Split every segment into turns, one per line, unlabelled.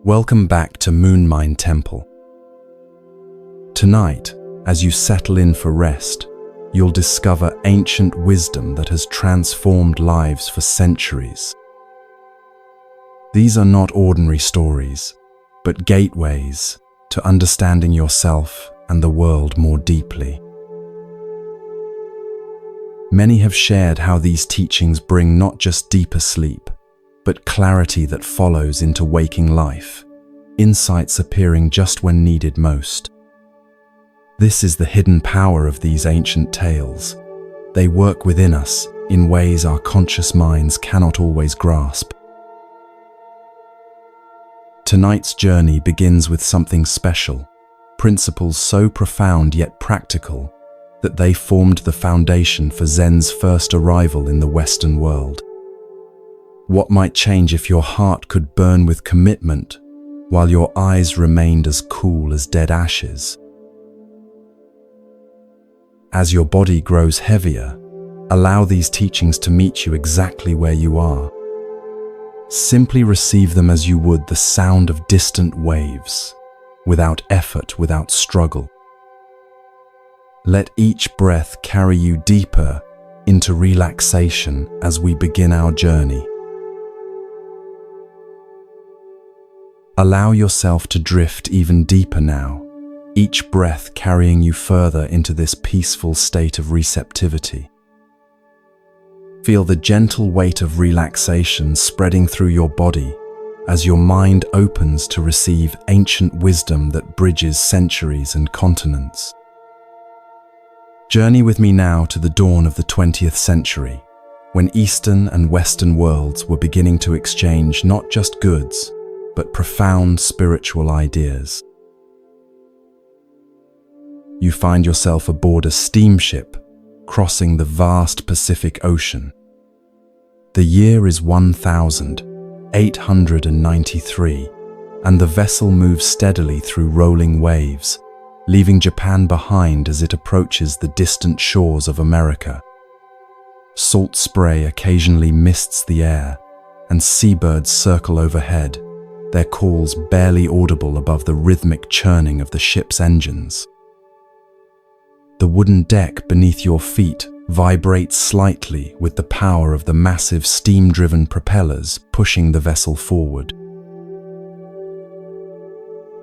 Welcome back to Moonmine Temple. Tonight, as you settle in for rest, you'll discover ancient wisdom that has transformed lives for centuries. These are not ordinary stories, but gateways to understanding yourself and the world more deeply. Many have shared how these teachings bring not just deeper sleep, but clarity that follows into waking life, insights appearing just when needed most. This is the hidden power of these ancient tales. They work within us in ways our conscious minds cannot always grasp. Tonight's journey begins with something special, principles so profound yet practical that they formed the foundation for Zen's first arrival in the Western world. What might change if your heart could burn with commitment while your eyes remained as cool as dead ashes? As your body grows heavier, allow these teachings to meet you exactly where you are. Simply receive them as you would the sound of distant waves, without effort, without struggle. Let each breath carry you deeper into relaxation as we begin our journey. Allow yourself to drift even deeper now, each breath carrying you further into this peaceful state of receptivity. Feel the gentle weight of relaxation spreading through your body as your mind opens to receive ancient wisdom that bridges centuries and continents. Journey with me now to the dawn of the 20th century, when Eastern and Western worlds were beginning to exchange not just goods, but profound spiritual ideas. You find yourself aboard a steamship crossing the vast Pacific Ocean. The year is 1893, and the vessel moves steadily through rolling waves, leaving Japan behind as it approaches the distant shores of America. Salt spray occasionally mists the air, and seabirds circle overhead, their calls barely audible above the rhythmic churning of the ship's engines. The wooden deck beneath your feet vibrates slightly with the power of the massive steam-driven propellers pushing the vessel forward.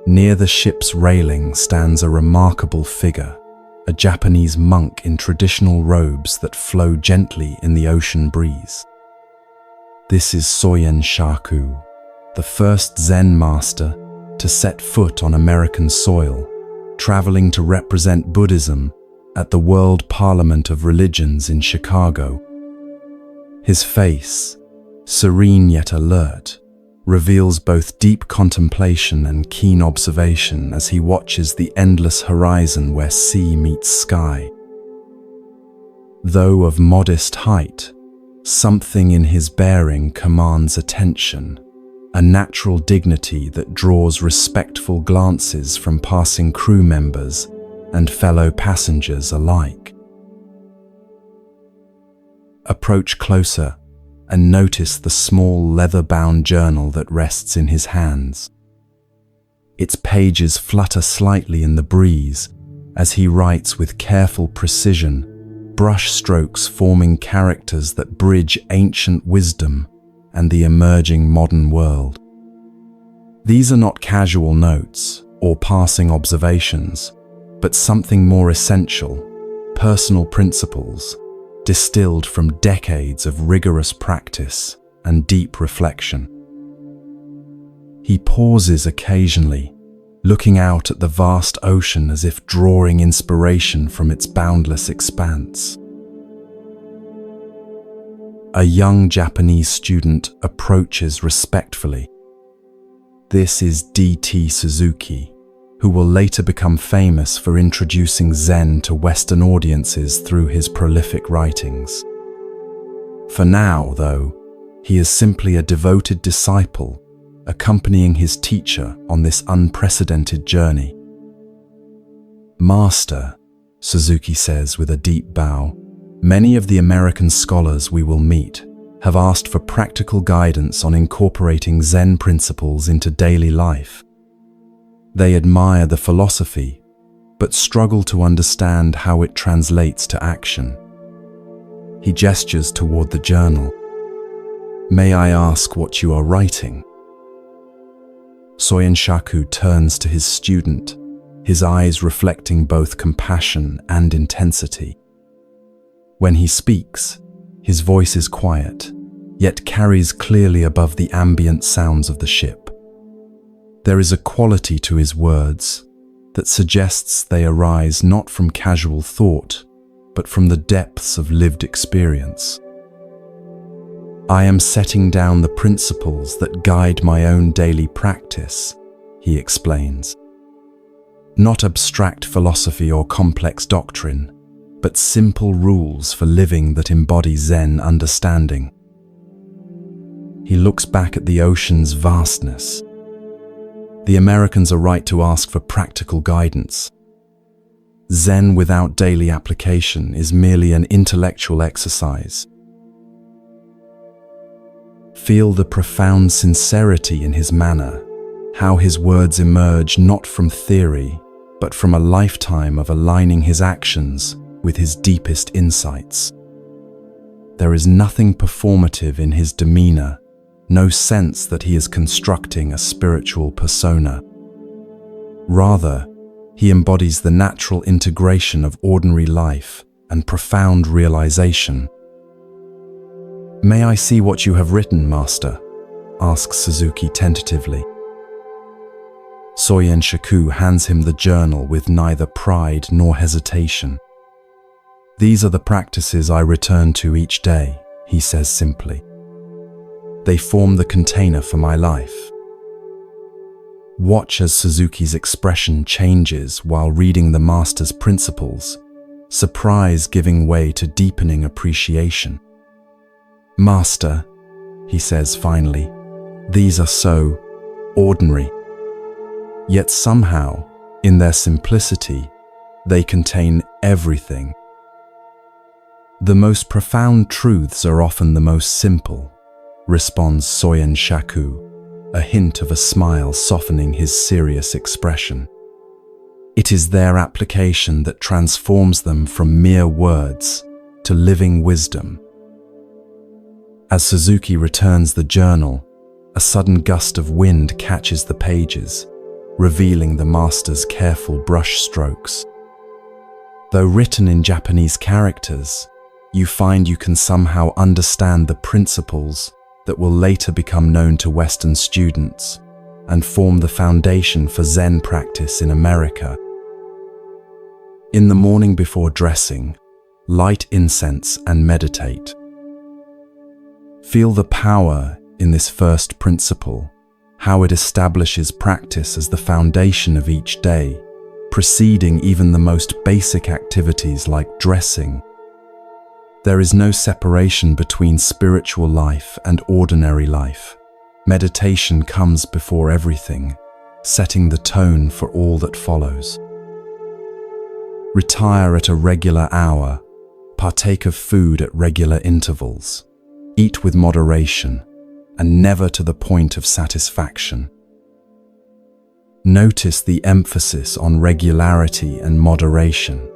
Near the ship's railing stands a remarkable figure, a Japanese monk in traditional robes that flow gently in the ocean breeze. This is Soyen Shaku, the first Zen master to set foot on American soil, traveling to represent Buddhism at the World Parliament of Religions in Chicago. His face, serene yet alert, reveals both deep contemplation and keen observation as he watches the endless horizon where sea meets sky. Though of modest height, something in his bearing commands attention, a natural dignity that draws respectful glances from passing crew members and fellow passengers alike. Approach closer and notice the small leather-bound journal that rests in his hands. Its pages flutter slightly in the breeze as he writes with careful precision, brush strokes forming characters that bridge ancient wisdom and the emerging modern world. These are not casual notes or passing observations, but something more essential, personal principles, distilled from decades of rigorous practice and deep reflection. He pauses occasionally, looking out at the vast ocean as if drawing inspiration from its boundless expanse. A young Japanese student approaches respectfully. This is D.T. Suzuki, who will later become famous for introducing Zen to Western audiences through his prolific writings. For now, though, he is simply a devoted disciple, accompanying his teacher on this unprecedented journey. "Master," Suzuki says with a deep bow, "many of the American scholars we will meet have asked for practical guidance on incorporating Zen principles into daily life. They admire the philosophy, but struggle to understand how it translates to action. He gestures toward the journal. "May I ask what you are writing?" Soyen Shaku turns to his student, his eyes reflecting both compassion and intensity. When he speaks, his voice is quiet, yet carries clearly above the ambient sounds of the ship. There is a quality to his words that suggests they arise not from casual thought, but from the depths of lived experience. "I am setting down the principles that guide my own daily practice," he explains. "Not abstract philosophy or complex doctrine, but simple rules for living that embody Zen understanding." He looks back at the ocean's vastness. The Americans are right to ask for practical guidance. Zen without daily application is merely an intellectual exercise. Feel the profound sincerity in his manner, how his words emerge not from theory, but from a lifetime of aligning his actions with his deepest insights. There is nothing performative in his demeanor, no sense that he is constructing a spiritual persona. Rather, he embodies the natural integration of ordinary life and profound realization. "May I see what you have written, Master?" asks Suzuki tentatively. Soyen Shaku hands him the journal with neither pride nor hesitation. "These are the practices I return to each day," he says simply. "They form the container for my life." Watch as Suzuki's expression changes while reading the master's principles, surprise giving way to deepening appreciation. "Master," he says finally, "these are so ordinary. Yet somehow, in their simplicity, they contain everything." "The most profound truths are often the most simple," responds Soyen Shaku, a hint of a smile softening his serious expression. "It is their application that transforms them from mere words to living wisdom." As Suzuki returns the journal, a sudden gust of wind catches the pages, revealing the master's careful brush strokes. Though written in Japanese characters, you find you can somehow understand the principles that will later become known to Western students and form the foundation for Zen practice in America. "In the morning before dressing, light incense and meditate." Feel the power in this first principle, how it establishes practice as the foundation of each day, preceding even the most basic activities like dressing. There is no separation between spiritual life and ordinary life. Meditation comes before everything, setting the tone for all that follows. Retire at a regular hour, partake of food at regular intervals, eat with moderation, and never to the point of satisfaction. Notice the emphasis on regularity and moderation,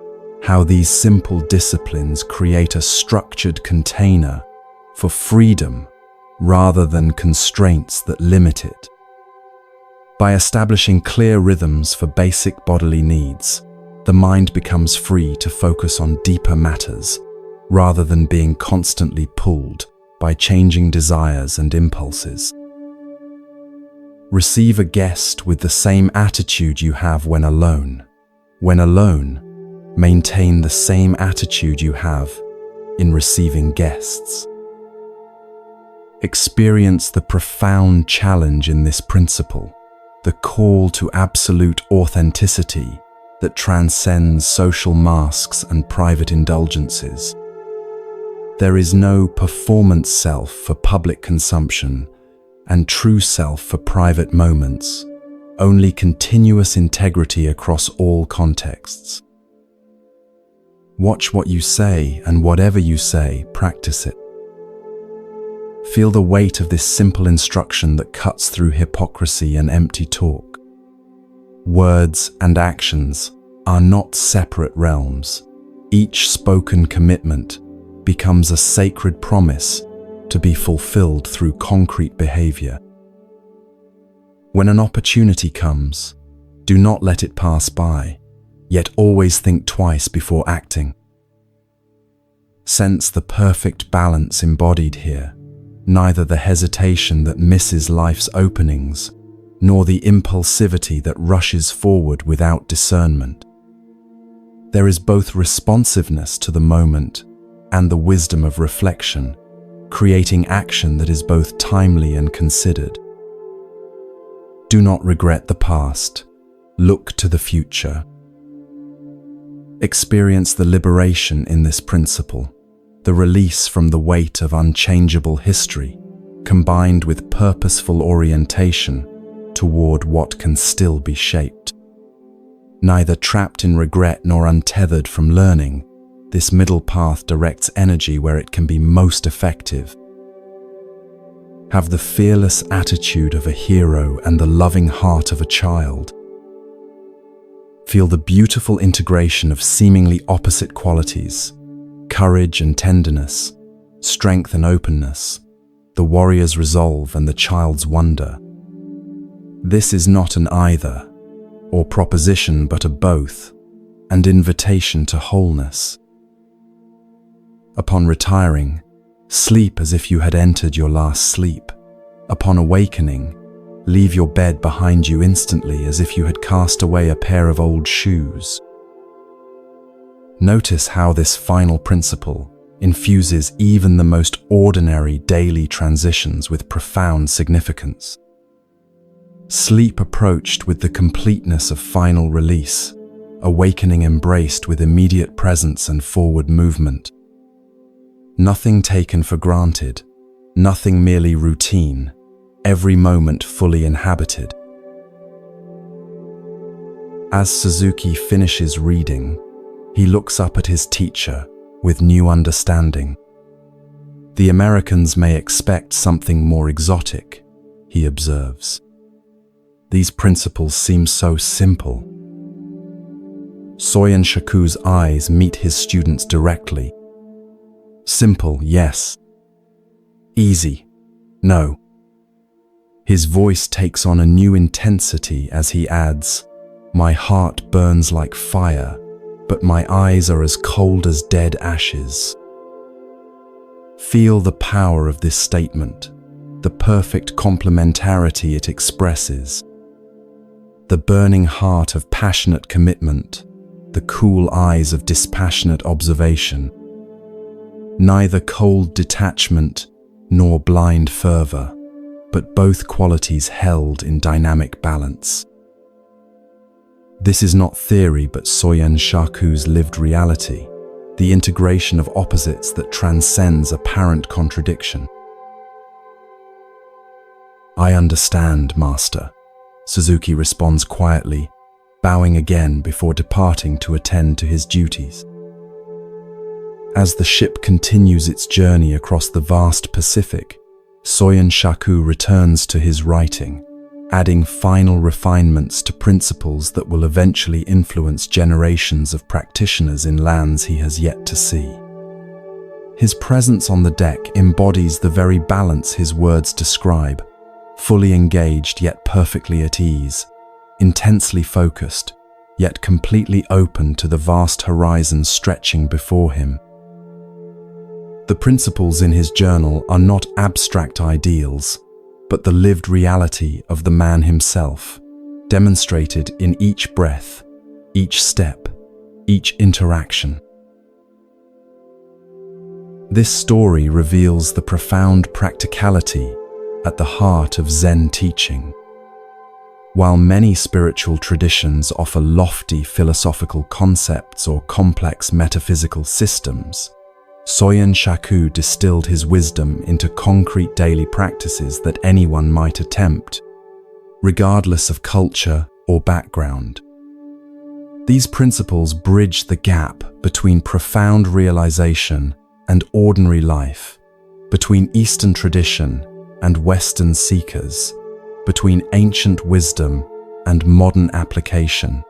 how these simple disciplines create a structured container for freedom rather than constraints that limit it. By establishing clear rhythms for basic bodily needs, the mind becomes free to focus on deeper matters rather than being constantly pulled by changing desires and impulses. Receive a guest with the same attitude you have when alone. When alone, maintain the same attitude you have in receiving guests. Experience the profound challenge in this principle, the call to absolute authenticity that transcends social masks and private indulgences. There is no performance self for public consumption and true self for private moments, only continuous integrity across all contexts. Watch what you say, and whatever you say, practice it. Feel the weight of this simple instruction that cuts through hypocrisy and empty talk. Words and actions are not separate realms. Each spoken commitment becomes a sacred promise to be fulfilled through concrete behavior. When an opportunity comes, do not let it pass by, yet always think twice before acting. Sense the perfect balance embodied here, neither the hesitation that misses life's openings, nor the impulsivity that rushes forward without discernment. There is both responsiveness to the moment and the wisdom of reflection, creating action that is both timely and considered. Do not regret the past. Look to the future. Experience the liberation in this principle, the release from the weight of unchangeable history, combined with purposeful orientation toward what can still be shaped. Neither trapped in regret nor untethered from learning, this middle path directs energy where it can be most effective. Have the fearless attitude of a hero and the loving heart of a child. Feel the beautiful integration of seemingly opposite qualities, courage and tenderness, strength and openness, the warrior's resolve and the child's wonder. This is not an either or proposition but a both, and invitation to wholeness. Upon retiring, sleep as if you had entered your last sleep. Upon awakening, leave your bed behind you instantly as if you had cast away a pair of old shoes. Notice how this final principle infuses even the most ordinary daily transitions with profound significance. Sleep approached with the completeness of final release, awakening embraced with immediate presence and forward movement. Nothing taken for granted, nothing merely routine, every moment fully inhabited. As Suzuki finishes reading, he looks up at his teacher with new understanding. The Americans may expect something more exotic, he observes. These principles seem so simple. Soyen Shaku's eyes meet his students directly. Simple, yes. Easy, no. His voice takes on a new intensity as he adds, "My heart burns like fire, but my eyes are as cold as dead ashes." Feel the power of this statement, the perfect complementarity it expresses. The burning heart of passionate commitment, the cool eyes of dispassionate observation. Neither cold detachment nor blind fervor, but both qualities held in dynamic balance. This is not theory but Soyen Shaku's lived reality, the integration of opposites that transcends apparent contradiction. "I understand, Master," Suzuki responds quietly, bowing again before departing to attend to his duties. As the ship continues its journey across the vast Pacific, Soyen Shaku returns to his writing, adding final refinements to principles that will eventually influence generations of practitioners in lands he has yet to see. His presence on the deck embodies the very balance his words describe, fully engaged yet perfectly at ease, intensely focused, yet completely open to the vast horizon stretching before him. The principles in his journal are not abstract ideals, but the lived reality of the man himself, demonstrated in each breath, each step, each interaction. This story reveals the profound practicality at the heart of Zen teaching. While many spiritual traditions offer lofty philosophical concepts or complex metaphysical systems, Soyen Shaku distilled his wisdom into concrete daily practices that anyone might attempt, regardless of culture or background. These principles bridge the gap between profound realization and ordinary life, between Eastern tradition and Western seekers, between ancient wisdom and modern application.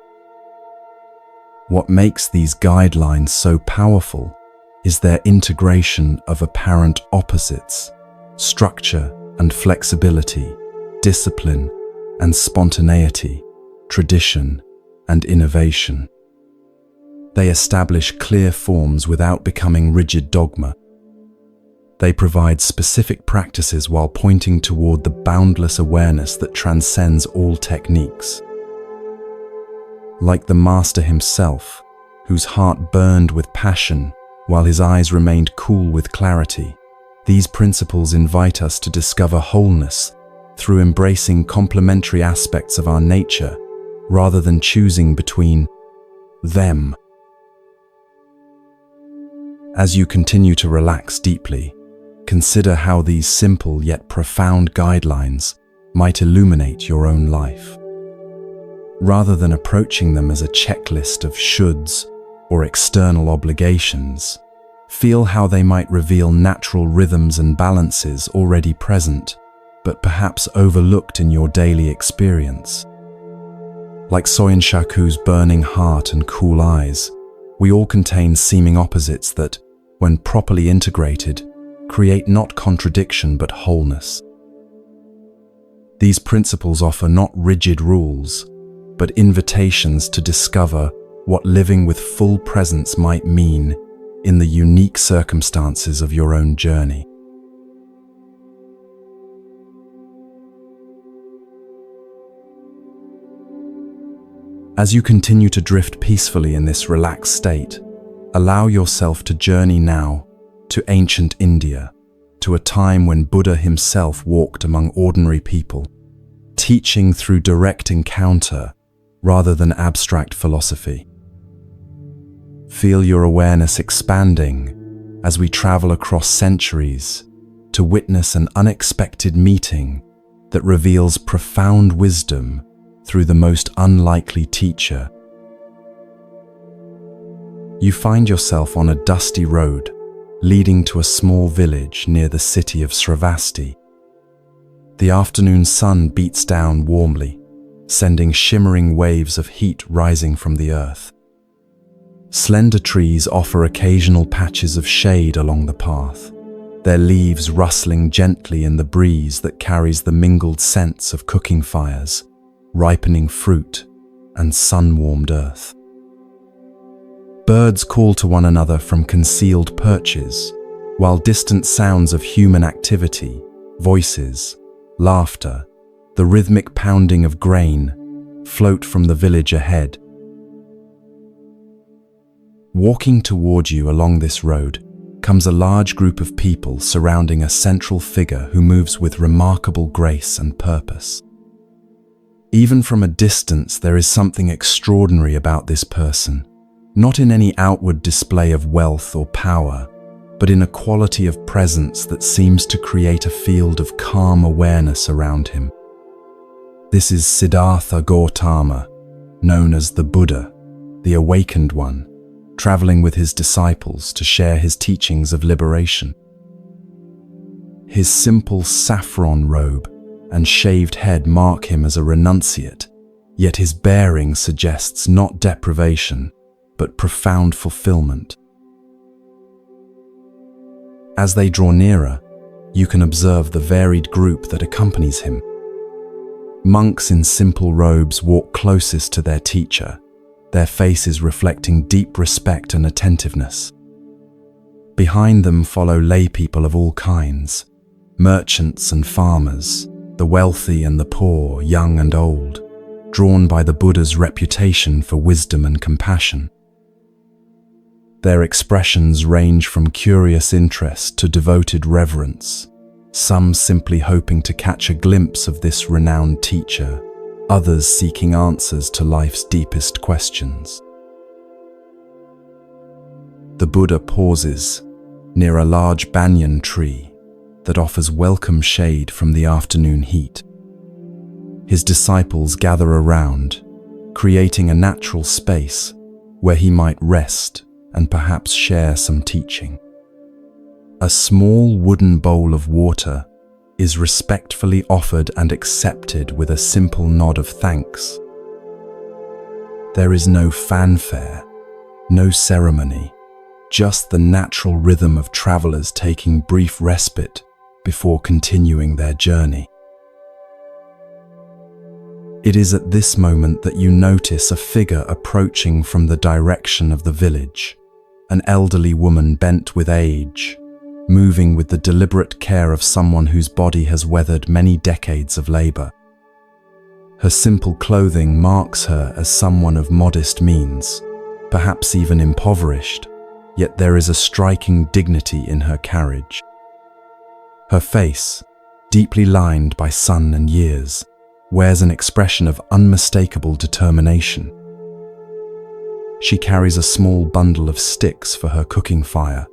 What makes these guidelines so powerful is their integration of apparent opposites: structure and flexibility, discipline and spontaneity, tradition and innovation. They establish clear forms without becoming rigid dogma. They provide specific practices while pointing toward the boundless awareness that transcends all techniques. Like the master himself, whose heart burned with passion while his eyes remained cool with clarity, these principles invite us to discover wholeness through embracing complementary aspects of our nature rather than choosing between them. As you continue to relax deeply, consider how these simple yet profound guidelines might illuminate your own life. Rather than approaching them as a checklist of shoulds or external obligations, feel how they might reveal natural rhythms and balances already present, but perhaps overlooked in your daily experience. Like Soyin Shaku's burning heart and cool eyes, we all contain seeming opposites that, when properly integrated, create not contradiction but wholeness. These principles offer not rigid rules, but invitations to discover what living with full presence might mean in the unique circumstances of your own journey. As you continue to drift peacefully in this relaxed state, allow yourself to journey now to ancient India, to a time when Buddha himself walked among ordinary people, teaching through direct encounter rather than abstract philosophy. Feel your awareness expanding as we travel across centuries to witness an unexpected meeting that reveals profound wisdom through the most unlikely teacher. You find yourself on a dusty road leading to a small village near the city of Sravasti. The afternoon sun beats down warmly, sending shimmering waves of heat rising from the earth. Slender trees offer occasional patches of shade along the path, their leaves rustling gently in the breeze that carries the mingled scents of cooking fires, ripening fruit, and sun-warmed earth. Birds call to one another from concealed perches, while distant sounds of human activity, voices, laughter, the rhythmic pounding of grain, float from the village ahead. Walking toward you along this road comes a large group of people surrounding a central figure who moves with remarkable grace and purpose. Even from a distance, there is something extraordinary about this person. Not in any outward display of wealth or power, but in a quality of presence that seems to create a field of calm awareness around him. This is Siddhartha Gautama, known as the Buddha, the awakened one, traveling with his disciples to share his teachings of liberation. His simple saffron robe and shaved head mark him as a renunciate, yet his bearing suggests not deprivation, but profound fulfillment. As they draw nearer, you can observe the varied group that accompanies him. Monks in simple robes walk closest to their teacher, their faces reflecting deep respect and attentiveness. Behind them follow lay people of all kinds, merchants and farmers, the wealthy and the poor, young and old, drawn by the Buddha's reputation for wisdom and compassion. Their expressions range from curious interest to devoted reverence, some simply hoping to catch a glimpse of this renowned teacher, others seeking answers to life's deepest questions. The Buddha pauses near a large banyan tree that offers welcome shade from the afternoon heat. His disciples gather around, creating a natural space where he might rest and perhaps share some teaching. A small wooden bowl of water is respectfully offered and accepted with a simple nod of thanks. There is no fanfare, no ceremony, just the natural rhythm of travelers taking brief respite before continuing their journey. It is at this moment that you notice a figure approaching from the direction of the village, an elderly woman bent with age, moving with the deliberate care of someone whose body has weathered many decades of labor. Her simple clothing marks her as someone of modest means, perhaps even impoverished, yet there is a striking dignity in her carriage. Her face, deeply lined by sun and years, wears an expression of unmistakable determination. She carries a small bundle of sticks for her cooking fire,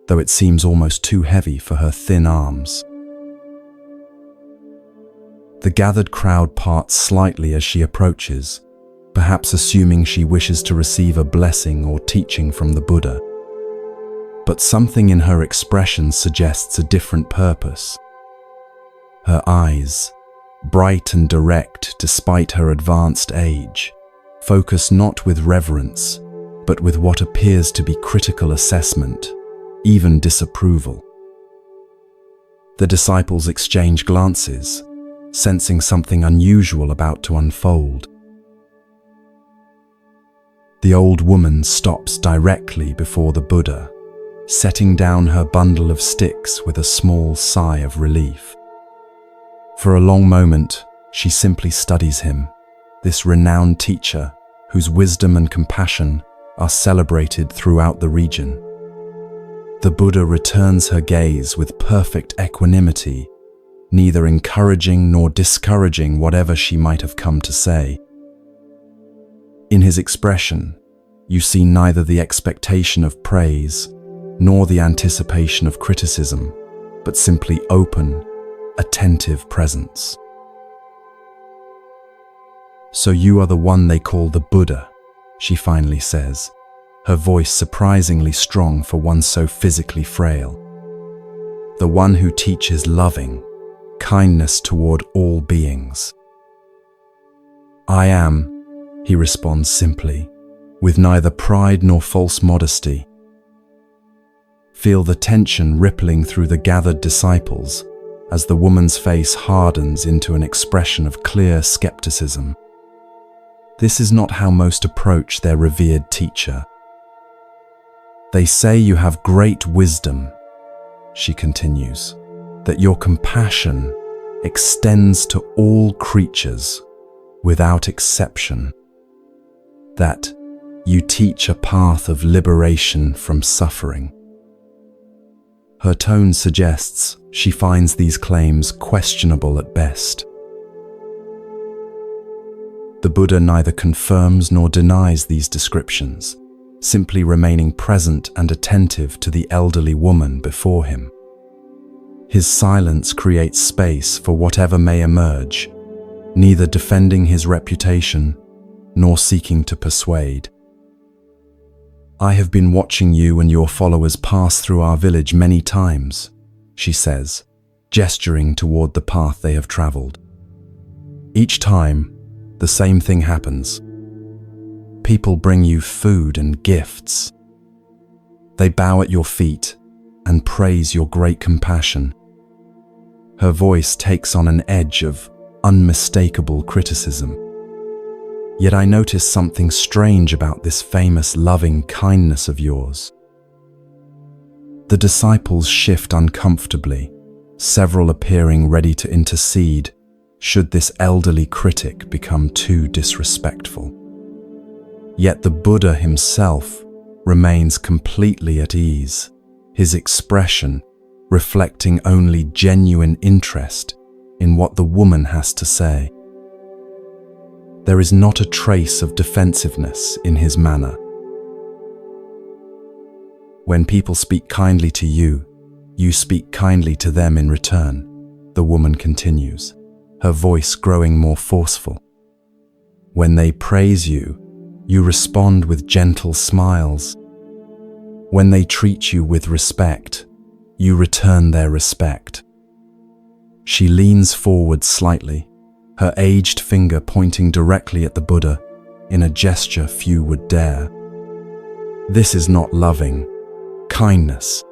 though it seems almost too heavy for her thin arms. The gathered crowd parts slightly as she approaches, perhaps assuming she wishes to receive a blessing or teaching from the Buddha. But something in her expression suggests a different purpose. Her eyes, bright and direct despite her advanced age, focus not with reverence, but with what appears to be critical assessment, even disapproval. The disciples exchange glances, sensing something unusual about to unfold. The old woman stops directly before the Buddha, setting down her bundle of sticks with a small sigh of relief. For a long moment, she simply studies him, this renowned teacher whose wisdom and compassion are celebrated throughout the region. The Buddha returns her gaze with perfect equanimity, neither encouraging nor discouraging whatever she might have come to say. In his expression, you see neither the expectation of praise nor the anticipation of criticism, but simply open, attentive presence. "So you are the one they call the Buddha," she finally says, her voice surprisingly strong for one so physically frail. "The one who teaches loving, kindness toward all beings." "I am," he responds simply, with neither pride nor false modesty. Feel the tension rippling through the gathered disciples as the woman's face hardens into an expression of clear skepticism. This is not how most approach their revered teacher. "They say you have great wisdom," she continues, "that your compassion extends to all creatures without exception, that you teach a path of liberation from suffering." Her tone suggests she finds these claims questionable at best. The Buddha neither confirms nor denies these descriptions, simply remaining present and attentive to the elderly woman before him. His silence creates space for whatever may emerge, neither defending his reputation nor seeking to persuade. "I have been watching you and your followers pass through our village many times," she says, gesturing toward the path they have traveled. "Each time, the same thing happens. People bring you food and gifts. They bow at your feet and praise your great compassion." Her voice takes on an edge of unmistakable criticism. "Yet I notice something strange about this famous loving kindness of yours." The disciples shift uncomfortably, several appearing ready to intercede should this elderly critic become too disrespectful. Yet the Buddha himself remains completely at ease, his expression reflecting only genuine interest in what the woman has to say. There is not a trace of defensiveness in his manner. "When people speak kindly to you, you speak kindly to them in return," the woman continues, her voice growing more forceful. "When they praise you, you respond with gentle smiles. When they treat you with respect, you return their respect. She leans forward slightly, her aged finger pointing directly at the Buddha in a gesture few would dare. This is not loving kindness.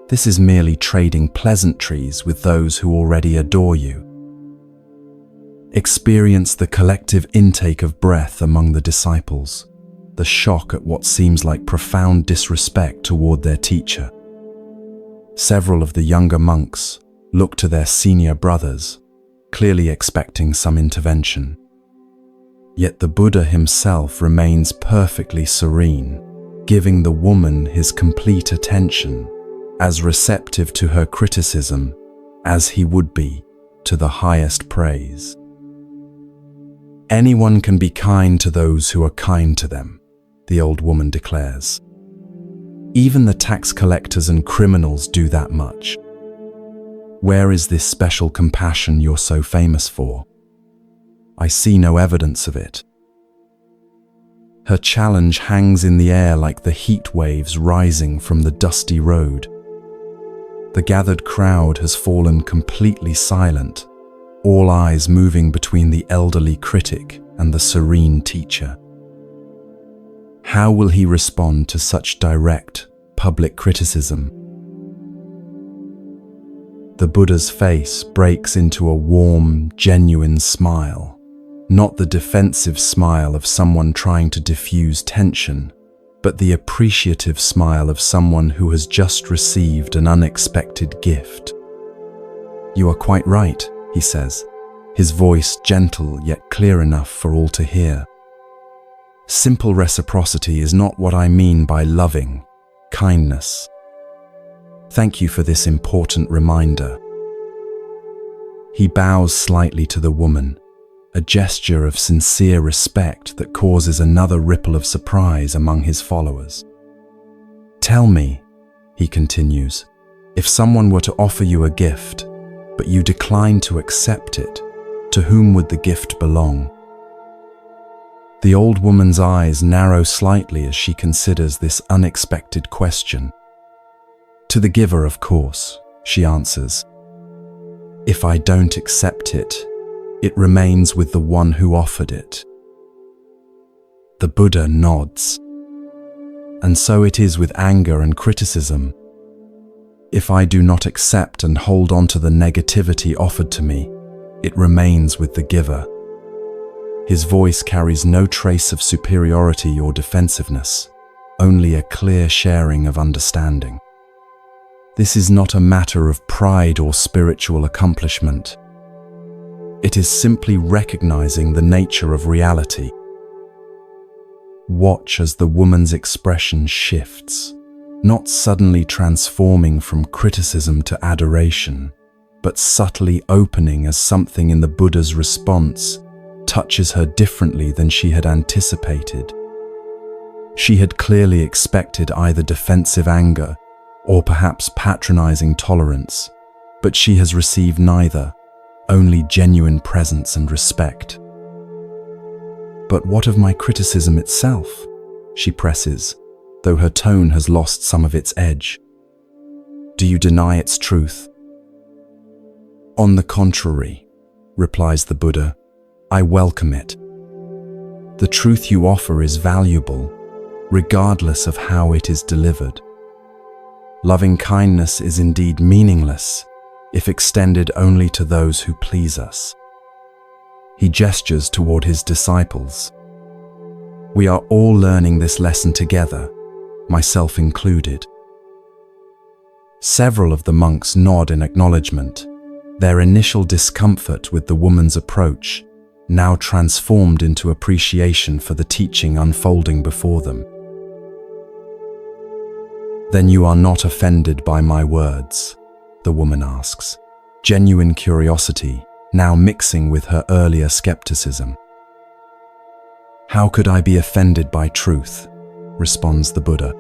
This is merely trading pleasantries with those who already adore you. Experience the collective intake of breath among the disciples, the shock at what seems like profound disrespect toward their teacher. Several of the younger monks look to their senior brothers, clearly expecting some intervention. Yet the Buddha himself remains perfectly serene, giving the woman his complete attention, as receptive to her criticism as he would be to the highest praise. Anyone can be kind to those who are kind to them, the old woman declares. Even the tax collectors and criminals do that much. Where is this special compassion you're so famous for? I see no evidence of it. Her challenge hangs in the air like the heat waves rising from the dusty road. The gathered crowd has fallen completely silent, all eyes moving between the elderly critic and the serene teacher. How will he respond to such direct, public criticism? The Buddha's face breaks into a warm, genuine smile, not the defensive smile of someone trying to diffuse tension, but the appreciative smile of someone who has just received an unexpected gift. You are quite right, he says, his voice gentle yet clear enough for all to hear. Simple reciprocity is not what I mean by loving kindness. Thank you for this important reminder. He bows slightly to the woman, a gesture of sincere respect that causes another ripple of surprise among his followers. Tell me, he continues, if someone were to offer you a gift, but you decline to accept it, to whom would the gift belong? The old woman's eyes narrow slightly as she considers this unexpected question. To the giver, of course, she answers. If I don't accept it, it remains with the one who offered it. The Buddha nods. And so it is with anger and criticism. If I do not accept and hold on to the negativity offered to me, it remains with the giver. His voice carries no trace of superiority or defensiveness, only a clear sharing of understanding. This is not a matter of pride or spiritual accomplishment. It is simply recognizing the nature of reality. Watch as the woman's expression shifts, not suddenly transforming from criticism to adoration, but subtly opening as something in the Buddha's response touches her differently than she had anticipated. She had clearly expected either defensive anger or perhaps patronizing tolerance, but she has received neither, only genuine presence and respect. But what of my criticism itself? She presses, though her tone has lost some of its edge. Do you deny its truth? On the contrary, replies the Buddha, I welcome it. The truth you offer is valuable, regardless of how it is delivered. Loving kindness is indeed meaningless if extended only to those who please us. He gestures toward his disciples. We are all learning this lesson together, myself included. Several of the monks nod in acknowledgement, their initial discomfort with the woman's approach now transformed into appreciation for the teaching unfolding before them. Then you are not offended by my words, the woman asks, genuine curiosity now mixing with her earlier skepticism. How could I be offended by truth? Responds the Buddha.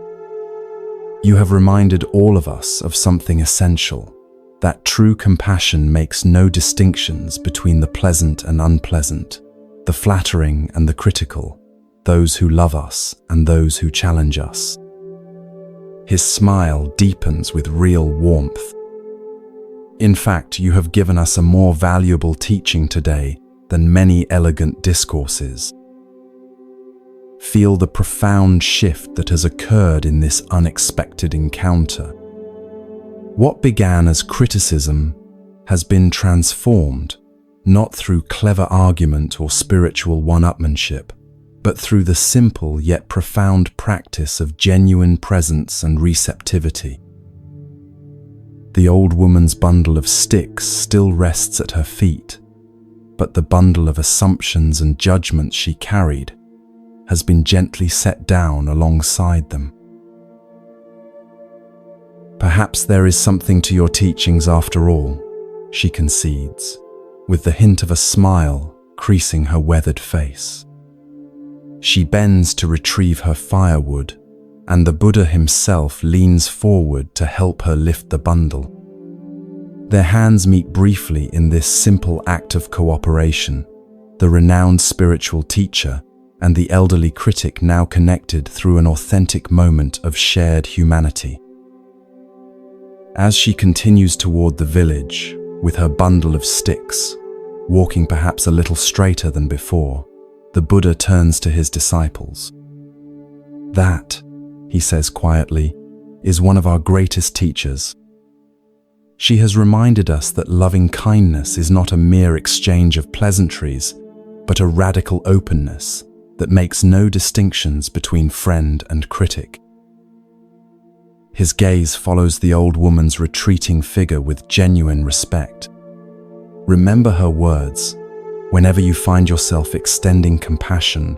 You have reminded all of us of something essential, that true compassion makes no distinctions between the pleasant and unpleasant, the flattering and the critical, those who love us and those who challenge us. His smile deepens with real warmth. In fact, you have given us a more valuable teaching today than many elegant discourses. Feel the profound shift that has occurred in this unexpected encounter. What began as criticism has been transformed, not through clever argument or spiritual one-upmanship, but through the simple yet profound practice of genuine presence and receptivity. The old woman's bundle of sticks still rests at her feet, but the bundle of assumptions and judgments she carried has been gently set down alongside them. Perhaps there is something to your teachings after all, she concedes, with the hint of a smile creasing her weathered face. She bends to retrieve her firewood, and the Buddha himself leans forward to help her lift the bundle. Their hands meet briefly in this simple act of cooperation, the renowned spiritual teacher and the elderly critic now connected through an authentic moment of shared humanity. As she continues toward the village, with her bundle of sticks, walking perhaps a little straighter than before, the Buddha turns to his disciples. "That," he says quietly, "is one of our greatest teachers. She has reminded us that loving kindness is not a mere exchange of pleasantries, but a radical openness that makes no distinctions between friend and critic." His gaze follows the old woman's retreating figure with genuine respect. Remember her words, whenever you find yourself extending compassion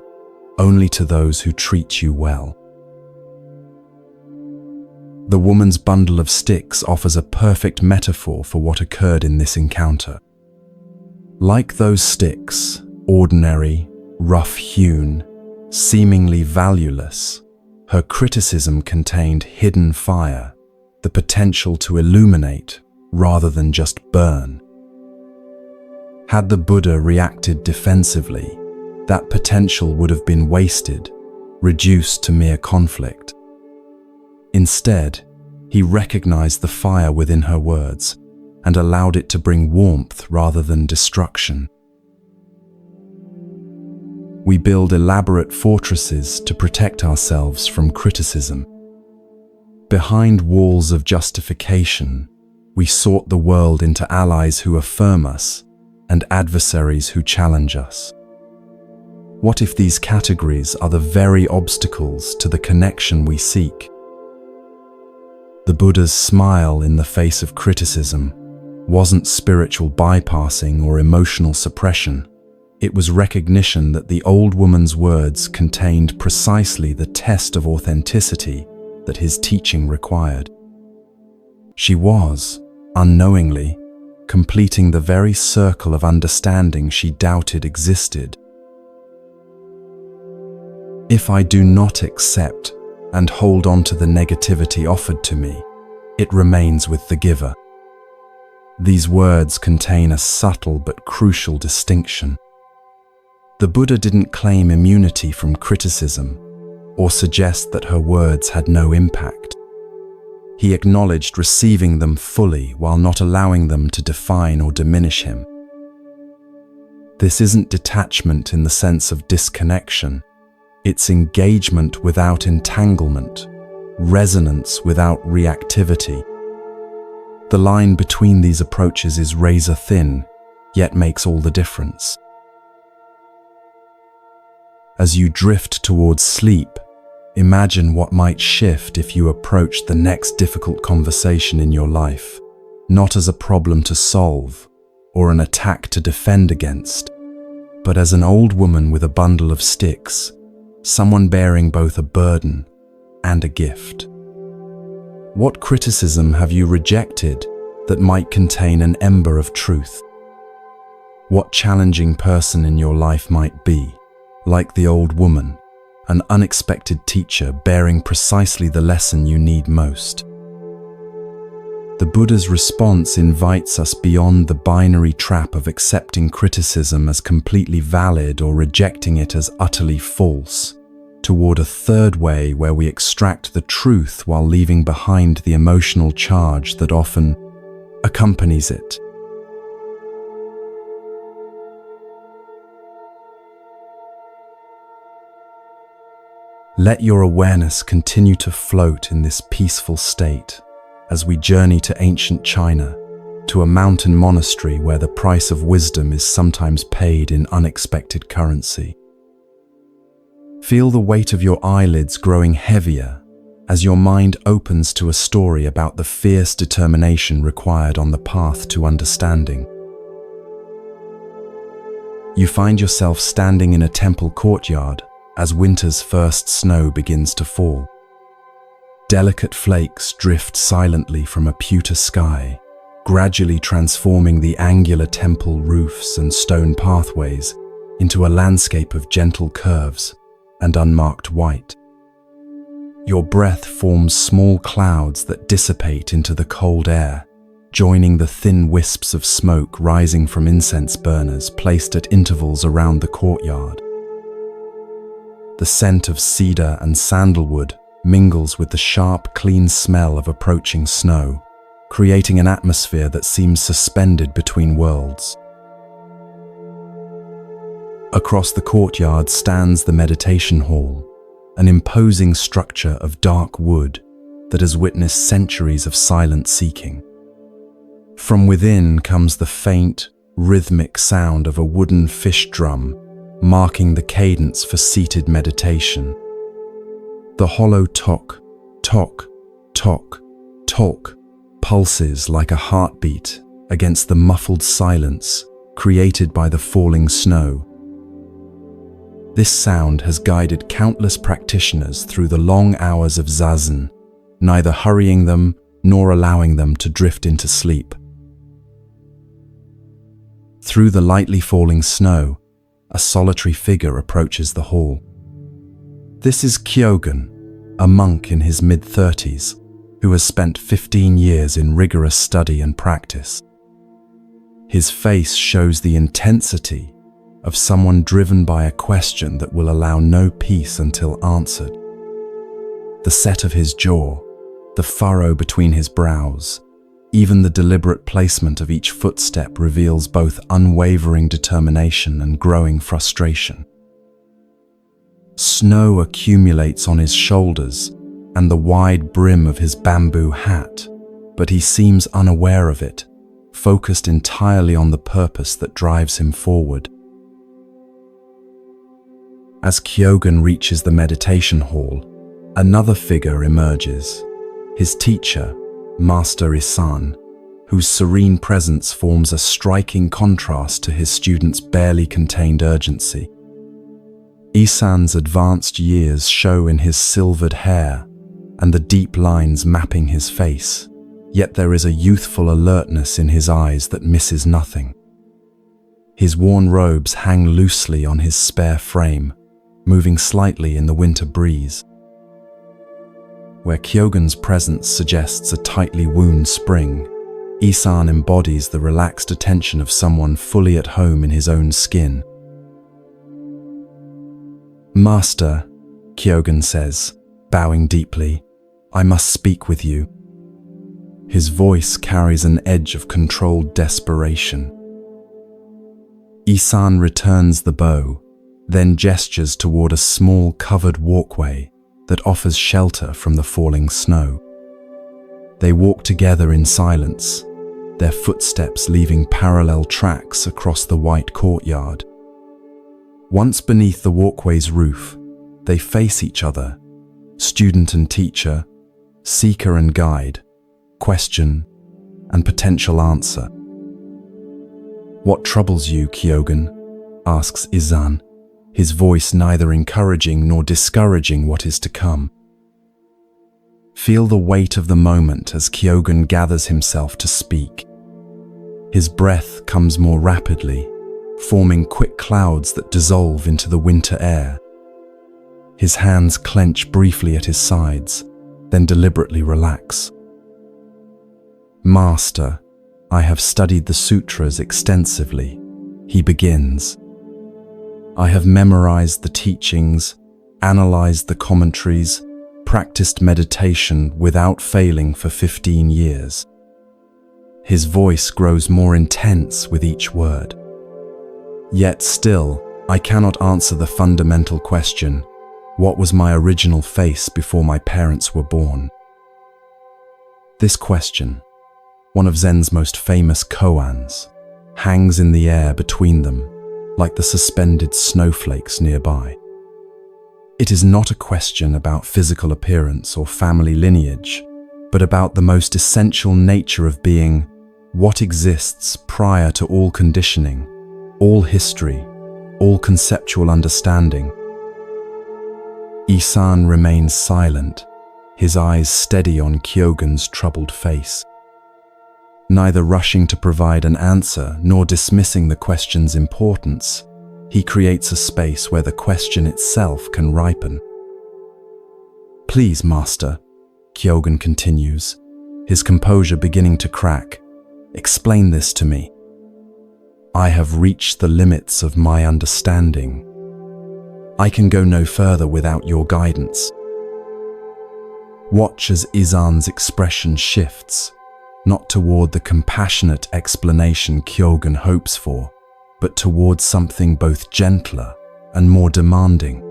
only to those who treat you well. The woman's bundle of sticks offers a perfect metaphor for what occurred in this encounter. Like those sticks, ordinary, rough-hewn, seemingly valueless, her criticism contained hidden fire, the potential to illuminate rather than just burn. Had the Buddha reacted defensively, that potential would have been wasted, reduced to mere conflict. Instead, he recognized the fire within her words and allowed it to bring warmth rather than destruction. We build elaborate fortresses to protect ourselves from criticism. Behind walls of justification, we sort the world into allies who affirm us and adversaries who challenge us. What if these categories are the very obstacles to the connection we seek? The Buddha's smile in the face of criticism wasn't spiritual bypassing or emotional suppression. It was recognition that the old woman's words contained precisely the test of authenticity that his teaching required. She was, unknowingly, completing the very circle of understanding she doubted existed. If I do not accept and hold on to the negativity offered to me, it remains with the giver. These words contain a subtle but crucial distinction. The Buddha didn't claim immunity from criticism or suggest that her words had no impact. He acknowledged receiving them fully while not allowing them to define or diminish him. This isn't detachment in the sense of disconnection. It's engagement without entanglement, resonance without reactivity. The line between these approaches is razor thin, yet makes all the difference. As you drift towards sleep, imagine what might shift if you approach the next difficult conversation in your life, not as a problem to solve or an attack to defend against, but as an old woman with a bundle of sticks, someone bearing both a burden and a gift. What criticism have you rejected that might contain an ember of truth? What challenging person in your life might be, like the old woman, an unexpected teacher bearing precisely the lesson you need most? The Buddha's response invites us beyond the binary trap of accepting criticism as completely valid or rejecting it as utterly false. toward a third way where we extract the truth while leaving behind the emotional charge that often accompanies it. Let your awareness continue to float in this peaceful state as we journey to ancient China, to a mountain monastery where the price of wisdom is sometimes paid in unexpected currency. Feel the weight of your eyelids growing heavier as your mind opens to a story about the fierce determination required on the path to understanding. You find yourself standing in a temple courtyard as winter's first snow begins to fall. Delicate flakes drift silently from a pewter sky, gradually transforming the angular temple roofs and stone pathways into a landscape of gentle curves and unmarked white. Your breath forms small clouds that dissipate into the cold air, joining the thin wisps of smoke rising from incense burners placed at intervals around the courtyard. The scent of cedar and sandalwood mingles with the sharp, clean smell of approaching snow, creating an atmosphere that seems suspended between worlds. Across the courtyard stands the meditation hall, an imposing structure of dark wood that has witnessed centuries of silent seeking. From within comes the faint, rhythmic sound of a wooden fish drum, marking the cadence for seated meditation. The hollow tock, tock, tock, tock pulses like a heartbeat against the muffled silence created by the falling snow. This sound has guided countless practitioners through the long hours of zazen, neither hurrying them nor allowing them to drift into sleep. Through the lightly falling snow, a solitary figure approaches the hall. This is Kyogen, a monk in his mid-30s, who has spent 15 years in rigorous study and practice. His face shows the intensity of someone driven by a question that will allow no peace until answered. The set of his jaw, the furrow between his brows, even the deliberate placement of each footstep reveals both unwavering determination and growing frustration. Snow accumulates on his shoulders and the wide brim of his bamboo hat, but he seems unaware of it, focused entirely on the purpose that drives him forward. As Kyogen reaches the meditation hall, another figure emerges, his teacher, Master Isan, whose serene presence forms a striking contrast to his students' barely contained urgency. Isan's advanced years show in his silvered hair and the deep lines mapping his face, yet there is a youthful alertness in his eyes that misses nothing. His worn robes hang loosely on his spare frame, moving slightly in the winter breeze. Where Kyogen's presence suggests a tightly wound spring, Isan embodies the relaxed attention of someone fully at home in his own skin. "Master," Kyogen says, bowing deeply, "I must speak with you." His voice carries an edge of controlled desperation. Isan returns the bow, then gestures toward a small covered walkway that offers shelter from the falling snow. They walk together in silence, their footsteps leaving parallel tracks across the white courtyard. Once beneath the walkway's roof, they face each other, student and teacher, seeker and guide, question and potential answer. "What troubles you, Kyogen?" asks Isan, his voice neither encouraging nor discouraging what is to come. Feel the weight of the moment as Kyogen gathers himself to speak. His breath comes more rapidly, forming quick clouds that dissolve into the winter air. His hands clench briefly at his sides, then deliberately relax. "Master, I have studied the sutras extensively," he begins. "I have memorized the teachings analyzed the commentaries, practiced meditation without failing for 15 years. His voice grows more intense with each word. Yet still, I cannot answer the fundamental question, what was my original face before my parents were born? This question, one of Zen's most famous koans, hangs in the air between them, like the suspended snowflakes nearby. It is not a question about physical appearance or family lineage, but about the most essential nature of being, what exists prior to all conditioning, all history, all conceptual understanding. Isan remains silent, his eyes steady on Kyogen's troubled face. Neither rushing to provide an answer nor dismissing the question's importance, he creates a space where the question itself can ripen. "Please, Master," Kyogen continues, his composure beginning to crack, "explain this to me. I have reached the limits of my understanding. I can go no further without your guidance." Watch as Isan's expression shifts, not toward the compassionate explanation Kyogen hopes for, but towards something both gentler and more demanding.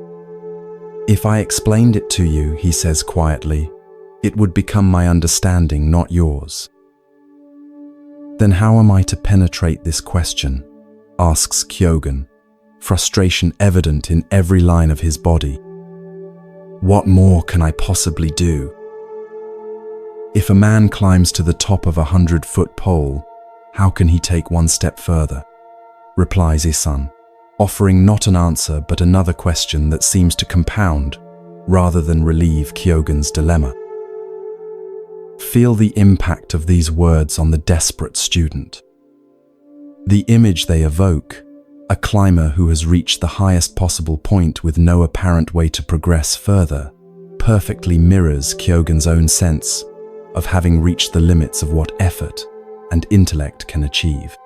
"If I explained it to you," he says quietly, "it would become my understanding, not yours." "Then how am I to penetrate this question?" asks Kyogen, frustration evident in every line of his body. "What more can I possibly do? If a man climbs to the top of a 100-foot pole, how can he take one step further?" replies Isan, offering not an answer but another question that seems to compound rather than relieve Kyogen's dilemma. Feel the impact of these words on the desperate student. The image they evoke, a climber who has reached the highest possible point with no apparent way to progress further, perfectly mirrors Kyogen's own sense of having reached the limits of what effort and intellect can achieve.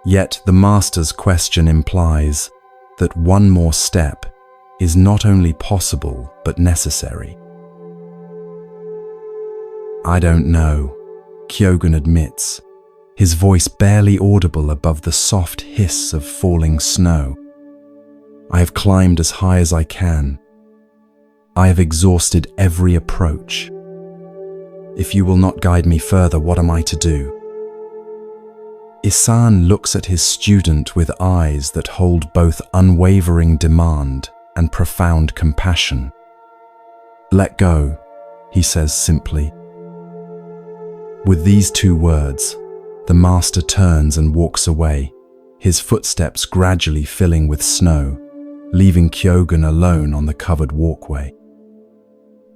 Yet the Master's question implies that one more step is not only possible but necessary. "I don't know," Kyogen admits, his voice barely audible above the soft hiss of falling snow. "I have climbed as high as I can. I have exhausted every approach. If you will not guide me further, what am I to do?" Isan looks at his student with eyes that hold both unwavering demand and profound compassion. "Let go," he says simply. With these two words, the Master turns and walks away, his footsteps gradually filling with snow, leaving Kyogen alone on the covered walkway.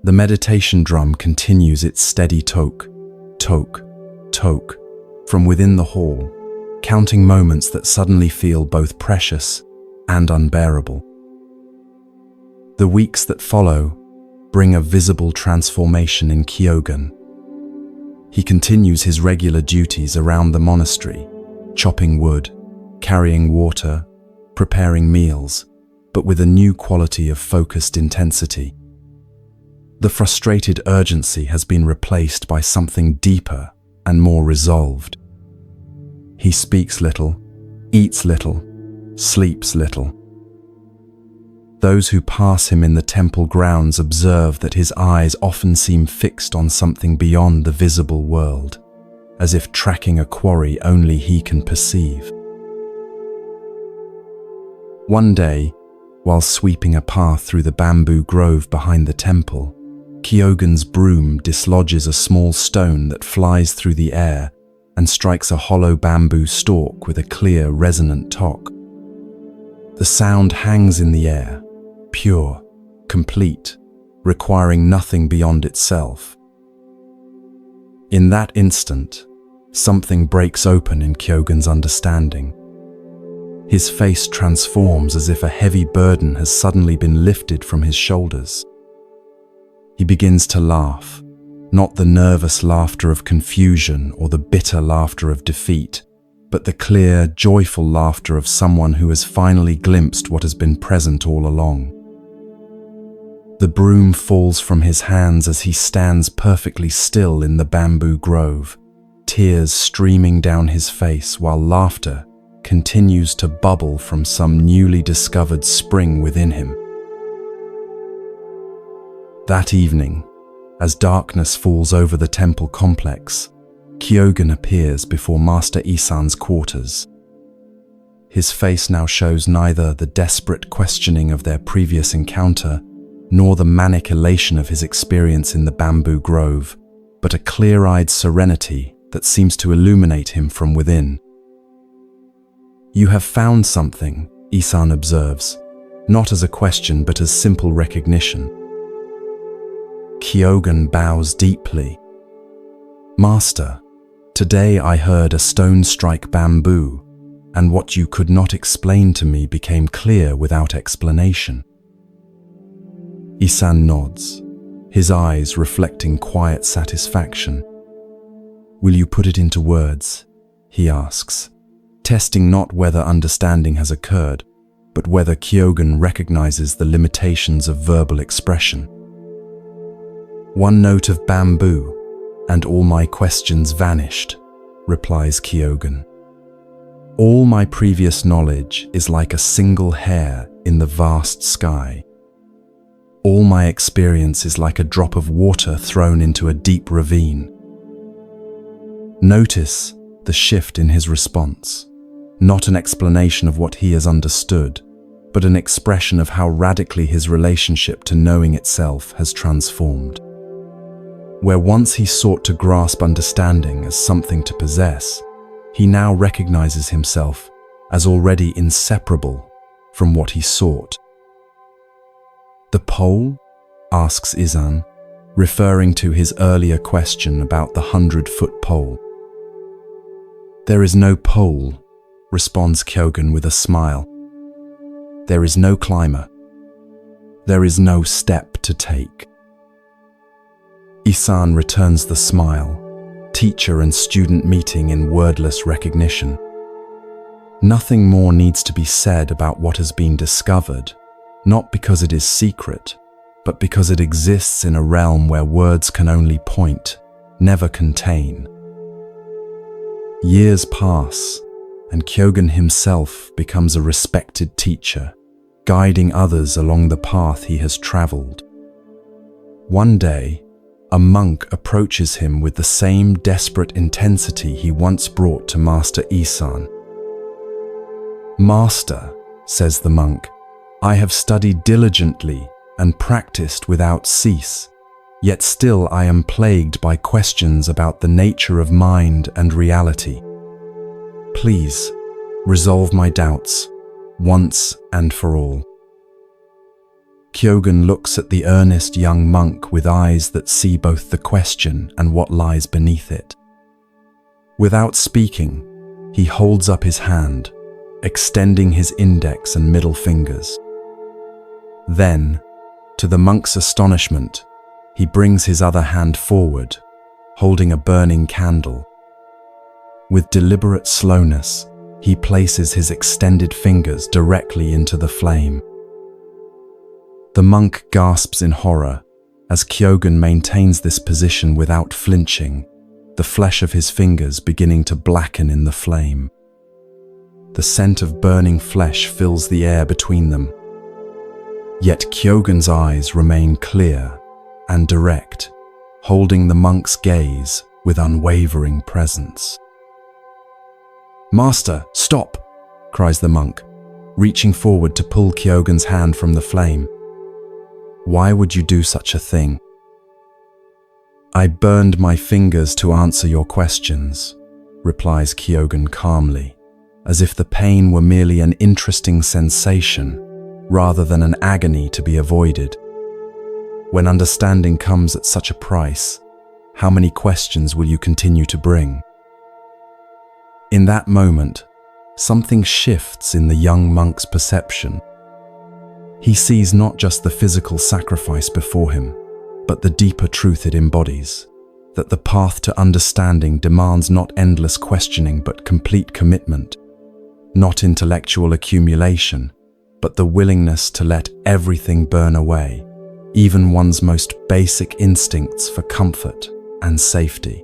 The meditation drum continues its steady toke, toke, toke, from within the hall, counting moments that suddenly feel both precious and unbearable. The weeks that follow bring a visible transformation in Kyogen. He continues his regular duties around the monastery, chopping wood, carrying water, preparing meals, but with a new quality of focused intensity. The frustrated urgency has been replaced by something deeper and more resolved. He speaks little, eats little, sleeps little. Those who pass him in the temple grounds observe that his eyes often seem fixed on something beyond the visible world, as if tracking a quarry only he can perceive. One day, while sweeping a path through the bamboo grove behind the temple, Kyogen's broom dislodges a small stone that flies through the air and strikes a hollow bamboo stalk with a clear, resonant tock. The sound hangs in the air, pure, complete, requiring nothing beyond itself. In that instant, something breaks open in Kyogen's understanding. His face transforms as if a heavy burden has suddenly been lifted from his shoulders. He begins to laugh, not the nervous laughter of confusion or the bitter laughter of defeat, but the clear, joyful laughter of someone who has finally glimpsed what has been present all along. The broom falls from his hands as he stands perfectly still in the bamboo grove, tears streaming down his face while laughter continues to bubble from some newly discovered spring within him. That evening, as darkness falls over the temple complex, Kyogen appears before Master Isan's quarters. His face now shows neither the desperate questioning of their previous encounter nor the manic elation of his experience in the bamboo grove, but a clear-eyed serenity that seems to illuminate him from within. "You have found something," Isan observes, not as a question but as simple recognition. Kyogen bows deeply. "Master, today I heard a stone strike bamboo, and what you could not explain to me became clear without explanation." Isan nods, his eyes reflecting quiet satisfaction. "Will you put it into words?" he asks, testing not whether understanding has occurred, but whether Kyogen recognizes the limitations of verbal expression. "One note of bamboo, and all my questions vanished," replies Kyogen. "All my previous knowledge is like a single hair in the vast sky. All my experience is like a drop of water thrown into a deep ravine." Notice the shift in his response, not an explanation of what he has understood, but an expression of how radically his relationship to knowing itself has transformed. Where once he sought to grasp understanding as something to possess, he now recognizes himself as already inseparable from what he sought. "The pole?" asks Isan, referring to his earlier question about the 100-foot pole. "There is no pole," responds Kyogen with a smile. "There is no climber. There is no step to take." Isan returns the smile, teacher and student meeting in wordless recognition. Nothing more needs to be said about what has been discovered, not because it is secret, but because it exists in a realm where words can only point, never contain. Years pass, and Kyogen himself becomes a respected teacher, guiding others along the path he has traveled. One day, a monk approaches him with the same desperate intensity he once brought to Master Isan. "Master," says the monk, "I have studied diligently and practiced without cease, yet still I am plagued by questions about the nature of mind and reality. Please, resolve my doubts, once and for all." Kyogen looks at the earnest young monk with eyes that see both the question and what lies beneath it. Without speaking, he holds up his hand, extending his index and middle fingers. Then, to the monk's astonishment, he brings his other hand forward, holding a burning candle. With deliberate slowness, he places his extended fingers directly into the flame. The monk gasps in horror as Kyogen maintains this position without flinching, the flesh of his fingers beginning to blacken in the flame. The scent of burning flesh fills the air between them. Yet Kyogen's eyes remain clear and direct, holding the monk's gaze with unwavering presence. "Master, stop!" cries the monk, reaching forward to pull Kyogen's hand from the flame. "Why would you do such a thing?" "I burned my fingers to answer your questions," replies Kyogen calmly, as if the pain were merely an interesting sensation rather than an agony to be avoided. When understanding comes at such a price, how many questions will you continue to bring? In that moment, something shifts in the young monk's perception. He sees not just the physical sacrifice before him, but the deeper truth it embodies, that the path to understanding demands not endless questioning but complete commitment, not intellectual accumulation, but the willingness to let everything burn away, even one's most basic instincts for comfort and safety.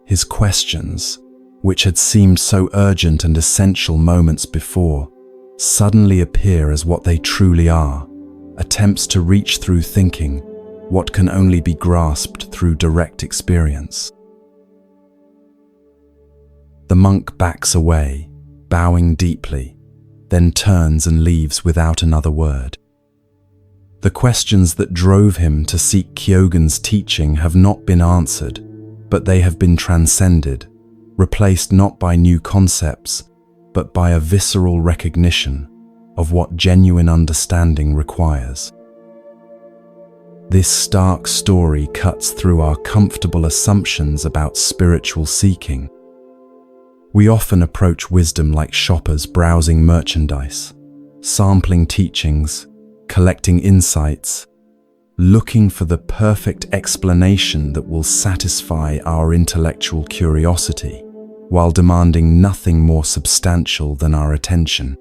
His questions, which had seemed so urgent and essential moments before, suddenly appear as what they truly are, attempts to reach through thinking what can only be grasped through direct experience. The monk backs away, bowing deeply, then turns and leaves without another word. The questions that drove him to seek Kyogen's teaching have not been answered, but they have been transcended, replaced not by new concepts, but by a visceral recognition of what genuine understanding requires. This stark story cuts through our comfortable assumptions about spiritual seeking. We often approach wisdom like shoppers browsing merchandise, sampling teachings, collecting insights, looking for the perfect explanation that will satisfy our intellectual curiosity, while demanding nothing more substantial than our attention.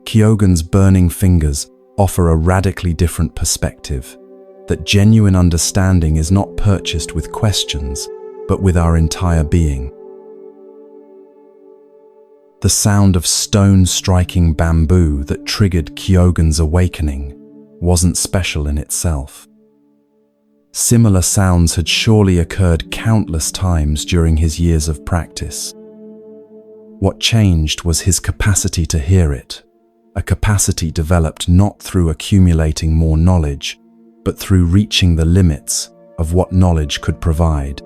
Kyogen's burning fingers offer a radically different perspective, that genuine understanding is not purchased with questions, but with our entire being. The sound of stone striking bamboo that triggered Kyogen's awakening wasn't special in itself. Similar sounds had surely occurred countless times during his years of practice. What changed was his capacity to hear it, a capacity developed not through accumulating more knowledge, but through reaching the limits of what knowledge could provide.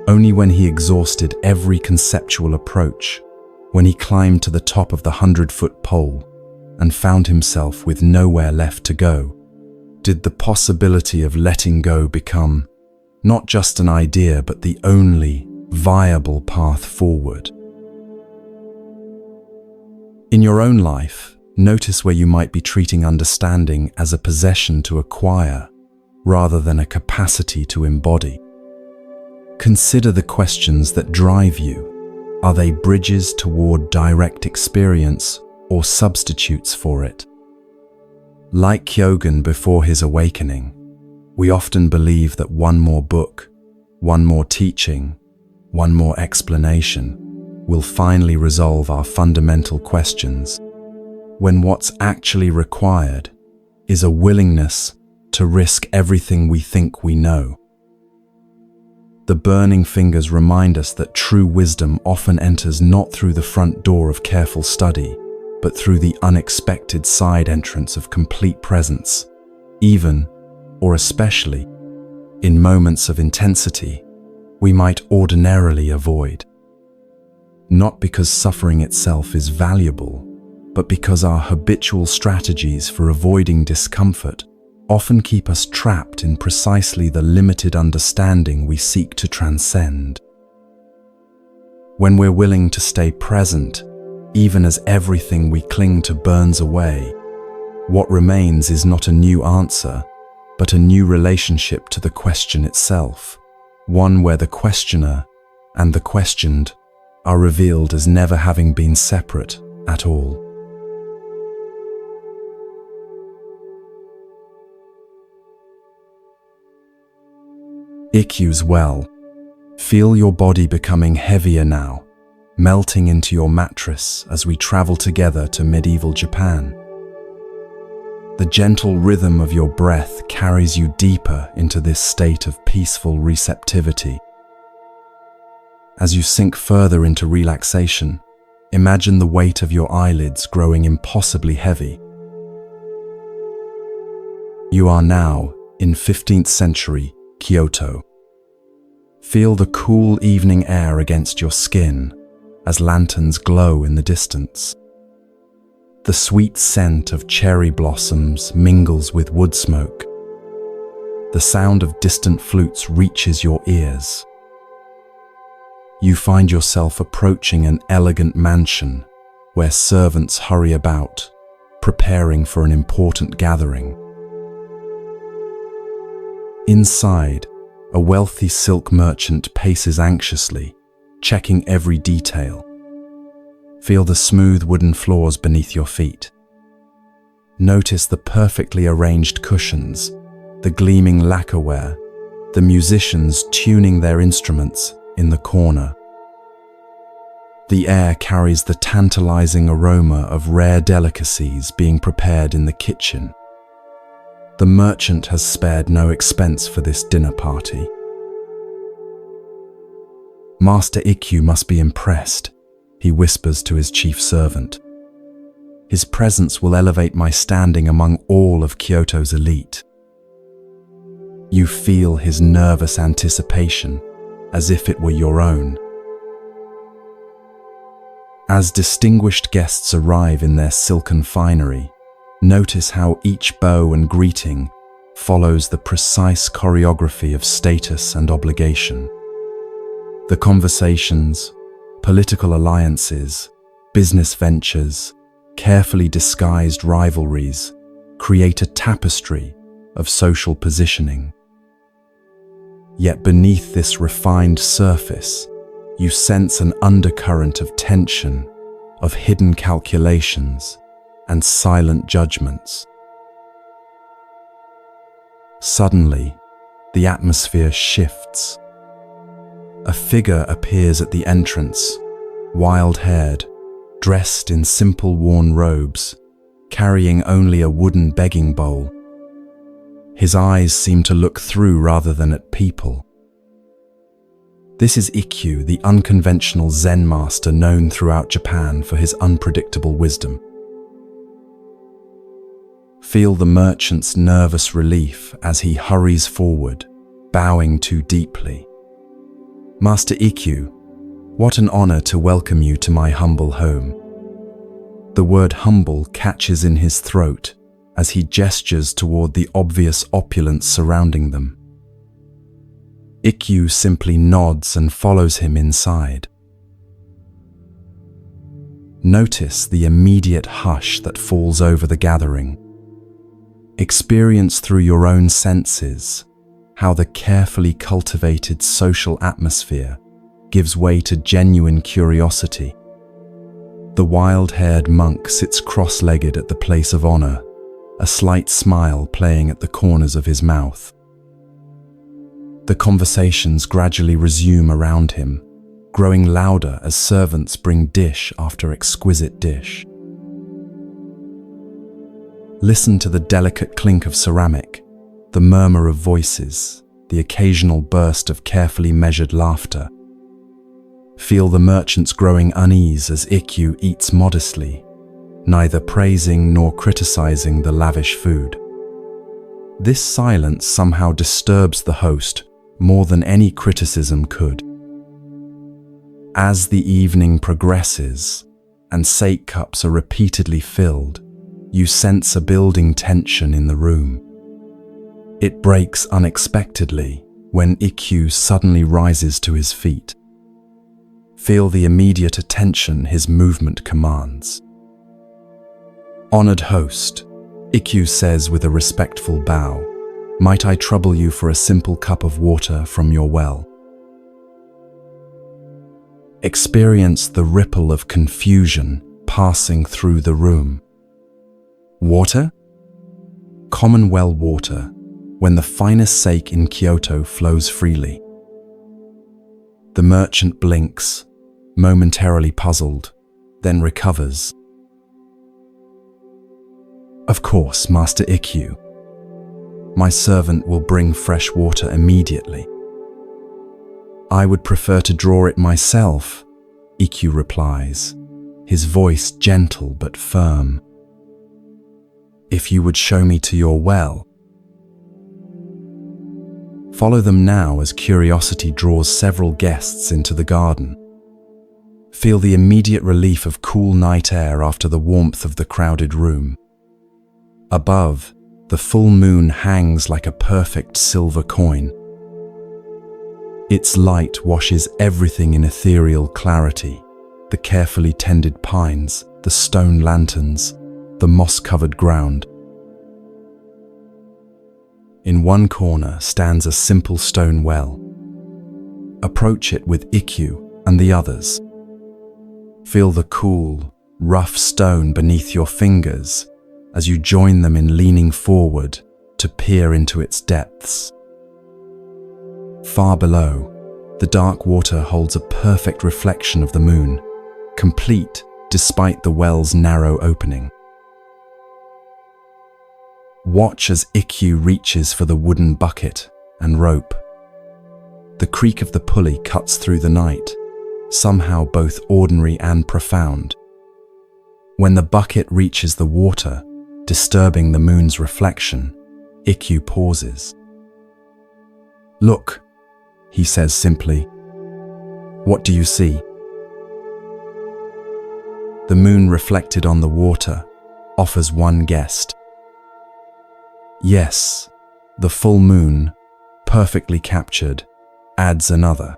Only when he exhausted every conceptual approach, when he climbed to the top of the 100-foot pole and found himself with nowhere left to go, did the possibility of letting go become not just an idea, but the only viable path forward. In your own life, notice where you might be treating understanding as a possession to acquire rather than a capacity to embody. Consider the questions that drive you. Are they bridges toward direct experience or substitutes for it? Like Kyogen before his awakening, we often believe that one more book, one more teaching, one more explanation will finally resolve our fundamental questions, when what's actually required is a willingness to risk everything we think we know. The burning fingers remind us that true wisdom often enters not through the front door of careful study, but through the unexpected side entrance of complete presence, even, or especially, in moments of intensity we might ordinarily avoid. Not because suffering itself is valuable, but because our habitual strategies for avoiding discomfort often keep us trapped in precisely the limited understanding we seek to transcend. When we're willing to stay present, even as everything we cling to burns away, what remains is not a new answer, but a new relationship to the question itself, one where the questioner and the questioned are revealed as never having been separate at all. Ikkyu's well. Feel your body becoming heavier now, melting into your mattress as we travel together to medieval Japan. The gentle rhythm of your breath carries you deeper into this state of peaceful receptivity. As you sink further into relaxation, imagine the weight of your eyelids growing impossibly heavy. You are now in 15th century Kyoto. Feel the cool evening air against your skin as lanterns glow in the distance. The sweet scent of cherry blossoms mingles with wood smoke. The sound of distant flutes reaches your ears. You find yourself approaching an elegant mansion where servants hurry about, preparing for an important gathering. Inside, a wealthy silk merchant paces anxiously, checking every detail. Feel the smooth wooden floors beneath your feet. Notice the perfectly arranged cushions, the gleaming lacquerware, the musicians tuning their instruments in the corner. The air carries the tantalizing aroma of rare delicacies being prepared in the kitchen. The merchant has spared no expense for this dinner party. Master Ikkyu must be impressed, he whispers to his chief servant. His presence will elevate my standing among all of Kyoto's elite. You feel his nervous anticipation, as if it were your own. As distinguished guests arrive in their silken finery, notice how each bow and greeting follows the precise choreography of status and obligation. The conversations, political alliances, business ventures, carefully disguised rivalries create a tapestry of social positioning. Yet beneath this refined surface, you sense an undercurrent of tension, of hidden calculations, and silent judgments. Suddenly, the atmosphere shifts. A figure appears at the entrance, wild-haired, dressed in simple worn robes, carrying only a wooden begging bowl. His eyes seem to look through rather than at people. This is Ikkyu, the unconventional Zen master known throughout Japan for his unpredictable wisdom. Feel the merchant's nervous relief as he hurries forward, bowing too deeply. Master Ikkyu, what an honor to welcome you to my humble home. The word humble catches in his throat as he gestures toward the obvious opulence surrounding them. Ikkyu simply nods and follows him inside. Notice the immediate hush that falls over the gathering. Experience through your own senses how the carefully cultivated social atmosphere gives way to genuine curiosity. The wild-haired monk sits cross-legged at the place of honor, a slight smile playing at the corners of his mouth. The conversations gradually resume around him, growing louder as servants bring dish after exquisite dish. Listen to the delicate clink of ceramic, the murmur of voices, the occasional burst of carefully measured laughter. Feel the merchant's growing unease as Ikkyu eats modestly, neither praising nor criticizing the lavish food. This silence somehow disturbs the host more than any criticism could. As the evening progresses and sake cups are repeatedly filled, you sense a building tension in the room. It breaks unexpectedly when Ikkyu suddenly rises to his feet. Feel the immediate attention his movement commands. Honored host, Ikkyu says with a respectful bow, might I trouble you for a simple cup of water from your well? Experience the ripple of confusion passing through the room. Water? Common well water, when the finest sake in Kyoto flows freely. The merchant blinks, momentarily puzzled, then recovers. Of course, Master Ikkyu. My servant will bring fresh water immediately. I would prefer to draw it myself, Ikkyu replies, his voice gentle but firm. If you would show me to your well. Follow them now as curiosity draws several guests into the garden. Feel the immediate relief of cool night air after the warmth of the crowded room. Above, the full moon hangs like a perfect silver coin. Its light washes everything in ethereal clarity, the carefully tended pines, the stone lanterns, the moss-covered ground. In one corner stands a simple stone well. Approach it with Ikkyu and the others. Feel the cool, rough stone beneath your fingers as you join them in leaning forward to peer into its depths. Far below, the dark water holds a perfect reflection of the moon, complete despite the well's narrow opening. Watch as Ikkyu reaches for the wooden bucket and rope. The creak of the pulley cuts through the night, somehow both ordinary and profound. When the bucket reaches the water, disturbing the moon's reflection, Ikkyu pauses. "Look," he says simply. "What do you see?" The moon reflected on the water offers one guess. Yes, the full moon, perfectly captured, adds another.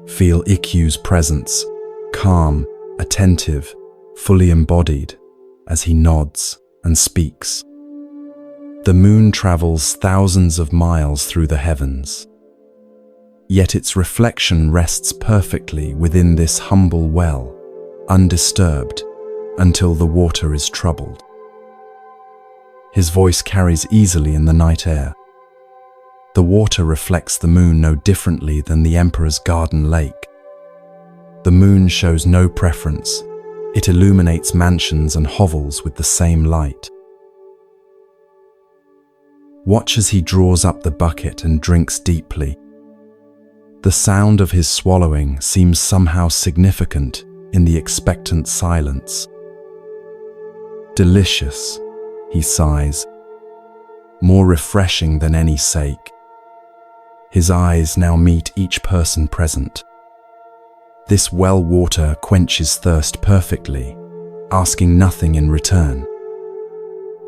Feel Ikkyu's presence, calm, attentive, fully embodied, as he nods and speaks. The moon travels thousands of miles through the heavens, yet its reflection rests perfectly within this humble well, undisturbed, until the water is troubled. His voice carries easily in the night air. The water reflects the moon no differently than the emperor's garden lake. The moon shows no preference. It illuminates mansions and hovels with the same light. Watch as he draws up the bucket and drinks deeply. The sound of his swallowing seems somehow significant in the expectant silence. "Delicious," he sighs, "more refreshing than any sake." His eyes now meet each person present. This well water quenches thirst perfectly, asking nothing in return.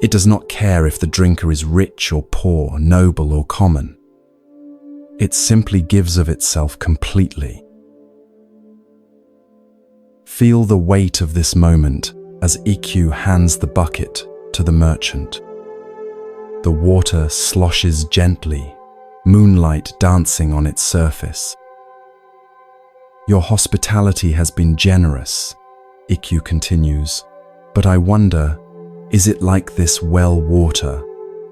It does not care if the drinker is rich or poor, noble or common. It simply gives of itself completely. Feel the weight of this moment as Ikkyu hands the bucket to the merchant. The water sloshes gently, moonlight dancing on its surface. "Your hospitality has been generous," Ikkyu continues, "but I wonder, is it like this well water,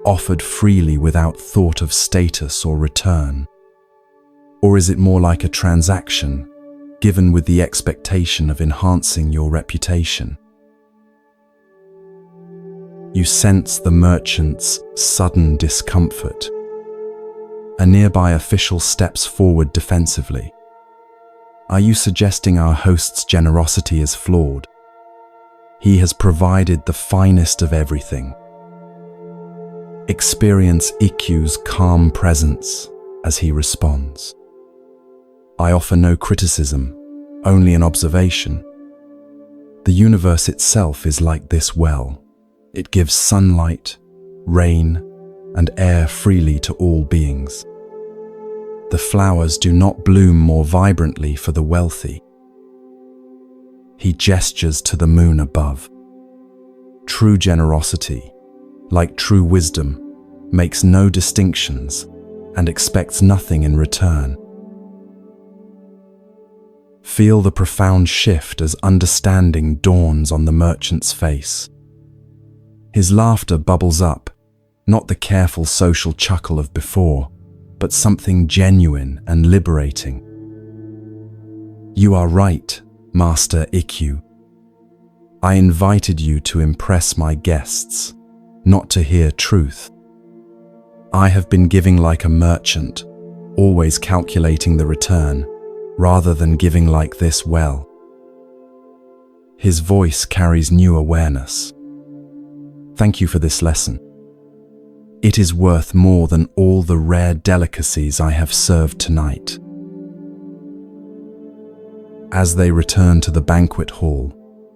offered freely without thought of status or return? Or is it more like a transaction, given with the expectation of enhancing your reputation?" You sense the merchant's sudden discomfort. A nearby official steps forward defensively. "Are you suggesting our host's generosity is flawed? He has provided the finest of everything." Experience Ikkyu's calm presence as he responds. "I offer no criticism, only an observation. The universe itself is like this well. It gives sunlight, rain, and air freely to all beings. The flowers do not bloom more vibrantly for the wealthy." He gestures to the moon above. True generosity, like true wisdom, makes no distinctions and expects nothing in return. Feel the profound shift as understanding dawns on the merchant's face. His laughter bubbles up, not the careful social chuckle of before, but something genuine and liberating. "You are right, Master Ikkyu. I invited you to impress my guests, not to hear truth. I have been giving like a merchant, always calculating the return, rather than giving like this well." His voice carries new awareness. "Thank you for this lesson. It is worth more than all the rare delicacies I have served tonight." As they return to the banquet hall,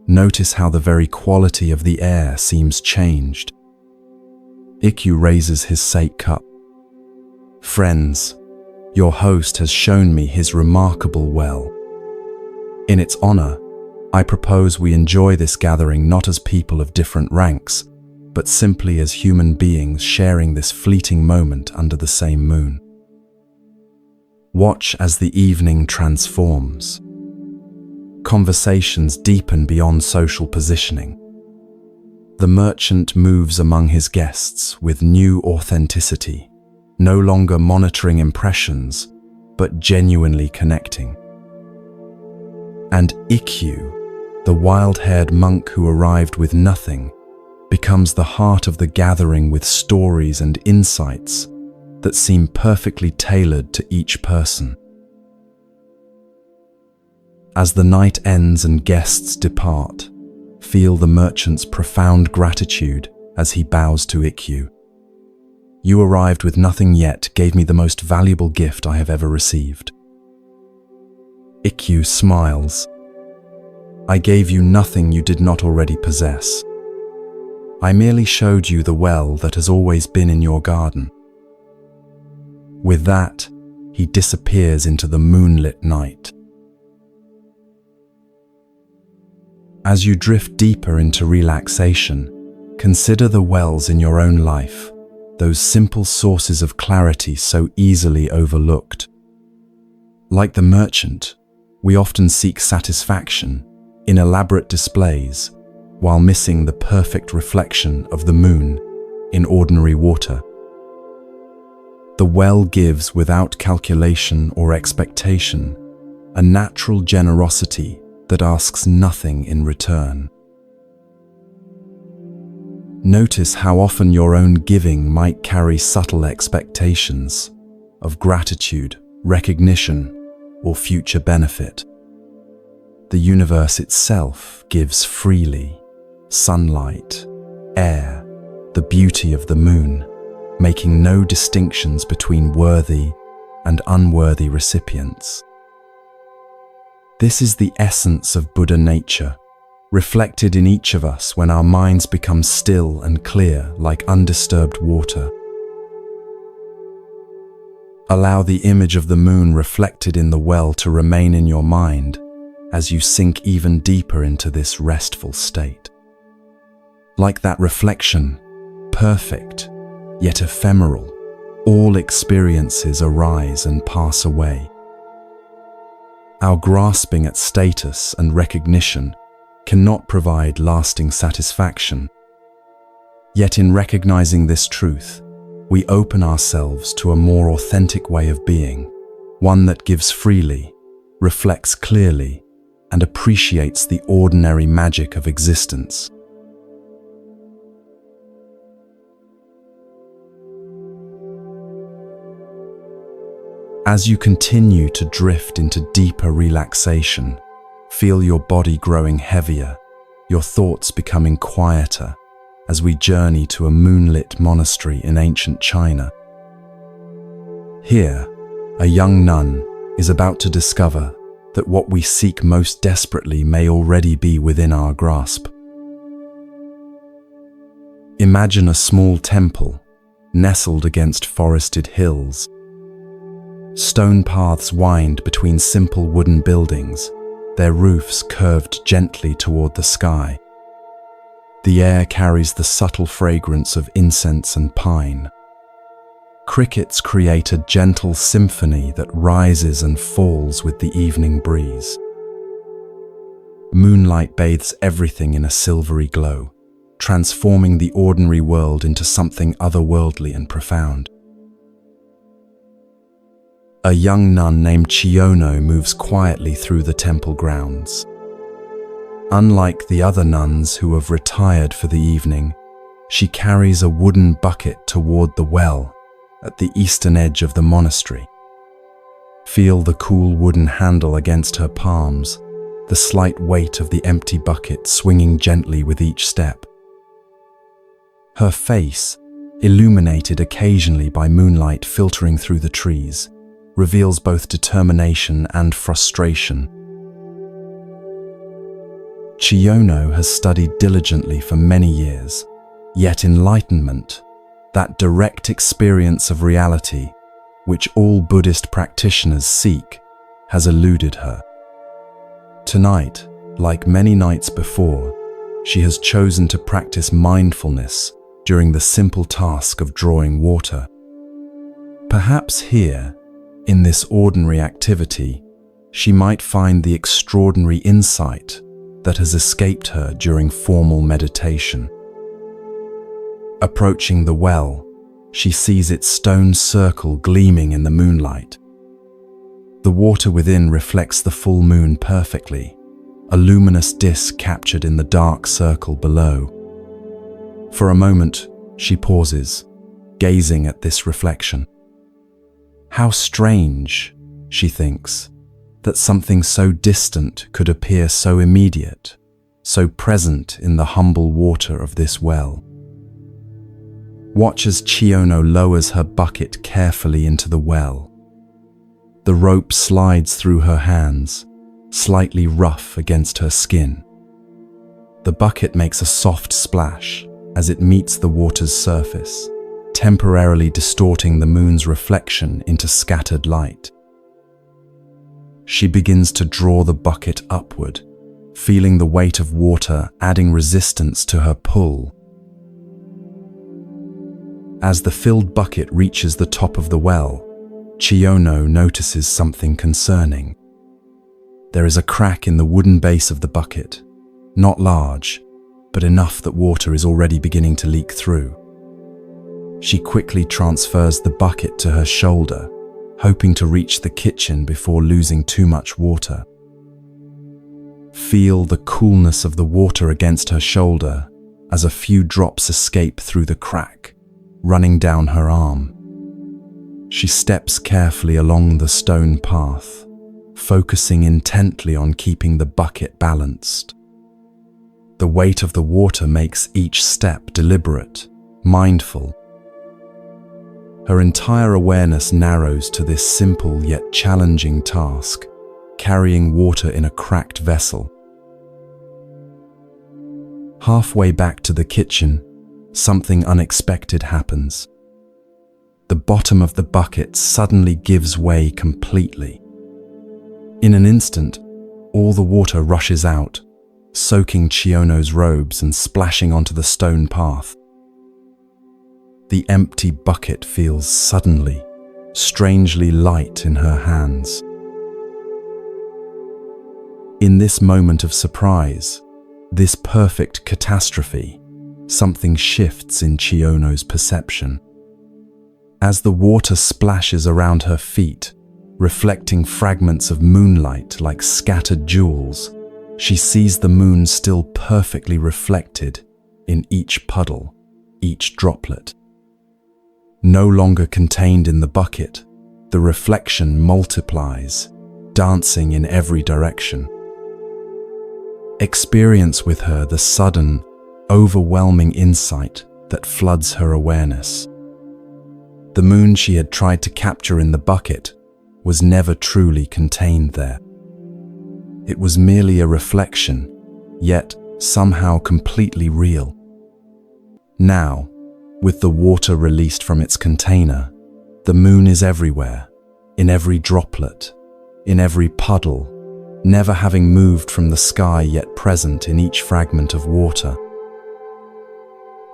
notice how the very quality of the air seems changed. Ikkyu raises his sake cup. "Friends, your host has shown me his remarkable well. In its honor, I propose we enjoy this gathering not as people of different ranks, but simply as human beings sharing this fleeting moment under the same moon." Watch as the evening transforms. Conversations deepen beyond social positioning. The merchant moves among his guests with new authenticity, no longer monitoring impressions, but genuinely connecting. And Ikkyu, the wild-haired monk who arrived with nothing, becomes the heart of the gathering with stories and insights that seem perfectly tailored to each person. As the night ends and guests depart, feel the merchant's profound gratitude as he bows to Ikkyu. You arrived with nothing yet gave me the most valuable gift I have ever received. Ikkyu smiles. I gave you nothing you did not already possess. I merely showed you the well that has always been in your garden. With that, he disappears into the moonlit night. As you drift deeper into relaxation, consider the wells in your own life, those simple sources of clarity so easily overlooked. Like the merchant, we often seek satisfaction in elaborate displays, while missing the perfect reflection of the moon in ordinary water. The well gives without calculation or expectation, a natural generosity that asks nothing in return. Notice how often your own giving might carry subtle expectations of gratitude, recognition, or future benefit. The universe itself gives freely: sunlight, air, the beauty of the moon, making no distinctions between worthy and unworthy recipients. This is the essence of Buddha nature, reflected in each of us when our minds become still and clear like undisturbed water. Allow the image of the moon reflected in the well to remain in your mind as you sink even deeper into this restful state. Like that reflection, perfect, yet ephemeral, all experiences arise and pass away. Our grasping at status and recognition cannot provide lasting satisfaction. Yet in recognizing this truth, we open ourselves to a more authentic way of being, one that gives freely, reflects clearly, and appreciates the ordinary magic of existence. As you continue to drift into deeper relaxation, feel your body growing heavier, your thoughts becoming quieter, as we journey to a moonlit monastery in ancient China. Here, a young nun is about to discover that what we seek most desperately may already be within our grasp. Imagine a small temple, nestled against forested hills. Stone paths wind between simple wooden buildings, their roofs curved gently toward the sky. The air carries the subtle fragrance of incense and pine. Crickets create a gentle symphony that rises and falls with the evening breeze. Moonlight bathes everything in a silvery glow, transforming the ordinary world into something otherworldly and profound. A young nun named Chiono moves quietly through the temple grounds. Unlike the other nuns who have retired for the evening, she carries a wooden bucket toward the well at the eastern edge of the monastery. Feel the cool wooden handle against her palms, the slight weight of the empty bucket swinging gently with each step. Her face, illuminated occasionally by moonlight filtering through the trees, reveals both determination and frustration. Chiono has studied diligently for many years, yet enlightenment, that direct experience of reality, which all Buddhist practitioners seek, has eluded her. Tonight, like many nights before, she has chosen to practice mindfulness during the simple task of drawing water. Perhaps here, in this ordinary activity, she might find the extraordinary insight that has escaped her during formal meditation. Approaching the well, she sees its stone circle gleaming in the moonlight. The water within reflects the full moon perfectly, a luminous disk captured in the dark circle below. For a moment, she pauses, gazing at this reflection. How strange, she thinks, that something so distant could appear so immediate, so present in the humble water of this well. Watch as Chiono lowers her bucket carefully into the well. The rope slides through her hands, slightly rough against her skin. The bucket makes a soft splash as it meets the water's surface, temporarily distorting the moon's reflection into scattered light. She begins to draw the bucket upward, feeling the weight of water adding resistance to her pull. As the filled bucket reaches the top of the well, Chiono notices something concerning. There is a crack in the wooden base of the bucket, not large, but enough that water is already beginning to leak through. She quickly transfers the bucket to her shoulder, hoping to reach the kitchen before losing too much water. Feel the coolness of the water against her shoulder as a few drops escape through the crack, running down her arm. She steps carefully along the stone path, focusing intently on keeping the bucket balanced. The weight of the water makes each step deliberate, mindful. Her entire awareness narrows to this simple yet challenging task, carrying water in a cracked vessel. Halfway back to the kitchen, something unexpected happens. The bottom of the bucket suddenly gives way completely. In an instant, all the water rushes out, soaking Chiono's robes and splashing onto the stone path. The empty bucket feels suddenly, strangely light in her hands. In this moment of surprise, this perfect catastrophe, something shifts in Chiono's perception. As the water splashes around her feet, reflecting fragments of moonlight like scattered jewels, she sees the moon still perfectly reflected in each puddle, each droplet. No longer contained in the bucket, the reflection multiplies, dancing in every direction. Experience with her the sudden, overwhelming insight that floods her awareness. The moon she had tried to capture in the bucket was never truly contained there. It was merely a reflection, yet somehow completely real. Now, with the water released from its container, the moon is everywhere, in every droplet, in every puddle, never having moved from the sky yet present in each fragment of water.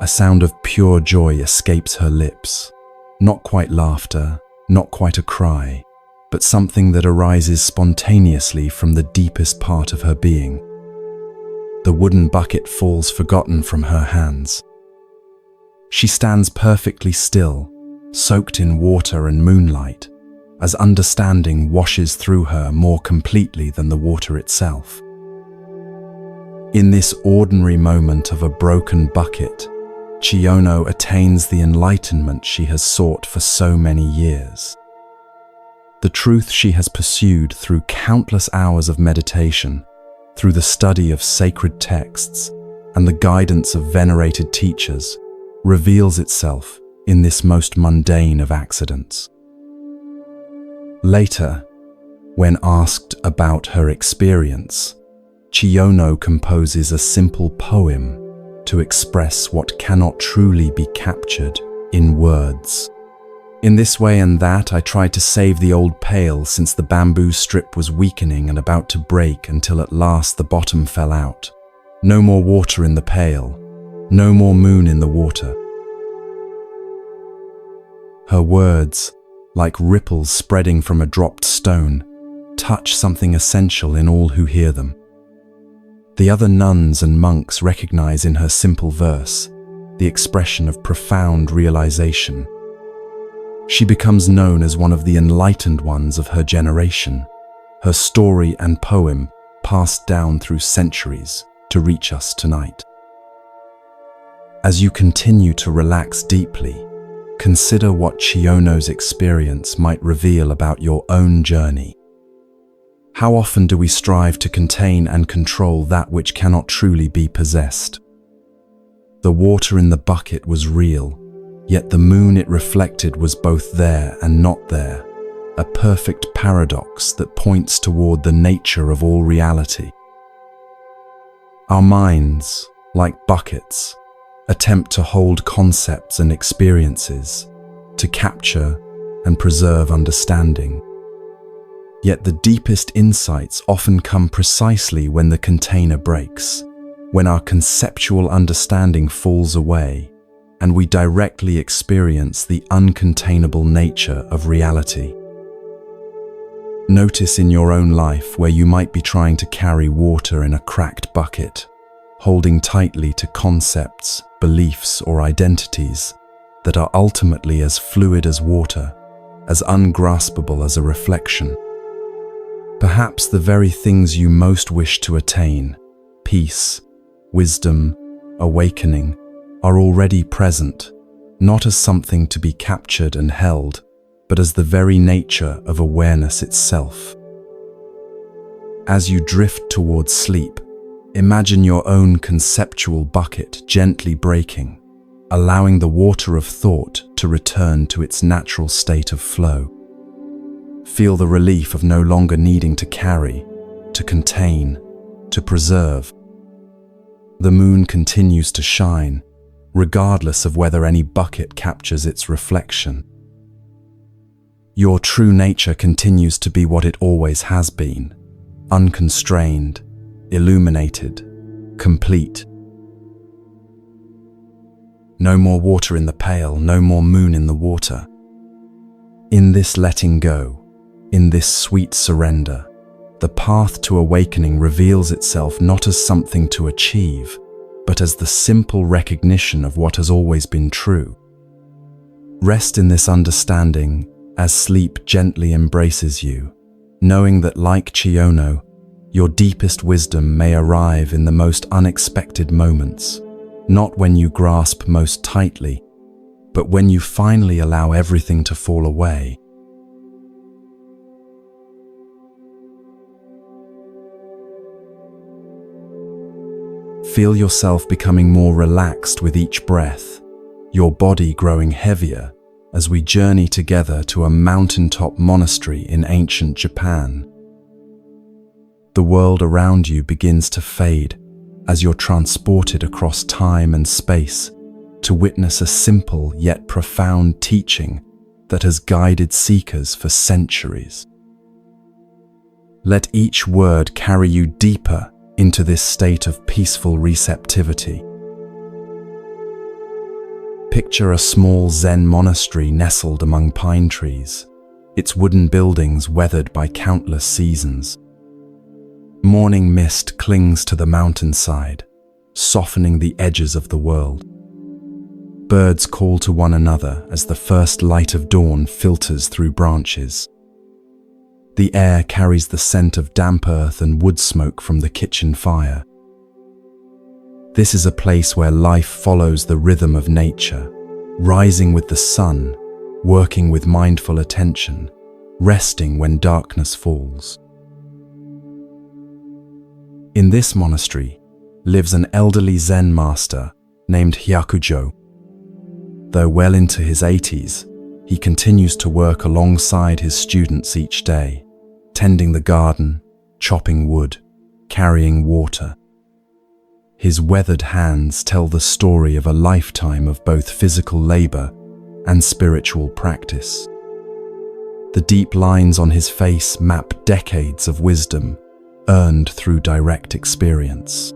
A sound of pure joy escapes her lips, not quite laughter, not quite a cry, but something that arises spontaneously from the deepest part of her being. The wooden bucket falls forgotten from her hands. She stands perfectly still, soaked in water and moonlight, as understanding washes through her more completely than the water itself. In this ordinary moment of a broken bucket, Chiono attains the enlightenment she has sought for so many years. The truth she has pursued through countless hours of meditation, through the study of sacred texts, and the guidance of venerated teachers, reveals itself in this most mundane of accidents. Later, when asked about her experience, Chiono composes a simple poem to express what cannot truly be captured in words. In this way and that, I tried to save the old pail since the bamboo strip was weakening and about to break until at last the bottom fell out. No more water in the pail, no more moon in the water. Her words, like ripples spreading from a dropped stone, touch something essential in all who hear them. The other nuns and monks recognize in her simple verse the expression of profound realization. She becomes known as one of the enlightened ones of her generation, her story and poem passed down through centuries to reach us tonight. As you continue to relax deeply, consider what Chiono's experience might reveal about your own journey. How often do we strive to contain and control that which cannot truly be possessed? The water in the bucket was real, yet the moon it reflected was both there and not there, a perfect paradox that points toward the nature of all reality. Our minds, like buckets, attempt to hold concepts and experiences, to capture and preserve understanding. Yet the deepest insights often come precisely when the container breaks, when our conceptual understanding falls away, and we directly experience the uncontainable nature of reality. Notice in your own life where you might be trying to carry water in a cracked bucket, holding tightly to concepts, beliefs, or identities that are ultimately as fluid as water, as ungraspable as a reflection. Perhaps the very things you most wish to attain, peace, wisdom, awakening, are already present, not as something to be captured and held, but as the very nature of awareness itself. As you drift towards sleep, imagine your own conceptual bucket gently breaking, allowing the water of thought to return to its natural state of flow. Feel the relief of no longer needing to carry, to contain, to preserve. The moon continues to shine, regardless of whether any bucket captures its reflection. Your true nature continues to be what it always has been, unconstrained, illuminated, complete. No more water in the pail, no more moon in the water. In this letting go, in this sweet surrender, the path to awakening reveals itself not as something to achieve, but as the simple recognition of what has always been true. Rest in this understanding as sleep gently embraces you, knowing that like Chiono, your deepest wisdom may arrive in the most unexpected moments, not when you grasp most tightly, but when you finally allow everything to fall away. Feel yourself becoming more relaxed with each breath, your body growing heavier as we journey together to a mountaintop monastery in ancient Japan. The world around you begins to fade as you're transported across time and space to witness a simple yet profound teaching that has guided seekers for centuries. Let each word carry you deeper into this state of peaceful receptivity. Picture a small Zen monastery nestled among pine trees, its wooden buildings weathered by countless seasons. Morning mist clings to the mountainside, softening the edges of the world. Birds call to one another as the first light of dawn filters through branches. The air carries the scent of damp earth and wood smoke from the kitchen fire. This is a place where life follows the rhythm of nature, rising with the sun, working with mindful attention, resting when darkness falls. In this monastery lives an elderly Zen master named Hyakujo. Though well into his 80s, he continues to work alongside his students each day, tending the garden, chopping wood, carrying water. His weathered hands tell the story of a lifetime of both physical labor and spiritual practice. The deep lines on his face map decades of wisdom earned through direct experience.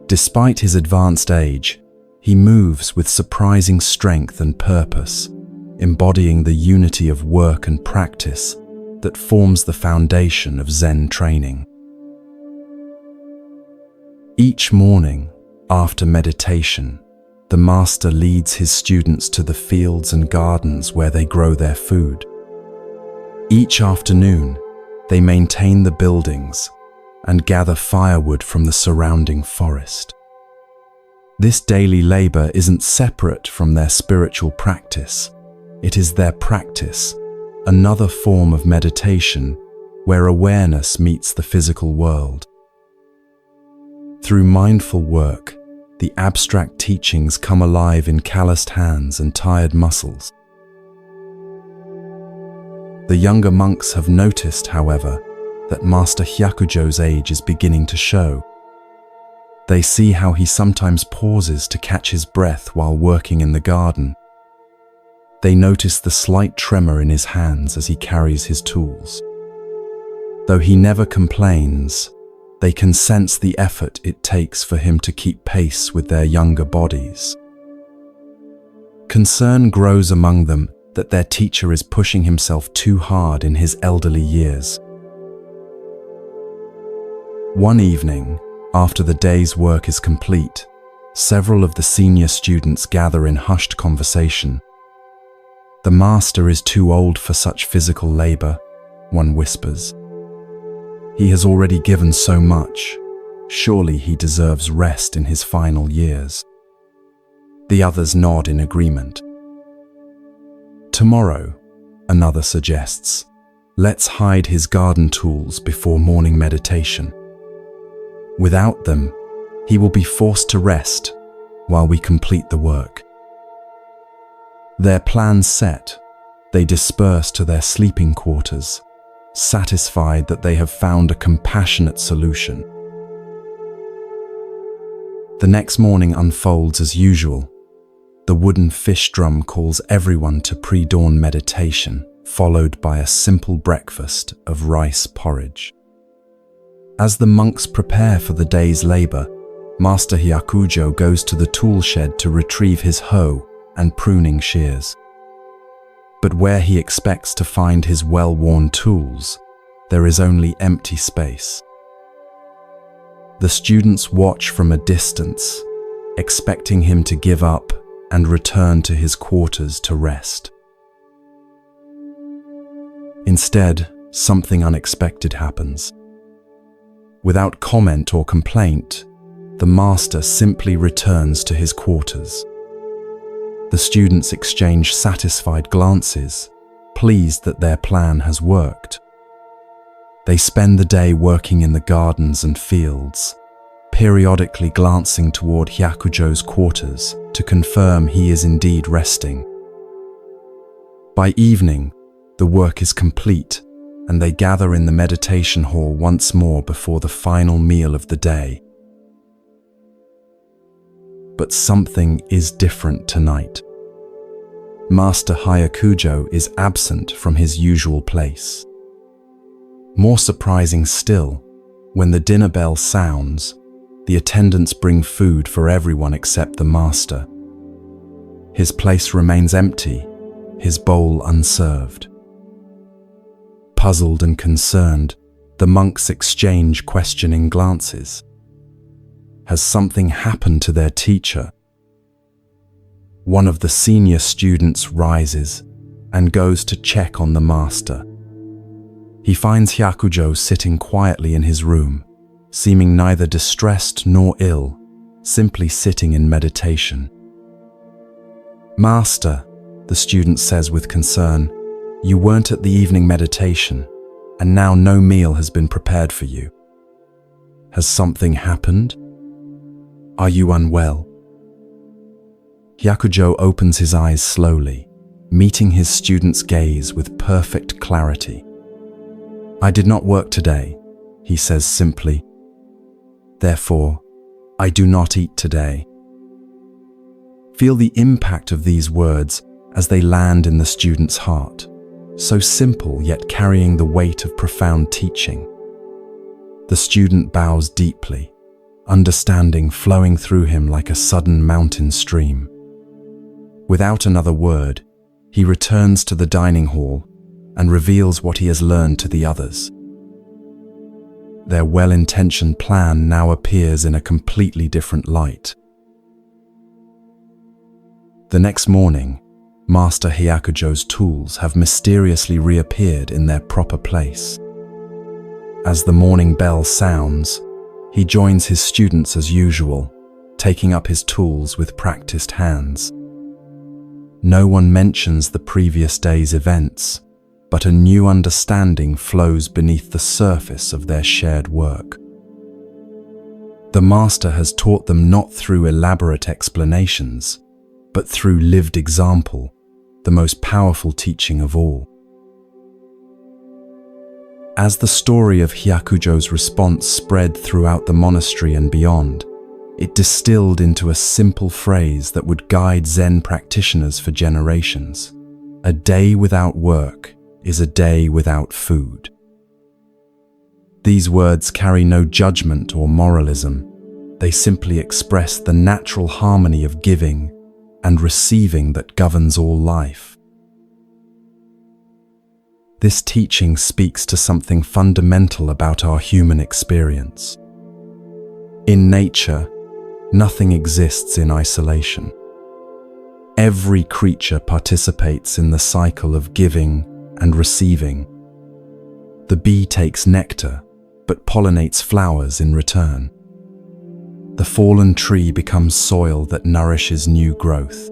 Despite his advanced age, he moves with surprising strength and purpose, embodying the unity of work and practice that forms the foundation of Zen training. Each morning, after meditation, the master leads his students to the fields and gardens where they grow their food. Each afternoon, they maintain the buildings and gather firewood from the surrounding forest. This daily labor isn't separate from their spiritual practice. It is their practice, another form of meditation where awareness meets the physical world. Through mindful work, the abstract teachings come alive in calloused hands and tired muscles. The younger monks have noticed, however, that Master Hyakujo's age is beginning to show. They see how he sometimes pauses to catch his breath while working in the garden. They notice the slight tremor in his hands as he carries his tools. Though he never complains, they can sense the effort it takes for him to keep pace with their younger bodies. Concern grows among them that their teacher is pushing himself too hard in his elderly years. One evening, after the day's work is complete, several of the senior students gather in hushed conversation. "The master is too old for such physical labor," one whispers. "He has already given so much. Surely he deserves rest in his final years." The others nod in agreement. "Tomorrow," another suggests, "let's hide his garden tools before morning meditation. Without them, he will be forced to rest while we complete the work." Their plans set, they disperse to their sleeping quarters, satisfied that they have found a compassionate solution. The next morning unfolds as usual. The wooden fish drum calls everyone to pre-dawn meditation, followed by a simple breakfast of rice porridge. As the monks prepare for the day's labor, Master Hyakujo goes to the tool shed to retrieve his hoe and pruning shears. But where he expects to find his well-worn tools, there is only empty space. The students watch from a distance, expecting him to give up and return to his quarters to rest. Instead, something unexpected happens. Without comment or complaint, the master simply returns to his quarters. The students exchange satisfied glances, pleased that their plan has worked. They spend the day working in the gardens and fields, periodically glancing toward Hyakujo's quarters to confirm he is indeed resting. By evening, the work is complete, and they gather in the meditation hall once more before the final meal of the day. But something is different tonight. Master Hyakujo is absent from his usual place. More surprising still, when the dinner bell sounds, the attendants bring food for everyone except the master. His place remains empty, his bowl unserved. Puzzled and concerned, the monks exchange questioning glances. Has something happened to their teacher? One of the senior students rises and goes to check on the master. He finds Hyakujo sitting quietly in his room, seeming neither distressed nor ill, simply sitting in meditation. "Master," the student says with concern, "you weren't at the evening meditation, and now no meal has been prepared for you. Has something happened? Are you unwell?" Hyakujo opens his eyes slowly, meeting his student's gaze with perfect clarity. "I did not work today," he says simply. "Therefore, I do not eat today." Feel the impact of these words as they land in the student's heart, so simple yet carrying the weight of profound teaching. The student bows deeply, understanding flowing through him like a sudden mountain stream. Without another word, he returns to the dining hall and reveals what he has learned to the others. Their well-intentioned plan now appears in a completely different light. The next morning, Master Hyakujo's tools have mysteriously reappeared in their proper place. As the morning bell sounds, he joins his students as usual, taking up his tools with practiced hands. No one mentions the previous day's events, but a new understanding flows beneath the surface of their shared work. The master has taught them not through elaborate explanations, but through lived example, the most powerful teaching of all. As the story of Hyakujo's response spread throughout the monastery and beyond, it distilled into a simple phrase that would guide Zen practitioners for generations. A day without work is a day without food. These words carry no judgment or moralism. They simply express the natural harmony of giving and receiving that governs all life. This teaching speaks to something fundamental about our human experience. In nature, nothing exists in isolation. Every creature participates in the cycle of giving and receiving. The bee takes nectar, but pollinates flowers in return. The fallen tree becomes soil that nourishes new growth.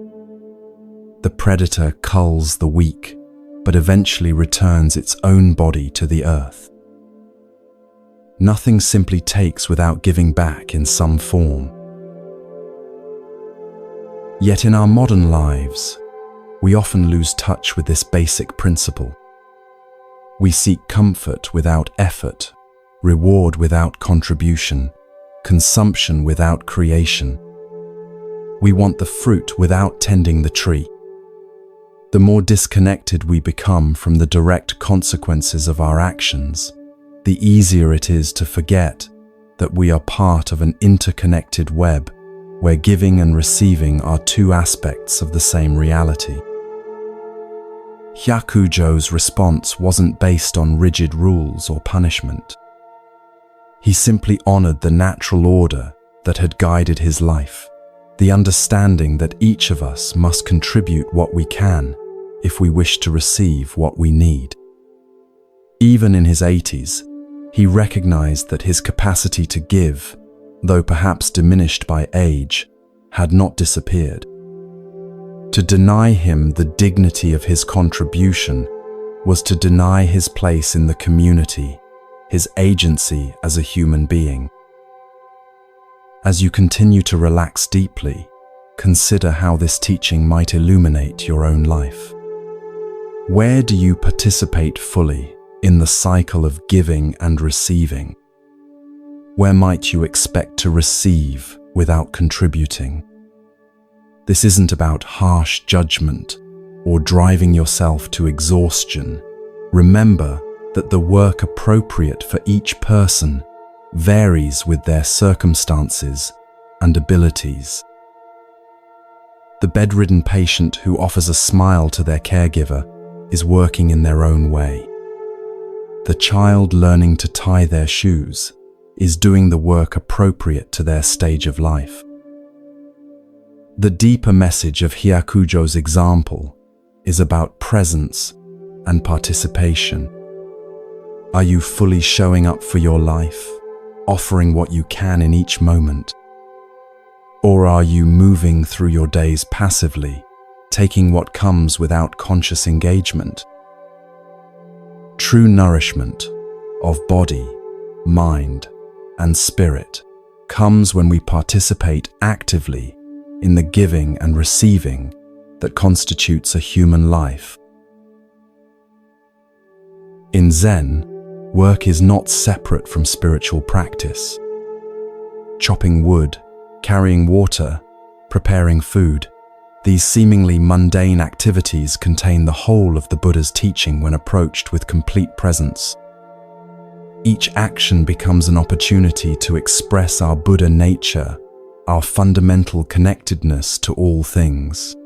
The predator culls the weak, but eventually returns its own body to the earth. Nothing simply takes without giving back in some form. Yet in our modern lives, we often lose touch with this basic principle. We seek comfort without effort, reward without contribution, consumption without creation. We want the fruit without tending the tree. The more disconnected we become from the direct consequences of our actions, the easier it is to forget that we are part of an interconnected web where giving and receiving are two aspects of the same reality. Hyakujo's response wasn't based on rigid rules or punishment. He simply honored the natural order that had guided his life, the understanding that each of us must contribute what we can if we wish to receive what we need. Even in his 80s, he recognized that his capacity to give, though perhaps diminished by age, had not disappeared. To deny him the dignity of his contribution was to deny his place in the community, his agency as a human being. As you continue to relax deeply, consider how this teaching might illuminate your own life. Where do you participate fully in the cycle of giving and receiving? Where might you expect to receive without contributing? This isn't about harsh judgment or driving yourself to exhaustion. Remember that the work appropriate for each person varies with their circumstances and abilities. The bedridden patient who offers a smile to their caregiver is working in their own way. The child learning to tie their shoes is doing the work appropriate to their stage of life. The deeper message of Hyakujo's example is about presence and participation. Are you fully showing up for your life, offering what you can in each moment? Or are you moving through your days passively, taking what comes without conscious engagement? True nourishment of body, mind, and spirit comes when we participate actively in the giving and receiving that constitutes a human life. In Zen, work is not separate from spiritual practice. Chopping wood, carrying water, preparing food, these seemingly mundane activities contain the whole of the Buddha's teaching when approached with complete presence. Each action becomes an opportunity to express our Buddha nature, our fundamental connectedness to all things.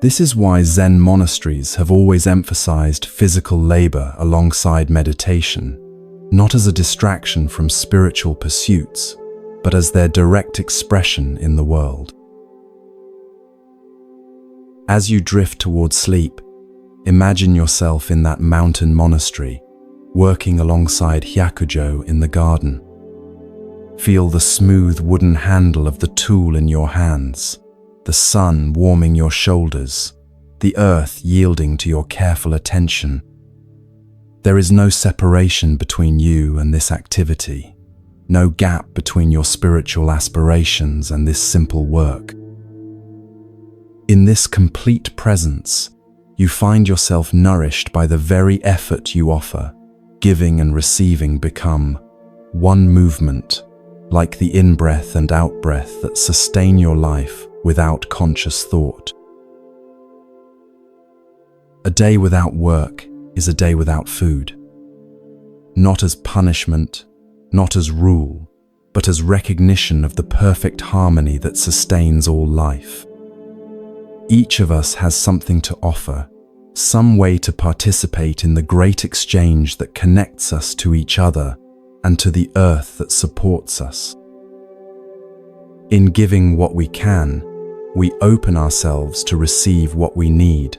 This is why Zen monasteries have always emphasized physical labor alongside meditation, not as a distraction from spiritual pursuits, but as their direct expression in the world. As you drift towards sleep, imagine yourself in that mountain monastery, working alongside Hyakujo in the garden. Feel the smooth wooden handle of the tool in your hands, the sun warming your shoulders, the earth yielding to your careful attention. There is no separation between you and this activity, no gap between your spiritual aspirations and this simple work. In this complete presence, you find yourself nourished by the very effort you offer. Giving and receiving become one movement, like the in-breath and out-breath that sustain your life without conscious thought. A day without work is a day without food. Not as punishment, not as rule, but as recognition of the perfect harmony that sustains all life. Each of us has something to offer, some way to participate in the great exchange that connects us to each other and to the earth that supports us. In giving what we can, we open ourselves to receive what we need,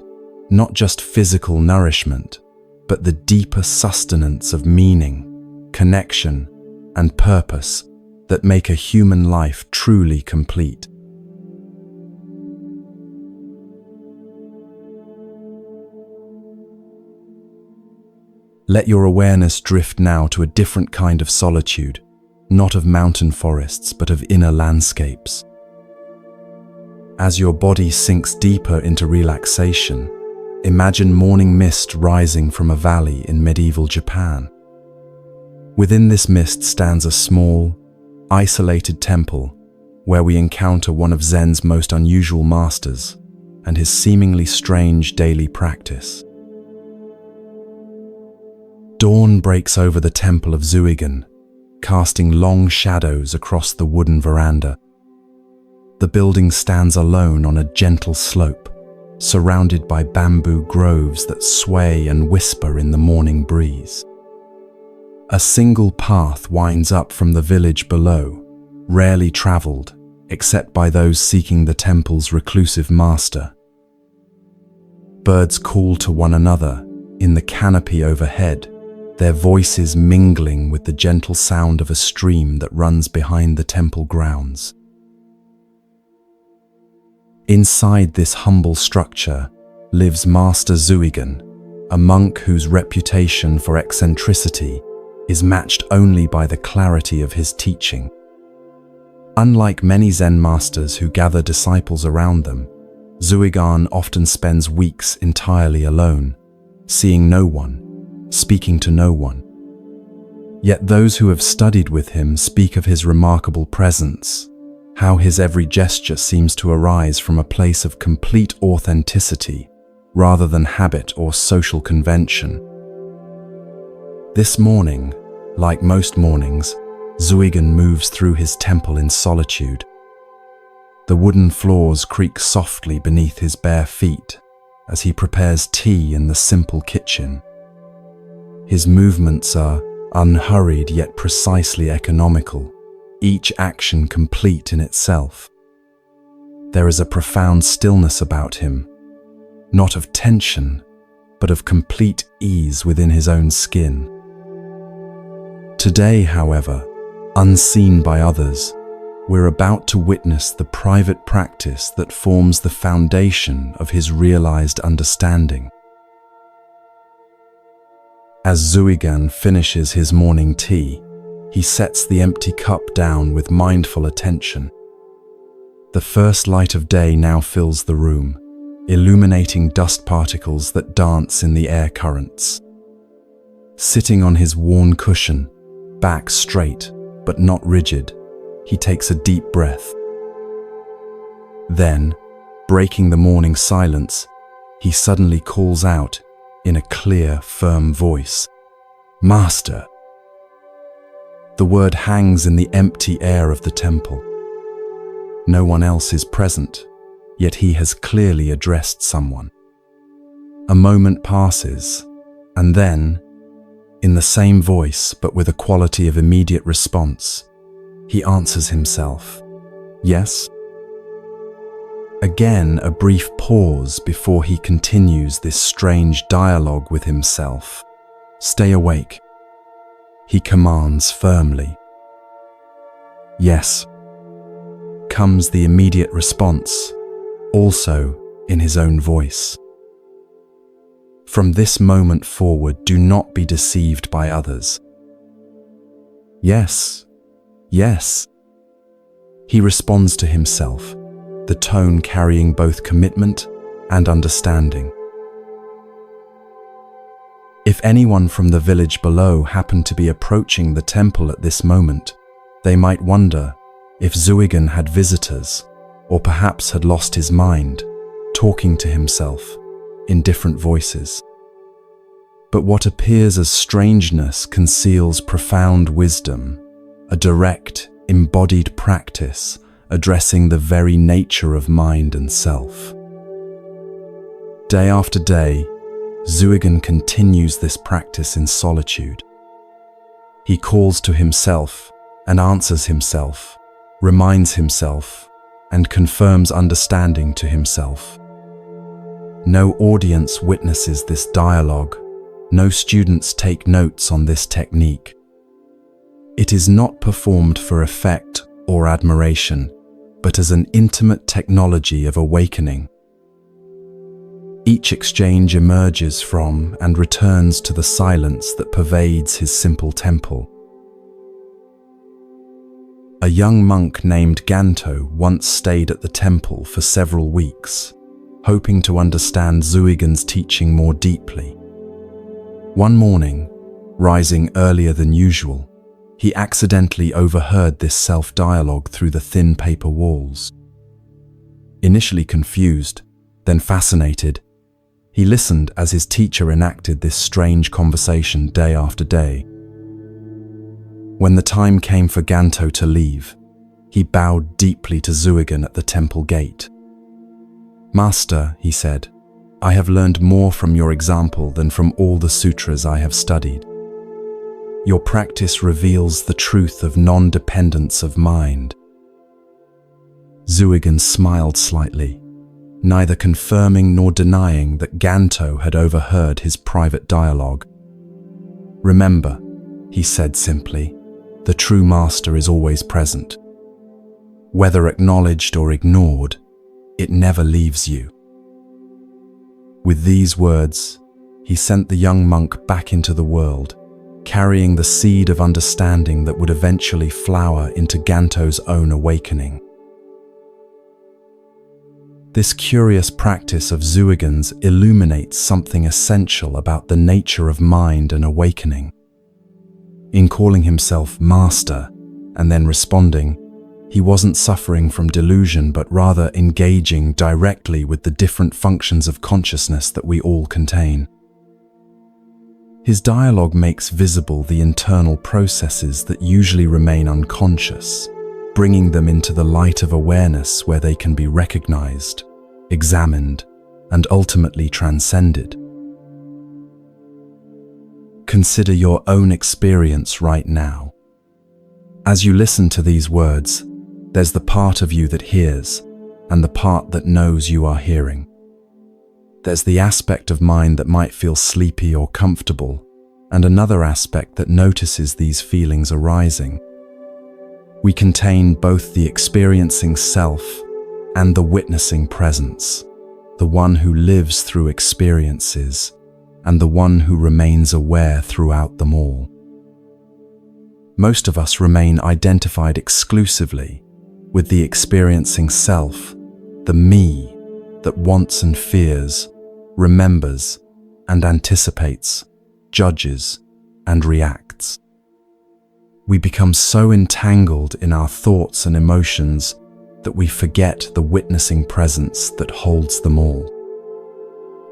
not just physical nourishment, but the deeper sustenance of meaning, connection, and purpose that make a human life truly complete. Let your awareness drift now to a different kind of solitude, not of mountain forests, but of inner landscapes. As your body sinks deeper into relaxation, imagine morning mist rising from a valley in medieval Japan. Within this mist stands a small, isolated temple where we encounter one of Zen's most unusual masters and his seemingly strange daily practice. Dawn breaks over the temple of Zuigan, casting long shadows across the wooden veranda. The building stands alone on a gentle slope, surrounded by bamboo groves that sway and whisper in the morning breeze. A single path winds up from the village below, rarely traveled except by those seeking the temple's reclusive master. Birds call to one another in the canopy overhead, their voices mingling with the gentle sound of a stream that runs behind the temple grounds. Inside this humble structure lives Master Zuigan, a monk whose reputation for eccentricity is matched only by the clarity of his teaching. Unlike many Zen masters who gather disciples around them, Zuigan often spends weeks entirely alone, seeing no one, speaking to no one. Yet those who have studied with him speak of his remarkable presence, how his every gesture seems to arise from a place of complete authenticity rather than habit or social convention. This morning, like most mornings, Zuigan moves through his temple in solitude. The wooden floors creak softly beneath his bare feet as he prepares tea in the simple kitchen. His movements are unhurried yet precisely economical, each action complete in itself. There is a profound stillness about him, not of tension, but of complete ease within his own skin. Today, however, unseen by others, we're about to witness the private practice that forms the foundation of his realized understanding. As Zuigan finishes his morning tea, he sets the empty cup down with mindful attention. The first light of day now fills the room, illuminating dust particles that dance in the air currents. Sitting on his worn cushion, back straight but not rigid, he takes a deep breath. Then, breaking the morning silence, he suddenly calls out in a clear, firm voice, "Master!" The word hangs in the empty air of the temple. No one else is present, yet he has clearly addressed someone. A moment passes, and then, in the same voice but with a quality of immediate response, he answers himself, "Yes?" Again, a brief pause before he continues this strange dialogue with himself. "Stay awake," he commands firmly. "Yes," comes the immediate response, also in his own voice. From this moment forward, do not be deceived by others. "Yes, yes," he responds to himself, the tone carrying both commitment and understanding. If anyone from the village below happened to be approaching the temple at this moment, they might wonder if Zuigan had visitors, or perhaps had lost his mind, talking to himself in different voices. But what appears as strangeness conceals profound wisdom, a direct, embodied practice addressing the very nature of mind and self. Day after day, Zuigan continues this practice in solitude. He calls to himself and answers himself, reminds himself, and confirms understanding to himself. No audience witnesses this dialogue. No students take notes on this technique. It is not performed for effect or admiration, but as an intimate technology of awakening. Each exchange emerges from and returns to the silence that pervades his simple temple. A young monk named Ganto once stayed at the temple for several weeks, hoping to understand Zuigan's teaching more deeply. One morning, rising earlier than usual, he accidentally overheard this self-dialogue through the thin paper walls. Initially confused, then fascinated, he listened as his teacher enacted this strange conversation day after day. When the time came for Ganto to leave, he bowed deeply to Zuigan at the temple gate. "Master," he said, "I have learned more from your example than from all the sutras I have studied. Your practice reveals the truth of non-dependence of mind." Zuigan smiled slightly, neither confirming nor denying that Ganto had overheard his private dialogue. "Remember," he said simply, "the true master is always present. Whether acknowledged or ignored, it never leaves you." With these words, he sent the young monk back into the world, carrying the seed of understanding that would eventually flower into Ganto's own awakening. This curious practice of Zuigan's illuminates something essential about the nature of mind and awakening. In calling himself master and then responding, he wasn't suffering from delusion but rather engaging directly with the different functions of consciousness that we all contain. His dialogue makes visible the internal processes that usually remain unconscious, bringing them into the light of awareness where they can be recognized, examined, and ultimately transcended. Consider your own experience right now. As you listen to these words, there's the part of you that hears and the part that knows you are hearing. There's the aspect of mind that might feel sleepy or comfortable, and another aspect that notices these feelings arising. We contain both the experiencing self and the witnessing presence, the one who lives through experiences and the one who remains aware throughout them all. Most of us remain identified exclusively with the experiencing self, the me that wants and fears, remembers and anticipates, judges and reacts. We become so entangled in our thoughts and emotions that we forget the witnessing presence that holds them all.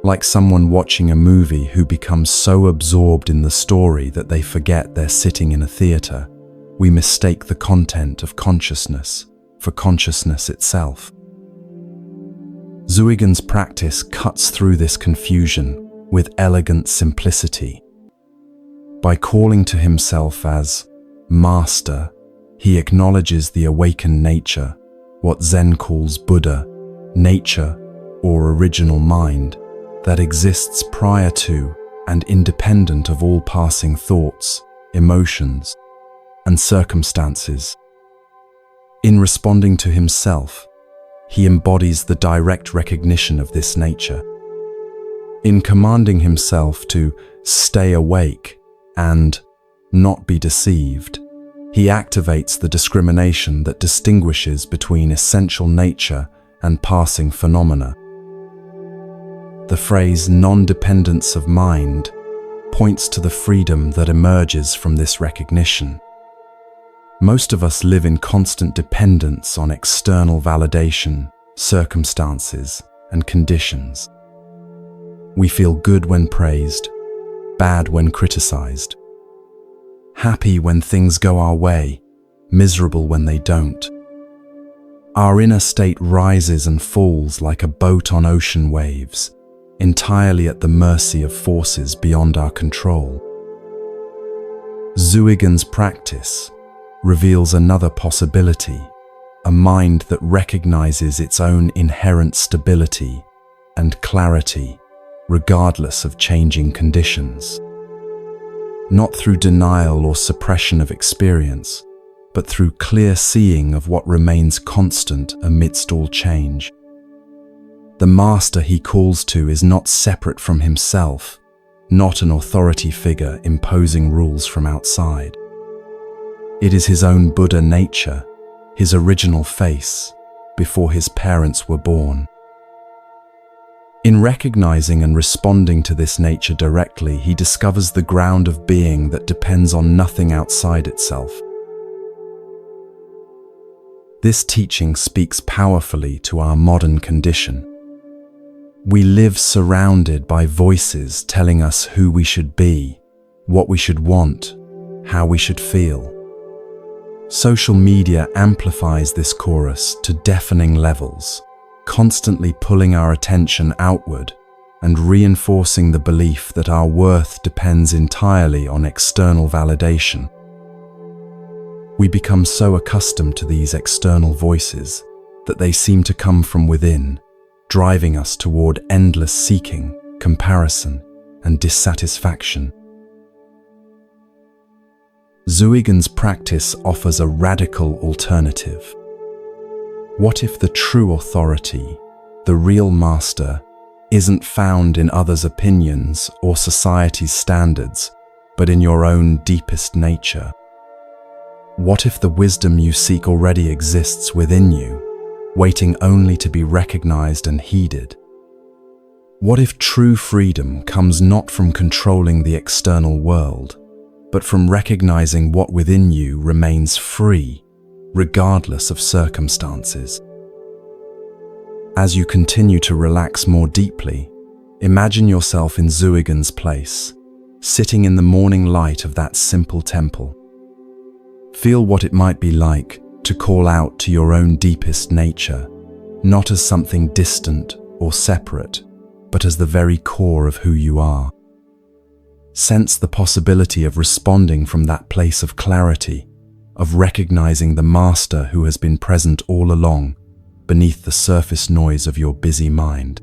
Like someone watching a movie who becomes so absorbed in the story that they forget they're sitting in a theater, we mistake the content of consciousness for consciousness itself. Zuigan's practice cuts through this confusion with elegant simplicity. By calling to himself as master, he acknowledges the awakened nature, what Zen calls Buddha, nature, or original mind that exists prior to and independent of all passing thoughts, emotions, and circumstances. In responding to himself, he embodies the direct recognition of this nature. In commanding himself to stay awake and not be deceived, he activates the discrimination that distinguishes between essential nature and passing phenomena. The phrase non-dependence of mind points to the freedom that emerges from this recognition. Most of us live in constant dependence on external validation, circumstances, and conditions. We feel good when praised, bad when criticized, happy when things go our way, miserable when they don't. Our inner state rises and falls like a boat on ocean waves, entirely at the mercy of forces beyond our control. Zuigan's practice reveals another possibility, a mind that recognizes its own inherent stability and clarity, regardless of changing conditions. Not through denial or suppression of experience, but through clear seeing of what remains constant amidst all change. The master he calls to is not separate from himself, not an authority figure imposing rules from outside. It is his own Buddha nature, his original face, before his parents were born. In recognizing and responding to this nature directly, he discovers the ground of being that depends on nothing outside itself. This teaching speaks powerfully to our modern condition. We live surrounded by voices telling us who we should be, what we should want, how we should feel. Social media amplifies this chorus to deafening levels, constantly pulling our attention outward and reinforcing the belief that our worth depends entirely on external validation. We become so accustomed to these external voices that they seem to come from within, driving us toward endless seeking, comparison, and dissatisfaction. Zuigan's practice offers a radical alternative. What if the true authority, the real master, isn't found in others' opinions or society's standards, but in your own deepest nature? What if the wisdom you seek already exists within you, waiting only to be recognized and heeded? What if true freedom comes not from controlling the external world, but from recognizing what within you remains free, regardless of circumstances? As you continue to relax more deeply, imagine yourself in Zuigan's place, sitting in the morning light of that simple temple. Feel what it might be like to call out to your own deepest nature, not as something distant or separate, but as the very core of who you are. Sense the possibility of responding from that place of clarity, of recognizing the master who has been present all along, beneath the surface noise of your busy mind.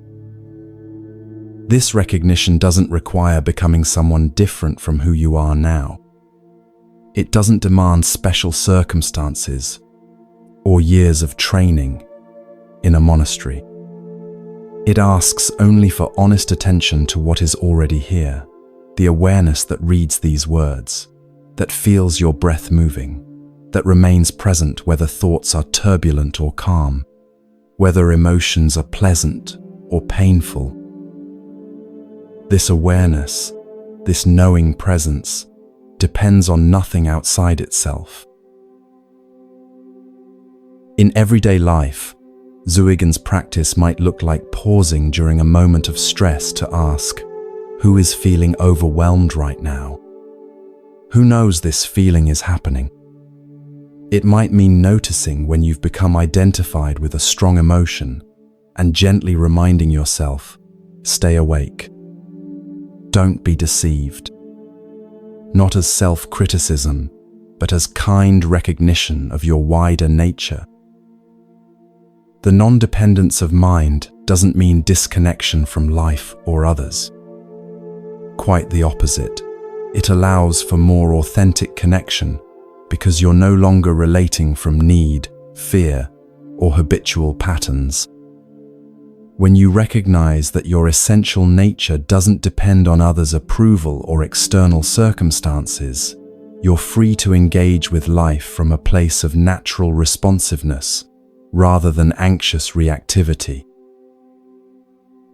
This recognition doesn't require becoming someone different from who you are now. It doesn't demand special circumstances or years of training in a monastery. It asks only for honest attention to what is already here, the awareness that reads these words, that feels your breath moving, that remains present whether thoughts are turbulent or calm, whether emotions are pleasant or painful. This awareness, this knowing presence, depends on nothing outside itself. In everyday life, Zuigan's practice might look like pausing during a moment of stress to ask, who is feeling overwhelmed right now? Who knows this feeling is happening? It might mean noticing when you've become identified with a strong emotion and gently reminding yourself, stay awake. Don't be deceived. Not as self-criticism, but as kind recognition of your wider nature. The non-dependence of mind doesn't mean disconnection from life or others. Quite the opposite. It allows for more authentic connection because you're no longer relating from need, fear, or habitual patterns. When you recognize that your essential nature doesn't depend on others' approval or external circumstances, you're free to engage with life from a place of natural responsiveness rather than anxious reactivity.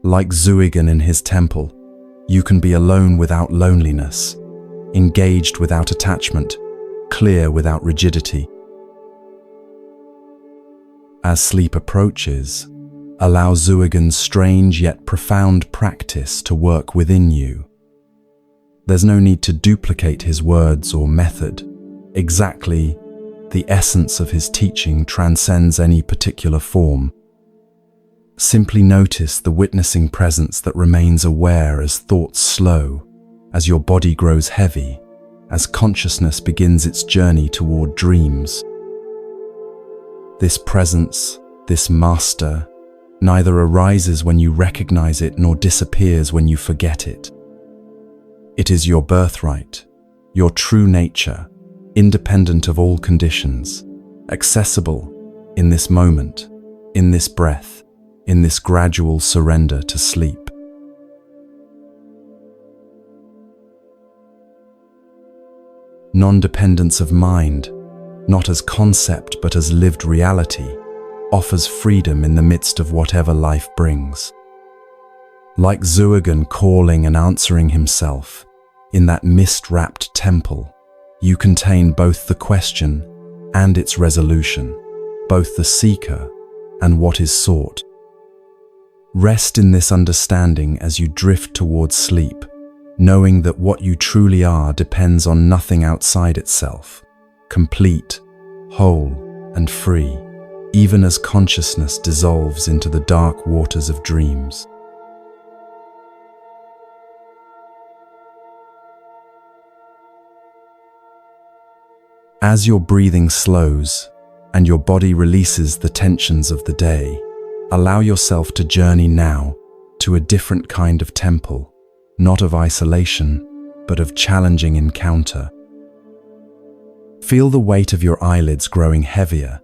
Like Zuigan in his temple, you can be alone without loneliness, engaged without attachment, clear without rigidity. As sleep approaches, allow Zuigan's strange yet profound practice to work within you. There's no need to duplicate his words or method. Exactly, the essence of his teaching transcends any particular form. Simply notice the witnessing presence that remains aware as thoughts slow, as your body grows heavy, as consciousness begins its journey toward dreams. This presence, this master, neither arises when you recognize it nor disappears when you forget it. It is your birthright, your true nature, independent of all conditions, accessible in this moment, in this breath, in this gradual surrender to sleep. Non-dependence of mind, not as concept but as lived reality, offers freedom in the midst of whatever life brings. Like Zuigan calling and answering himself, in that mist-wrapped temple, you contain both the question and its resolution, both the seeker and what is sought. Rest in this understanding as you drift towards sleep, knowing that what you truly are depends on nothing outside itself, complete, whole, and free, even as consciousness dissolves into the dark waters of dreams. As your breathing slows and your body releases the tensions of the day, allow yourself to journey now to a different kind of temple, not of isolation, but of challenging encounter. Feel the weight of your eyelids growing heavier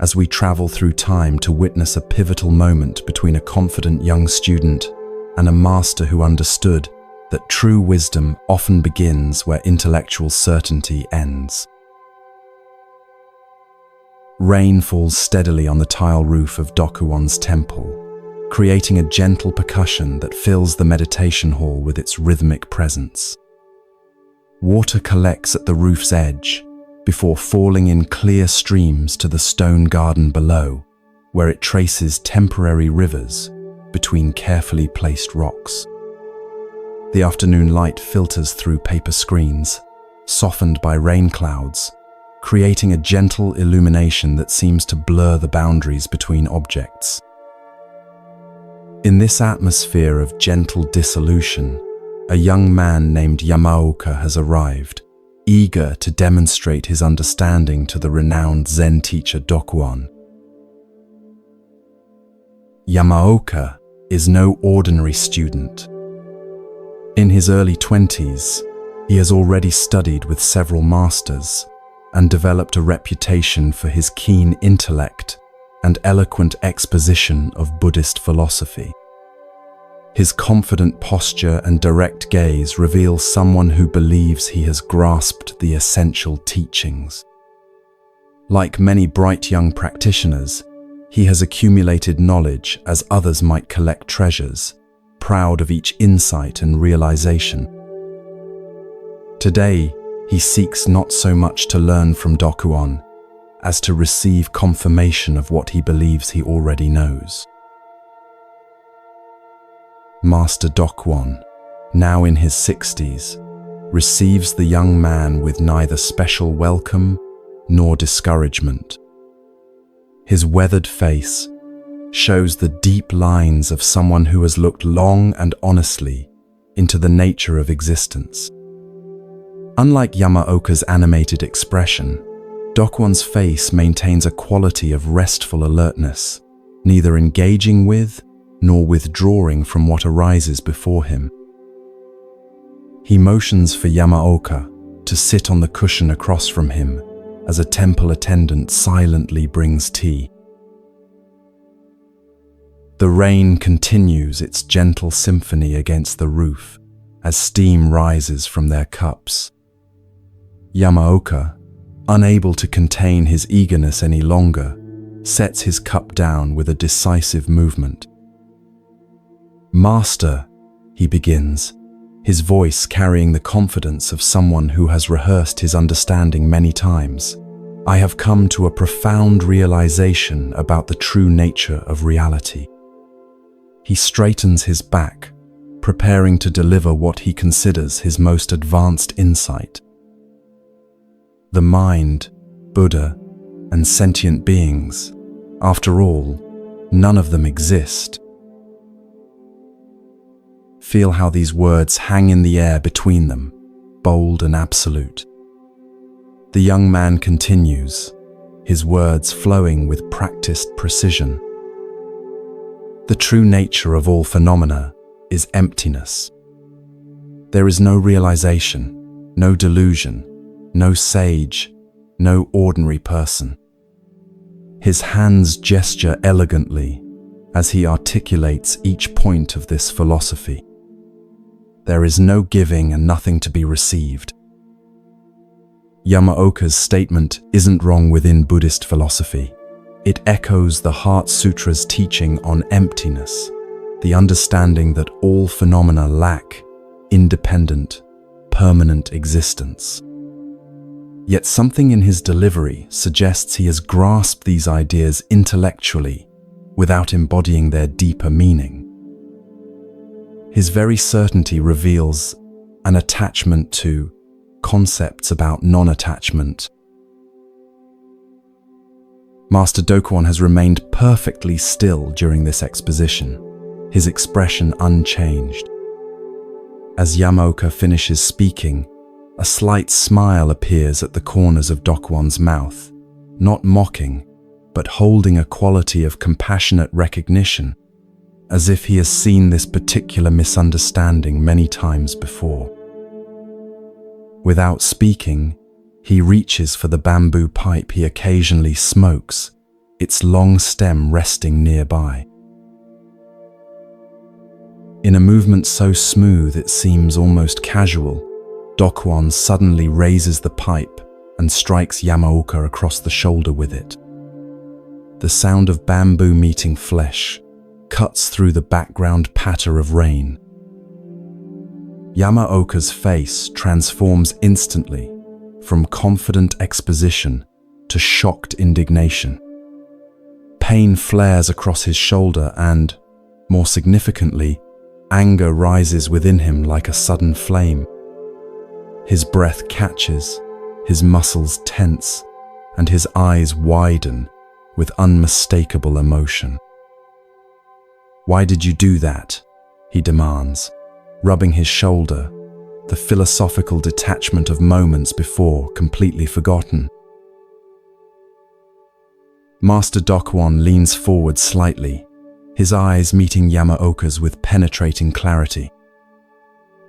as we travel through time to witness a pivotal moment between a confident young student and a master who understood that true wisdom often begins where intellectual certainty ends. Rain falls steadily on the tile roof of Dokuwon's temple, creating a gentle percussion that fills the meditation hall with its rhythmic presence. Water collects at the roof's edge before falling in clear streams to the stone garden below, where it traces temporary rivers between carefully placed rocks. The afternoon light filters through paper screens, softened by rain clouds, creating a gentle illumination that seems to blur the boundaries between objects. In this atmosphere of gentle dissolution, a young man named Yamaoka has arrived, eager to demonstrate his understanding to the renowned Zen teacher Dokuwon. Yamaoka is no ordinary student. In his early 20s, he has already studied with several masters and developed a reputation for his keen intellect and eloquent exposition of Buddhist philosophy. His confident posture and direct gaze reveal someone who believes he has grasped the essential teachings. Like many bright young practitioners, he has accumulated knowledge as others might collect treasures, proud of each insight and realization. Today, he seeks not so much to learn from Dokuwon as to receive confirmation of what he believes he already knows. Master Dokuwon, now in his 60s, receives the young man with neither special welcome nor discouragement. His weathered face shows the deep lines of someone who has looked long and honestly into the nature of existence. Unlike Yamaoka's animated expression, Dokuwon's face maintains a quality of restful alertness, neither engaging with nor withdrawing from what arises before him. He motions for Yamaoka to sit on the cushion across from him as a temple attendant silently brings tea. The rain continues its gentle symphony against the roof as steam rises from their cups. Yamaoka, unable to contain his eagerness any longer, sets his cup down with a decisive movement. "Master," he begins, his voice carrying the confidence of someone who has rehearsed his understanding many times, "I have come to a profound realization about the true nature of reality." He straightens his back, preparing to deliver what he considers his most advanced insight. The mind, Buddha, and sentient beings, after all, none of them exist. Feel how these words hang in the air between them, bold and absolute. The young man continues, his words flowing with practiced precision. The true nature of all phenomena is emptiness. There is no realization, no delusion, no sage, no ordinary person. His hands gesture elegantly as he articulates each point of this philosophy. There is no giving and nothing to be received. Yamaoka's statement isn't wrong within Buddhist philosophy. It echoes the Heart Sutra's teaching on emptiness, the understanding that all phenomena lack independent, permanent existence. Yet something in his delivery suggests he has grasped these ideas intellectually without embodying their deeper meaning. His very certainty reveals an attachment to concepts about non-attachment. Master Dokuan has remained perfectly still during this exposition, his expression unchanged. As Yamaoka finishes speaking, a slight smile appears at the corners of Dokuan's mouth, not mocking, but holding a quality of compassionate recognition, as if he has seen this particular misunderstanding many times before. Without speaking, he reaches for the bamboo pipe he occasionally smokes, its long stem resting nearby. In a movement so smooth it seems almost casual, Dokuan suddenly raises the pipe and strikes Yamaoka across the shoulder with it. The sound of bamboo meeting flesh cuts through the background patter of rain. Yamaoka's face transforms instantly from confident exposition to shocked indignation. Pain flares across his shoulder and, more significantly, anger rises within him like a sudden flame. His breath catches, his muscles tense, and his eyes widen with unmistakable emotion. "Why did you do that?" he demands, rubbing his shoulder, the philosophical detachment of moments before completely forgotten. Master Dokuan leans forward slightly, his eyes meeting Yamaoka's with penetrating clarity.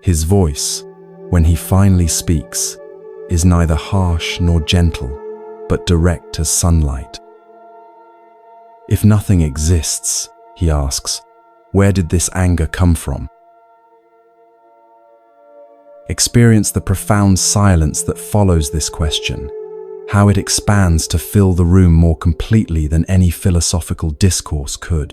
His voice, when he finally speaks, is neither harsh nor gentle, but direct as sunlight. "If nothing exists," he asks, "where did this anger come from?" Experience the profound silence that follows this question, how it expands to fill the room more completely than any philosophical discourse could.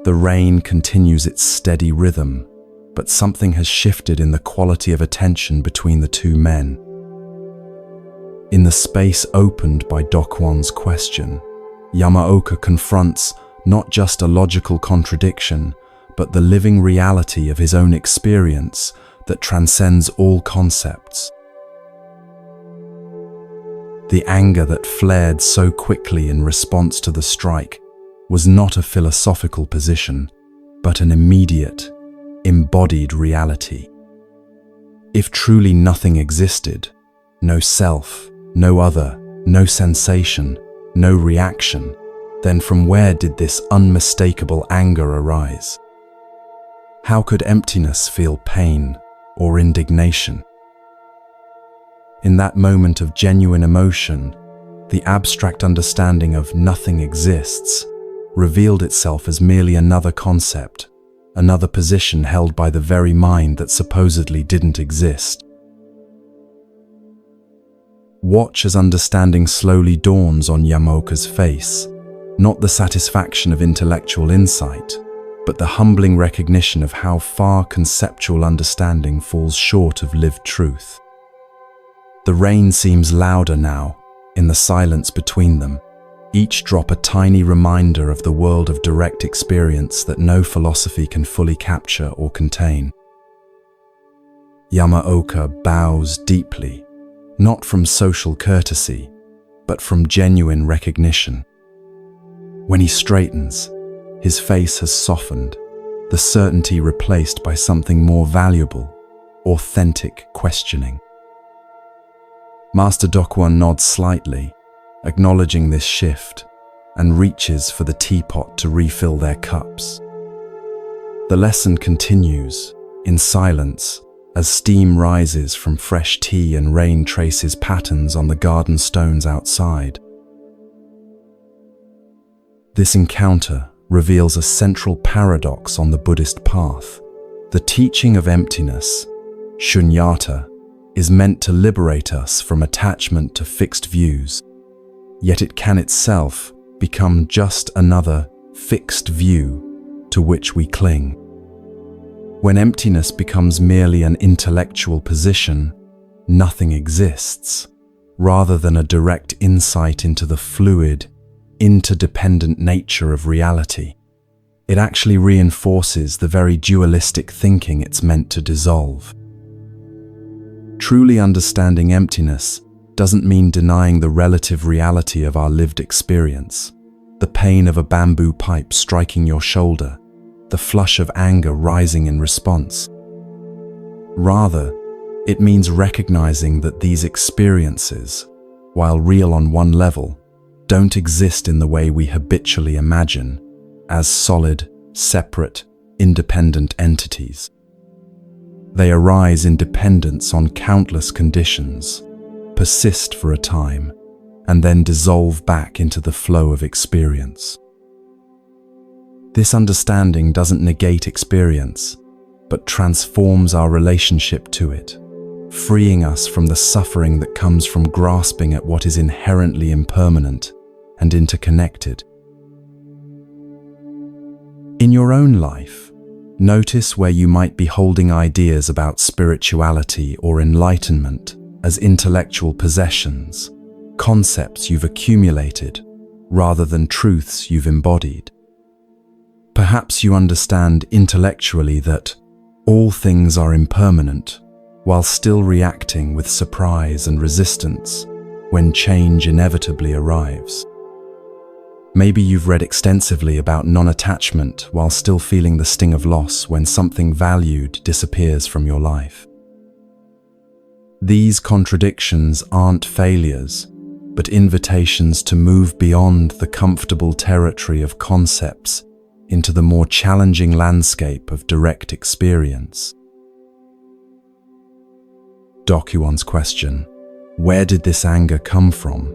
The rain continues its steady rhythm, but something has shifted in the quality of attention between the two men. In the space opened by Dokuan's question, Yamaoka confronts not just a logical contradiction, but the living reality of his own experience that transcends all concepts. The anger that flared so quickly in response to the strike was not a philosophical position, but an immediate, embodied reality. If truly nothing existed, no self, no other, no sensation, no reaction, then from where did this unmistakable anger arise? How could emptiness feel pain or indignation? In that moment of genuine emotion, the abstract understanding of nothing exists revealed itself as merely another concept, another position held by the very mind that supposedly didn't exist. Watch as understanding slowly dawns on Yamoka's face, not the satisfaction of intellectual insight, but the humbling recognition of how far conceptual understanding falls short of lived truth. The rain seems louder now, in the silence between them, each drop a tiny reminder of the world of direct experience that no philosophy can fully capture or contain. Yamaoka bows deeply, not from social courtesy, but from genuine recognition. When he straightens, his face has softened, the certainty replaced by something more valuable, authentic questioning. Master Dokuan nods slightly, acknowledging this shift, and reaches for the teapot to refill their cups. The lesson continues, in silence, as steam rises from fresh tea and rain traces patterns on the garden stones outside. This encounter reveals a central paradox on the Buddhist path. The teaching of emptiness, shunyata, is meant to liberate us from attachment to fixed views, yet it can itself become just another fixed view to which we cling. When emptiness becomes merely an intellectual position, nothing exists, rather than a direct insight into the fluid, interdependent nature of reality. It actually reinforces the very dualistic thinking it's meant to dissolve. Truly understanding emptiness doesn't mean denying the relative reality of our lived experience, the pain of a bamboo pipe striking your shoulder, the flush of anger rising in response. Rather, it means recognizing that these experiences, while real on one level, don't exist in the way we habitually imagine, as solid, separate, independent entities. They arise in dependence on countless conditions, persist for a time, and then dissolve back into the flow of experience. This understanding doesn't negate experience, but transforms our relationship to it, freeing us from the suffering that comes from grasping at what is inherently impermanent and interconnected. In your own life, notice where you might be holding ideas about spirituality or enlightenment as intellectual possessions, concepts you've accumulated, rather than truths you've embodied. Perhaps you understand intellectually that all things are impermanent, while still reacting with surprise and resistance when change inevitably arrives. Maybe you've read extensively about non-attachment while still feeling the sting of loss when something valued disappears from your life. These contradictions aren't failures, but invitations to move beyond the comfortable territory of concepts into the more challenging landscape of direct experience. Dokuan's question, "Where did this anger come from?"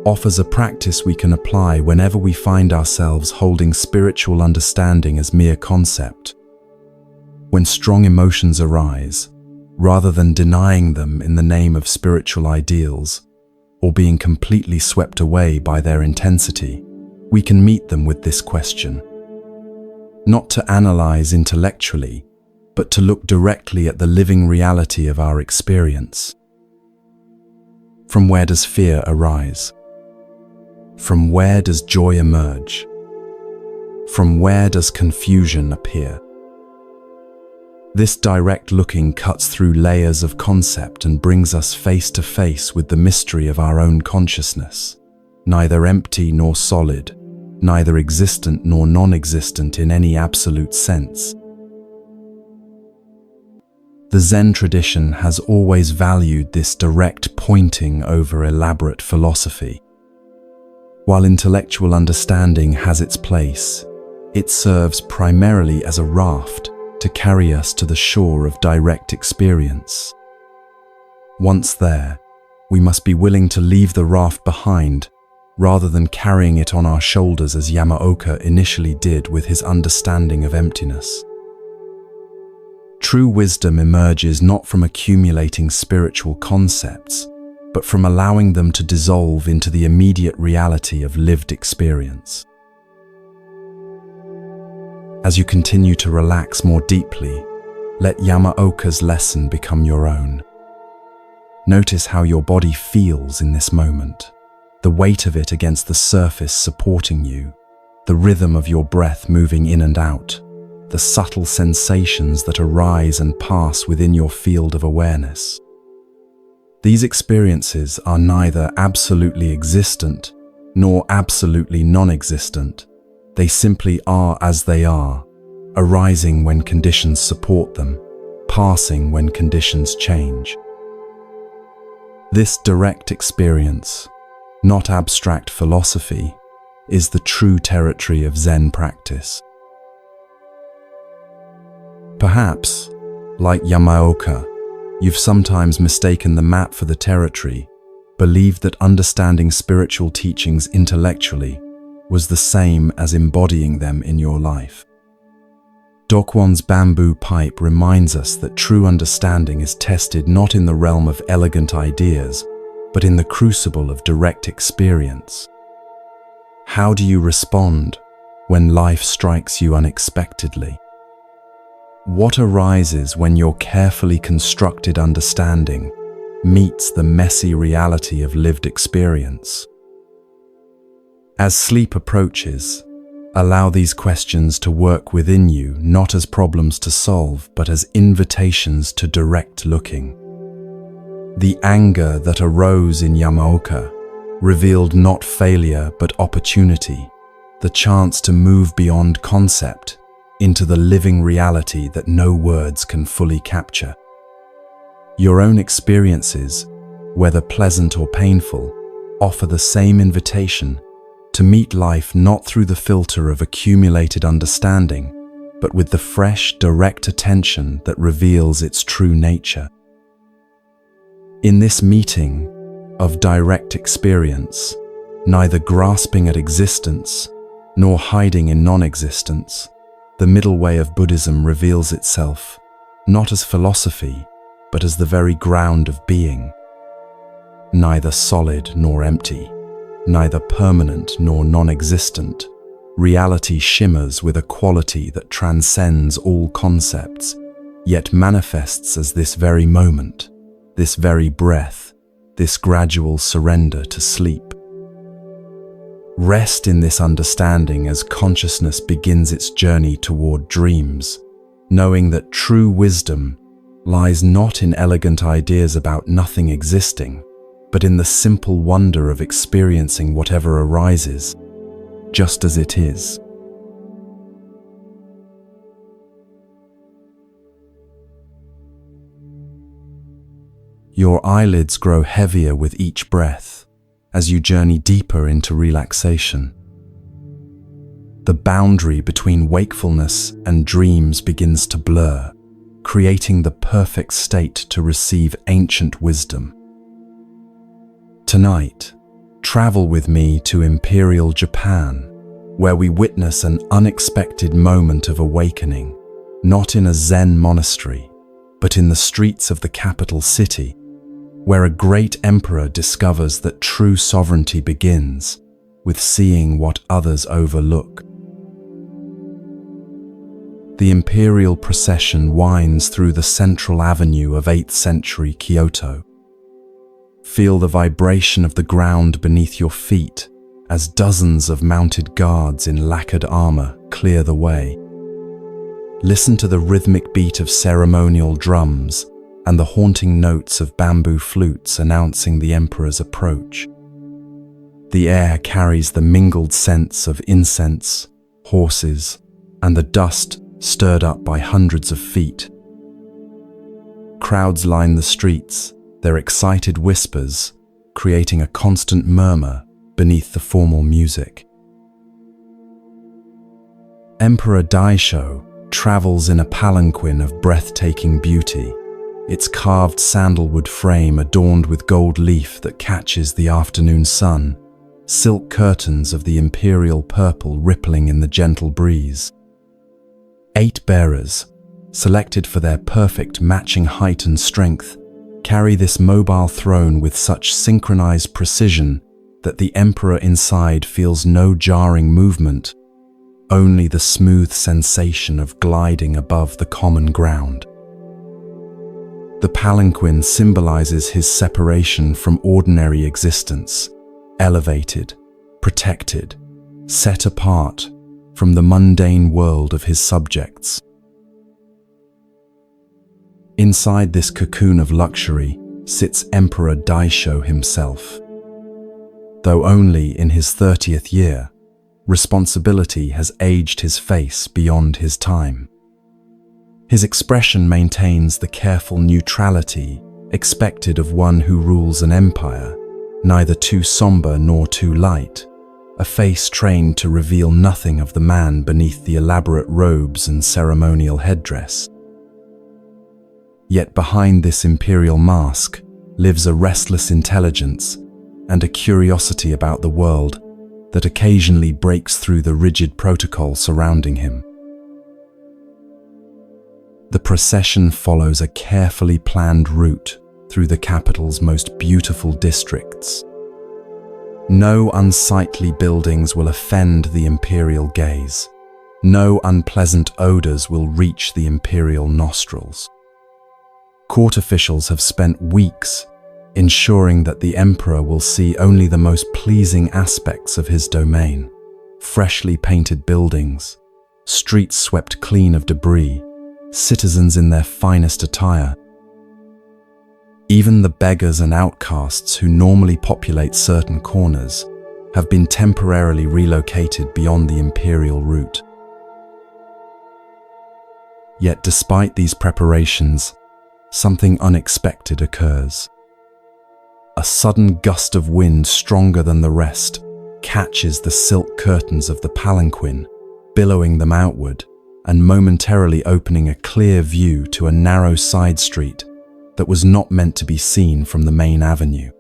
offers a practice we can apply whenever we find ourselves holding spiritual understanding as mere concept. When strong emotions arise, rather than denying them in the name of spiritual ideals, or being completely swept away by their intensity, we can meet them with this question. Not to analyze intellectually, but to look directly at the living reality of our experience. From where does fear arise? From where does joy emerge? From where does confusion appear? This direct looking cuts through layers of concept and brings us face to face with the mystery of our own consciousness, neither empty nor solid, neither existent nor non-existent in any absolute sense. The Zen tradition has always valued this direct pointing over elaborate philosophy. While intellectual understanding has its place, it serves primarily as a raft to carry us to the shore of direct experience. Once there, we must be willing to leave the raft behind rather than carrying it on our shoulders as Yamaoka initially did with his understanding of emptiness. True wisdom emerges not from accumulating spiritual concepts, but from allowing them to dissolve into the immediate reality of lived experience. As you continue to relax more deeply, let Yamaoka's lesson become your own. Notice how your body feels in this moment, the weight of it against the surface supporting you, the rhythm of your breath moving in and out, the subtle sensations that arise and pass within your field of awareness. These experiences are neither absolutely existent nor absolutely non-existent. They simply are as they are, arising when conditions support them, passing when conditions change. This direct experience, not abstract philosophy, is the true territory of Zen practice. Perhaps, like Yamaoka, you've sometimes mistaken the map for the territory, believed that understanding spiritual teachings intellectually was the same as embodying them in your life. Dokwon's bamboo pipe reminds us that true understanding is tested not in the realm of elegant ideas, but in the crucible of direct experience. How do you respond when life strikes you unexpectedly? What arises when your carefully constructed understanding meets the messy reality of lived experience? As sleep approaches, allow these questions to work within you not as problems to solve, but as invitations to direct looking. The anger that arose in Yamaoka revealed not failure but opportunity, the chance to move beyond concept into the living reality that no words can fully capture. Your own experiences, whether pleasant or painful, offer the same invitation to meet life not through the filter of accumulated understanding, but with the fresh, direct attention that reveals its true nature. In this meeting of direct experience, neither grasping at existence nor hiding in non-existence, the middle way of Buddhism reveals itself, not as philosophy, but as the very ground of being. Neither solid nor empty, neither permanent nor non-existent, reality shimmers with a quality that transcends all concepts, yet manifests as this very moment, this very breath, this gradual surrender to sleep. Rest in this understanding as consciousness begins its journey toward dreams, knowing that true wisdom lies not in elegant ideas about nothing existing, but in the simple wonder of experiencing whatever arises, just as it is. Your eyelids grow heavier with each breath as you journey deeper into relaxation. The boundary between wakefulness and dreams begins to blur, creating the perfect state to receive ancient wisdom. Tonight, travel with me to Imperial Japan, where we witness an unexpected moment of awakening, not in a Zen monastery, but in the streets of the capital city, where a great emperor discovers that true sovereignty begins with seeing what others overlook. The imperial procession winds through the central avenue of 8th century Kyoto. Feel the vibration of the ground beneath your feet as dozens of mounted guards in lacquered armor clear the way. Listen to the rhythmic beat of ceremonial drums and the haunting notes of bamboo flutes announcing the emperor's approach. The air carries the mingled scents of incense, horses, and the dust stirred up by hundreds of feet. Crowds line the streets, their excited whispers creating a constant murmur beneath the formal music. Emperor Daisho travels in a palanquin of breathtaking beauty, its carved sandalwood frame adorned with gold leaf that catches the afternoon sun, silk curtains of the imperial purple rippling in the gentle breeze. 8 bearers, selected for their perfect matching height and strength, carry this mobile throne with such synchronized precision that the emperor inside feels no jarring movement, only the smooth sensation of gliding above the common ground. The palanquin symbolizes his separation from ordinary existence, elevated, protected, set apart from the mundane world of his subjects. Inside this cocoon of luxury sits Emperor Daisho himself. Though only in his 30th year, responsibility has aged his face beyond his time. His expression maintains the careful neutrality expected of one who rules an empire, neither too somber nor too light, a face trained to reveal nothing of the man beneath the elaborate robes and ceremonial headdress. Yet behind this imperial mask lives a restless intelligence and a curiosity about the world that occasionally breaks through the rigid protocol surrounding him. The procession follows a carefully planned route through the capital's most beautiful districts. No unsightly buildings will offend the imperial gaze. No unpleasant odors will reach the imperial nostrils. Court officials have spent weeks ensuring that the emperor will see only the most pleasing aspects of his domain: freshly painted buildings, streets swept clean of debris, citizens in their finest attire. Even the beggars and outcasts who normally populate certain corners have been temporarily relocated beyond the imperial route. Yet despite these preparations, something unexpected occurs. A sudden gust of wind stronger than the rest catches the silk curtains of the palanquin, billowing them outward and momentarily opening a clear view to a narrow side street that was not meant to be seen from the main avenue.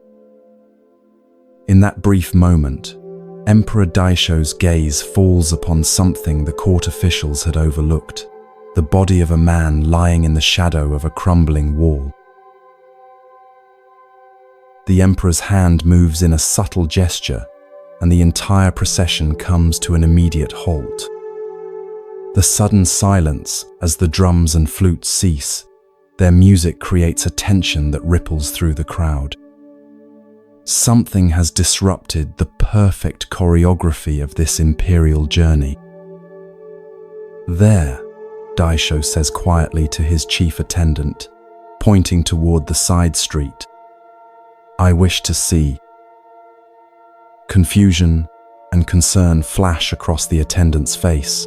In that brief moment, Emperor Daisho's gaze falls upon something the court officials had overlooked: the body of a man lying in the shadow of a crumbling wall. The emperor's hand moves in a subtle gesture, and the entire procession comes to an immediate halt. The sudden silence as the drums and flutes cease, their music creates a tension that ripples through the crowd. Something has disrupted the perfect choreography of this imperial journey. "There," Daisho says quietly to his chief attendant, pointing toward the side street. "I wish to see." Confusion and concern flash across the attendant's face.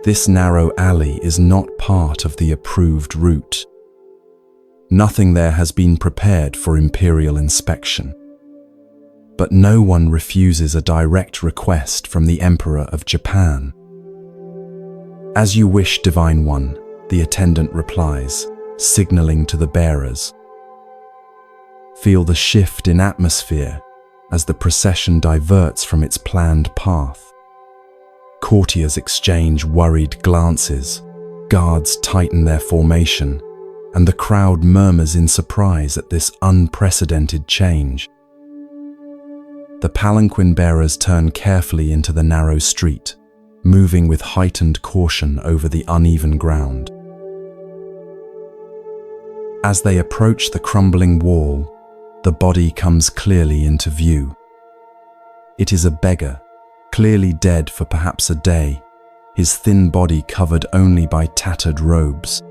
This narrow alley is not part of the approved route. Nothing there has been prepared for imperial inspection. But no one refuses a direct request from the Emperor of Japan. "As you wish, Divine One," the attendant replies, signaling to the bearers. Feel the shift in atmosphere as the procession diverts from its planned path. Courtiers exchange worried glances, guards tighten their formation, and the crowd murmurs in surprise at this unprecedented change. The palanquin bearers turn carefully into the narrow street, moving with heightened caution over the uneven ground. As they approach the crumbling wall, the body comes clearly into view. It is a beggar, clearly dead for perhaps a day, his thin body covered only by tattered robes.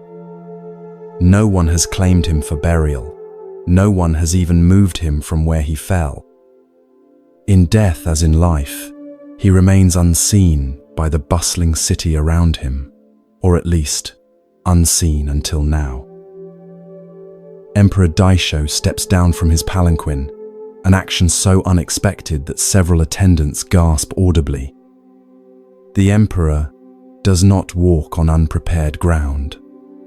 No one has claimed him for burial. No one has even moved him from where he fell. In death as in life, he remains unseen by the bustling city around him, or at least unseen until now. Emperor Daisho steps down from his palanquin an action so unexpected that several attendants gasp audibly. The emperor does not walk on unprepared ground.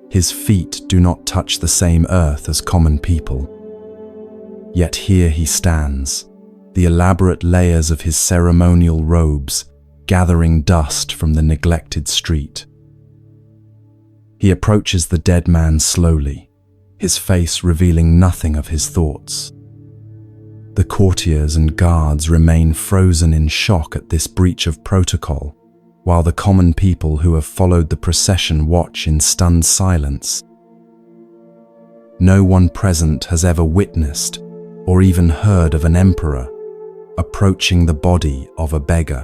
His feet do not touch the same earth as common people. Yet here he stands, the elaborate layers of his ceremonial robes gathering dust from the neglected street. He approaches the dead man slowly, his face revealing nothing of his thoughts. The courtiers and guards remain frozen in shock at this breach of protocol, while the common people who have followed the procession watch in stunned silence. No one present has ever witnessed or even heard of an emperor approaching the body of a beggar.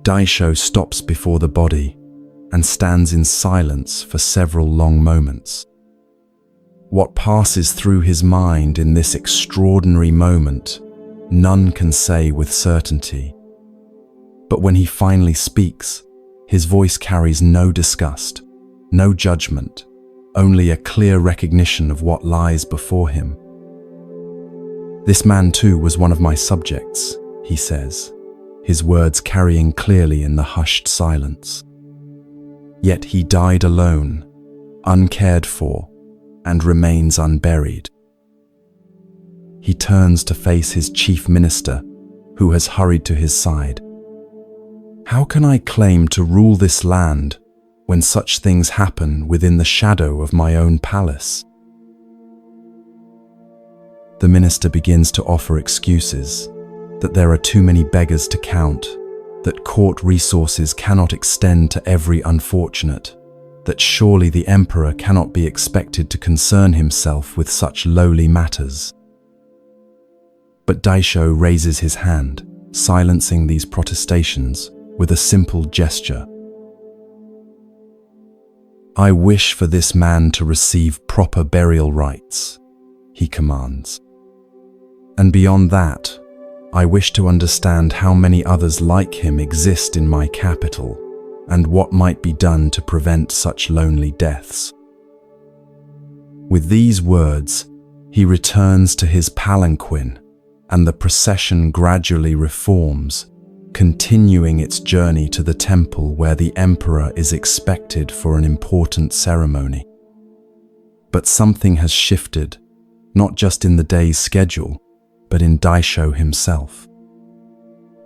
Daisho stops before the body and stands in silence for several long moments. What passes through his mind in this extraordinary moment, none can say with certainty. But when he finally speaks, his voice carries no disgust, no judgment, only a clear recognition of what lies before him. "This man too was one of my subjects," he says, his words carrying clearly in the hushed silence. "Yet he died alone, uncared for, and remains unburied." He turns to face his chief minister, who has hurried to his side. "How can I claim to rule this land when such things happen within the shadow of my own palace?" The minister begins to offer excuses, that there are too many beggars to count, that court resources cannot extend to every unfortunate, that surely the emperor cannot be expected to concern himself with such lowly matters. But Daisho raises his hand, silencing these protestations with a simple gesture. "I wish for this man to receive proper burial rites," he commands. "And beyond that, I wish to understand how many others like him exist in my capital, and what might be done to prevent such lonely deaths." With these words, he returns to his palanquin, and the procession gradually reforms, continuing its journey to the temple where the emperor is expected for an important ceremony. But something has shifted, not just in the day's schedule, but in Daisho himself.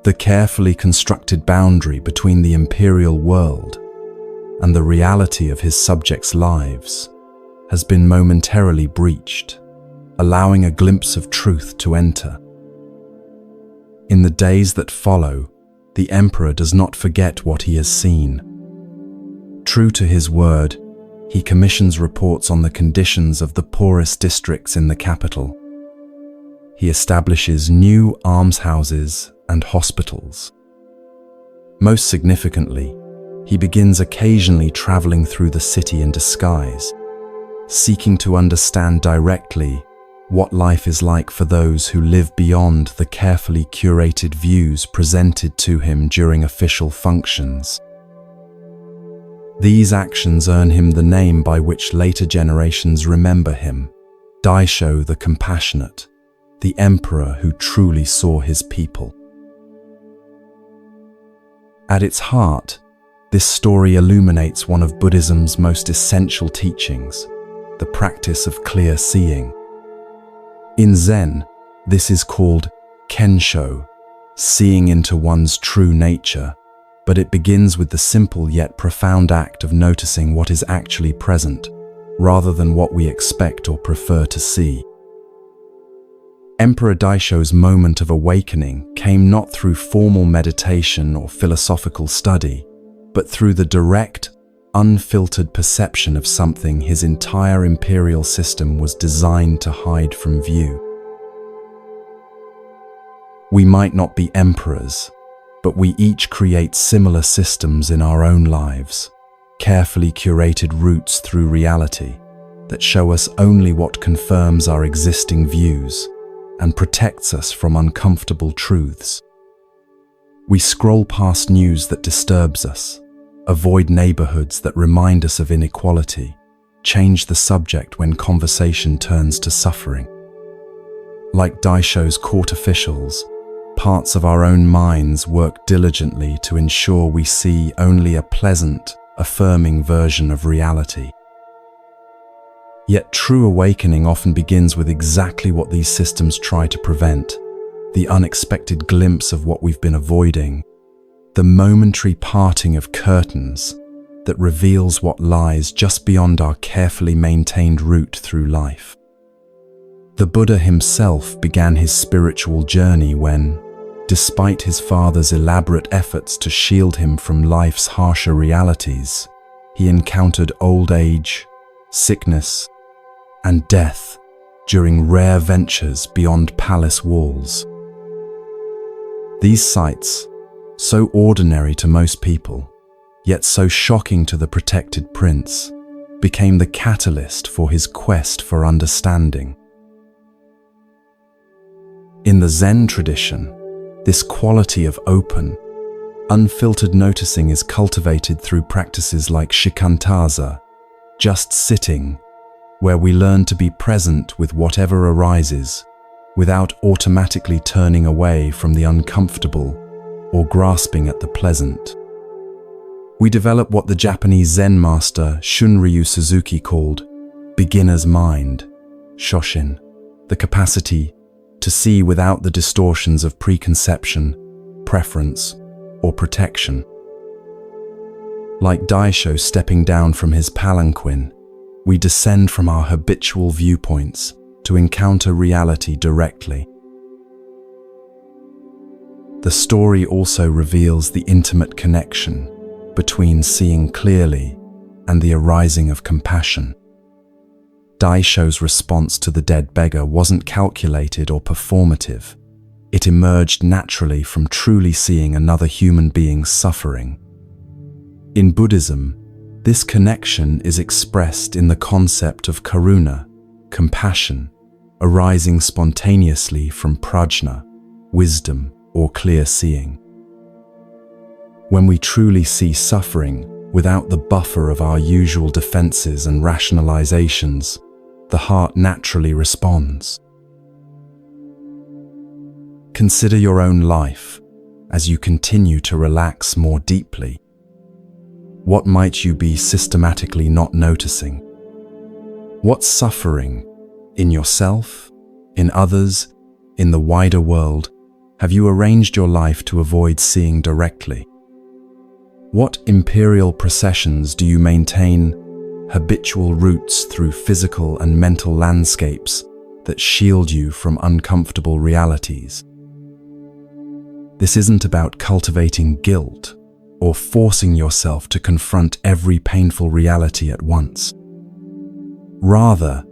The carefully constructed boundary between the imperial world and the reality of his subjects' lives has been momentarily breached, allowing a glimpse of truth to enter. In the days that follow, the emperor does not forget what he has seen. True to his word, he commissions reports on the conditions of the poorest districts in the capital. He establishes new almshouses and hospitals. Most significantly, he begins occasionally traveling through the city in disguise, seeking to understand directly what life is like for those who live beyond the carefully curated views presented to him during official functions. These actions earn him the name by which later generations remember him, Daisho the Compassionate, the emperor who truly saw his people. At its heart, this story illuminates one of Buddhism's most essential teachings, the practice of clear seeing. In Zen, this is called kensho, seeing into one's true nature, but it begins with the simple yet profound act of noticing what is actually present, rather than what we expect or prefer to see. Emperor Daisho's moment of awakening came not through formal meditation or philosophical study, but through the direct, unfiltered perception of something his entire imperial system was designed to hide from view. We might not be emperors, but we each create similar systems in our own lives, carefully curated routes through reality that show us only what confirms our existing views and protects us from uncomfortable truths. We scroll past news that disturbs us, avoid neighborhoods that remind us of inequality, change the subject when conversation turns to suffering. Like Daisho's court officials, parts of our own minds work diligently to ensure we see only a pleasant, affirming version of reality. Yet true awakening often begins with exactly what these systems try to prevent: the unexpected glimpse of what we've been avoiding, the momentary parting of curtains that reveals what lies just beyond our carefully maintained route through life. The Buddha himself began his spiritual journey when, despite his father's elaborate efforts to shield him from life's harsher realities, he encountered old age, sickness, and death during rare ventures beyond palace walls. These sights, so ordinary to most people, yet so shocking to the protected prince, became the catalyst for his quest for understanding. In the Zen tradition, this quality of open, unfiltered noticing is cultivated through practices like shikantaza, just sitting, where we learn to be present with whatever arises, without automatically turning away from the uncomfortable or grasping at the pleasant. We develop what the Japanese Zen master Shunryu Suzuki called beginner's mind, shoshin, the capacity to see without the distortions of preconception, preference, or protection. Like Daisho stepping down from his palanquin, we descend from our habitual viewpoints to encounter reality directly. The story also reveals the intimate connection between seeing clearly and the arising of compassion. Daisho's response to the dead beggar wasn't calculated or performative. It emerged naturally from truly seeing another human being's suffering. In Buddhism, this connection is expressed in the concept of karuna, compassion, arising spontaneously from prajna, wisdom, or clear seeing. When we truly see suffering without the buffer of our usual defenses and rationalizations, the heart naturally responds. Consider your own life as you continue to relax more deeply. What might you be systematically not noticing? What suffering, in yourself, in others, in the wider world, have you arranged your life to avoid seeing directly? What imperial processions do you maintain habitual routes through physical and mental landscapes that shield you from uncomfortable realities? This isn't about cultivating guilt or forcing yourself to confront every painful reality at once. Rather,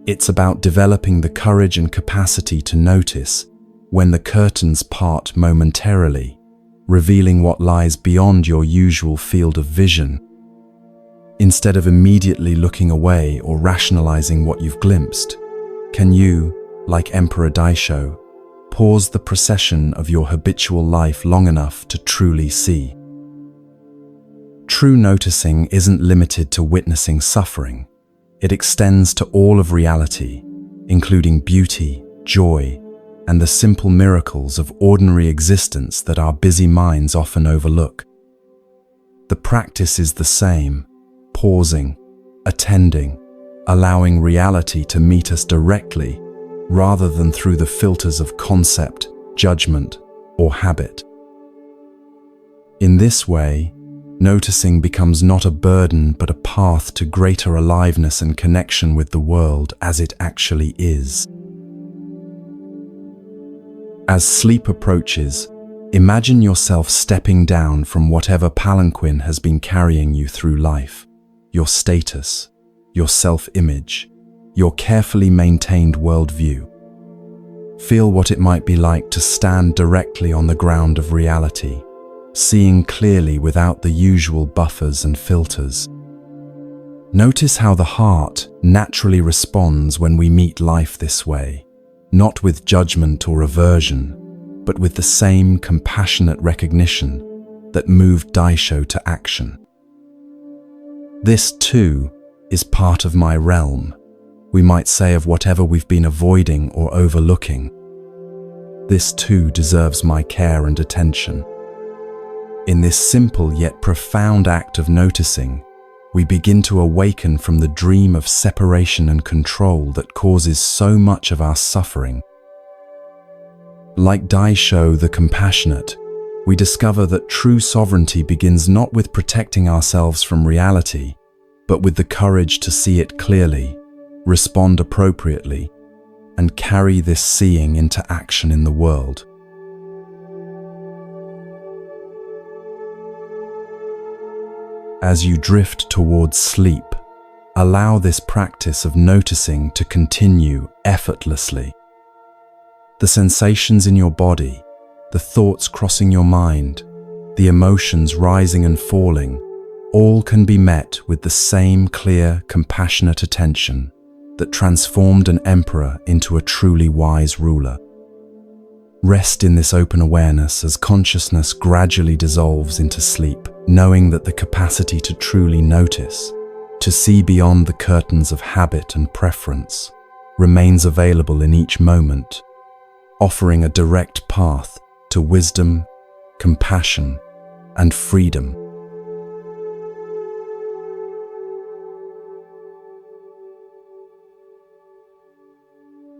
it's about developing the courage and capacity to notice when the curtains part momentarily, revealing what lies beyond your usual field of vision. Instead of immediately looking away or rationalizing what you've glimpsed, can you, like Emperor Daisho, pause the procession of your habitual life long enough to truly see? True noticing isn't limited to witnessing suffering. It extends to all of reality, including beauty, joy, and the simple miracles of ordinary existence that our busy minds often overlook. The practice is the same: pausing, attending, allowing reality to meet us directly, rather than through the filters of concept, judgment, or habit. In this way, noticing becomes not a burden but a path to greater aliveness and connection with the world as it actually is. As sleep approaches, imagine yourself stepping down from whatever palanquin has been carrying you through life: your status, your self-image, your carefully maintained worldview. Feel what it might be like to stand directly on the ground of reality, seeing clearly without the usual buffers and filters. Notice how the heart naturally responds when we meet life this way, not with judgment or aversion, but with the same compassionate recognition that moved Daisho to action. This, too, is part of my realm, we might say, of whatever we've been avoiding or overlooking. This too deserves my care and attention. In this simple yet profound act of noticing, we begin to awaken from the dream of separation and control that causes so much of our suffering. Like Daisho the Compassionate, we discover that true sovereignty begins not with protecting ourselves from reality, but with the courage to see it clearly, respond appropriately, and carry this seeing into action in the world. As you drift towards sleep, allow this practice of noticing to continue effortlessly. The sensations in your body, the thoughts crossing your mind, the emotions rising and falling, all can be met with the same clear, compassionate attention that transformed an emperor into a truly wise ruler. Rest in this open awareness as consciousness gradually dissolves into sleep, knowing that the capacity to truly notice, to see beyond the curtains of habit and preference, remains available in each moment, offering a direct path to wisdom, compassion, and freedom.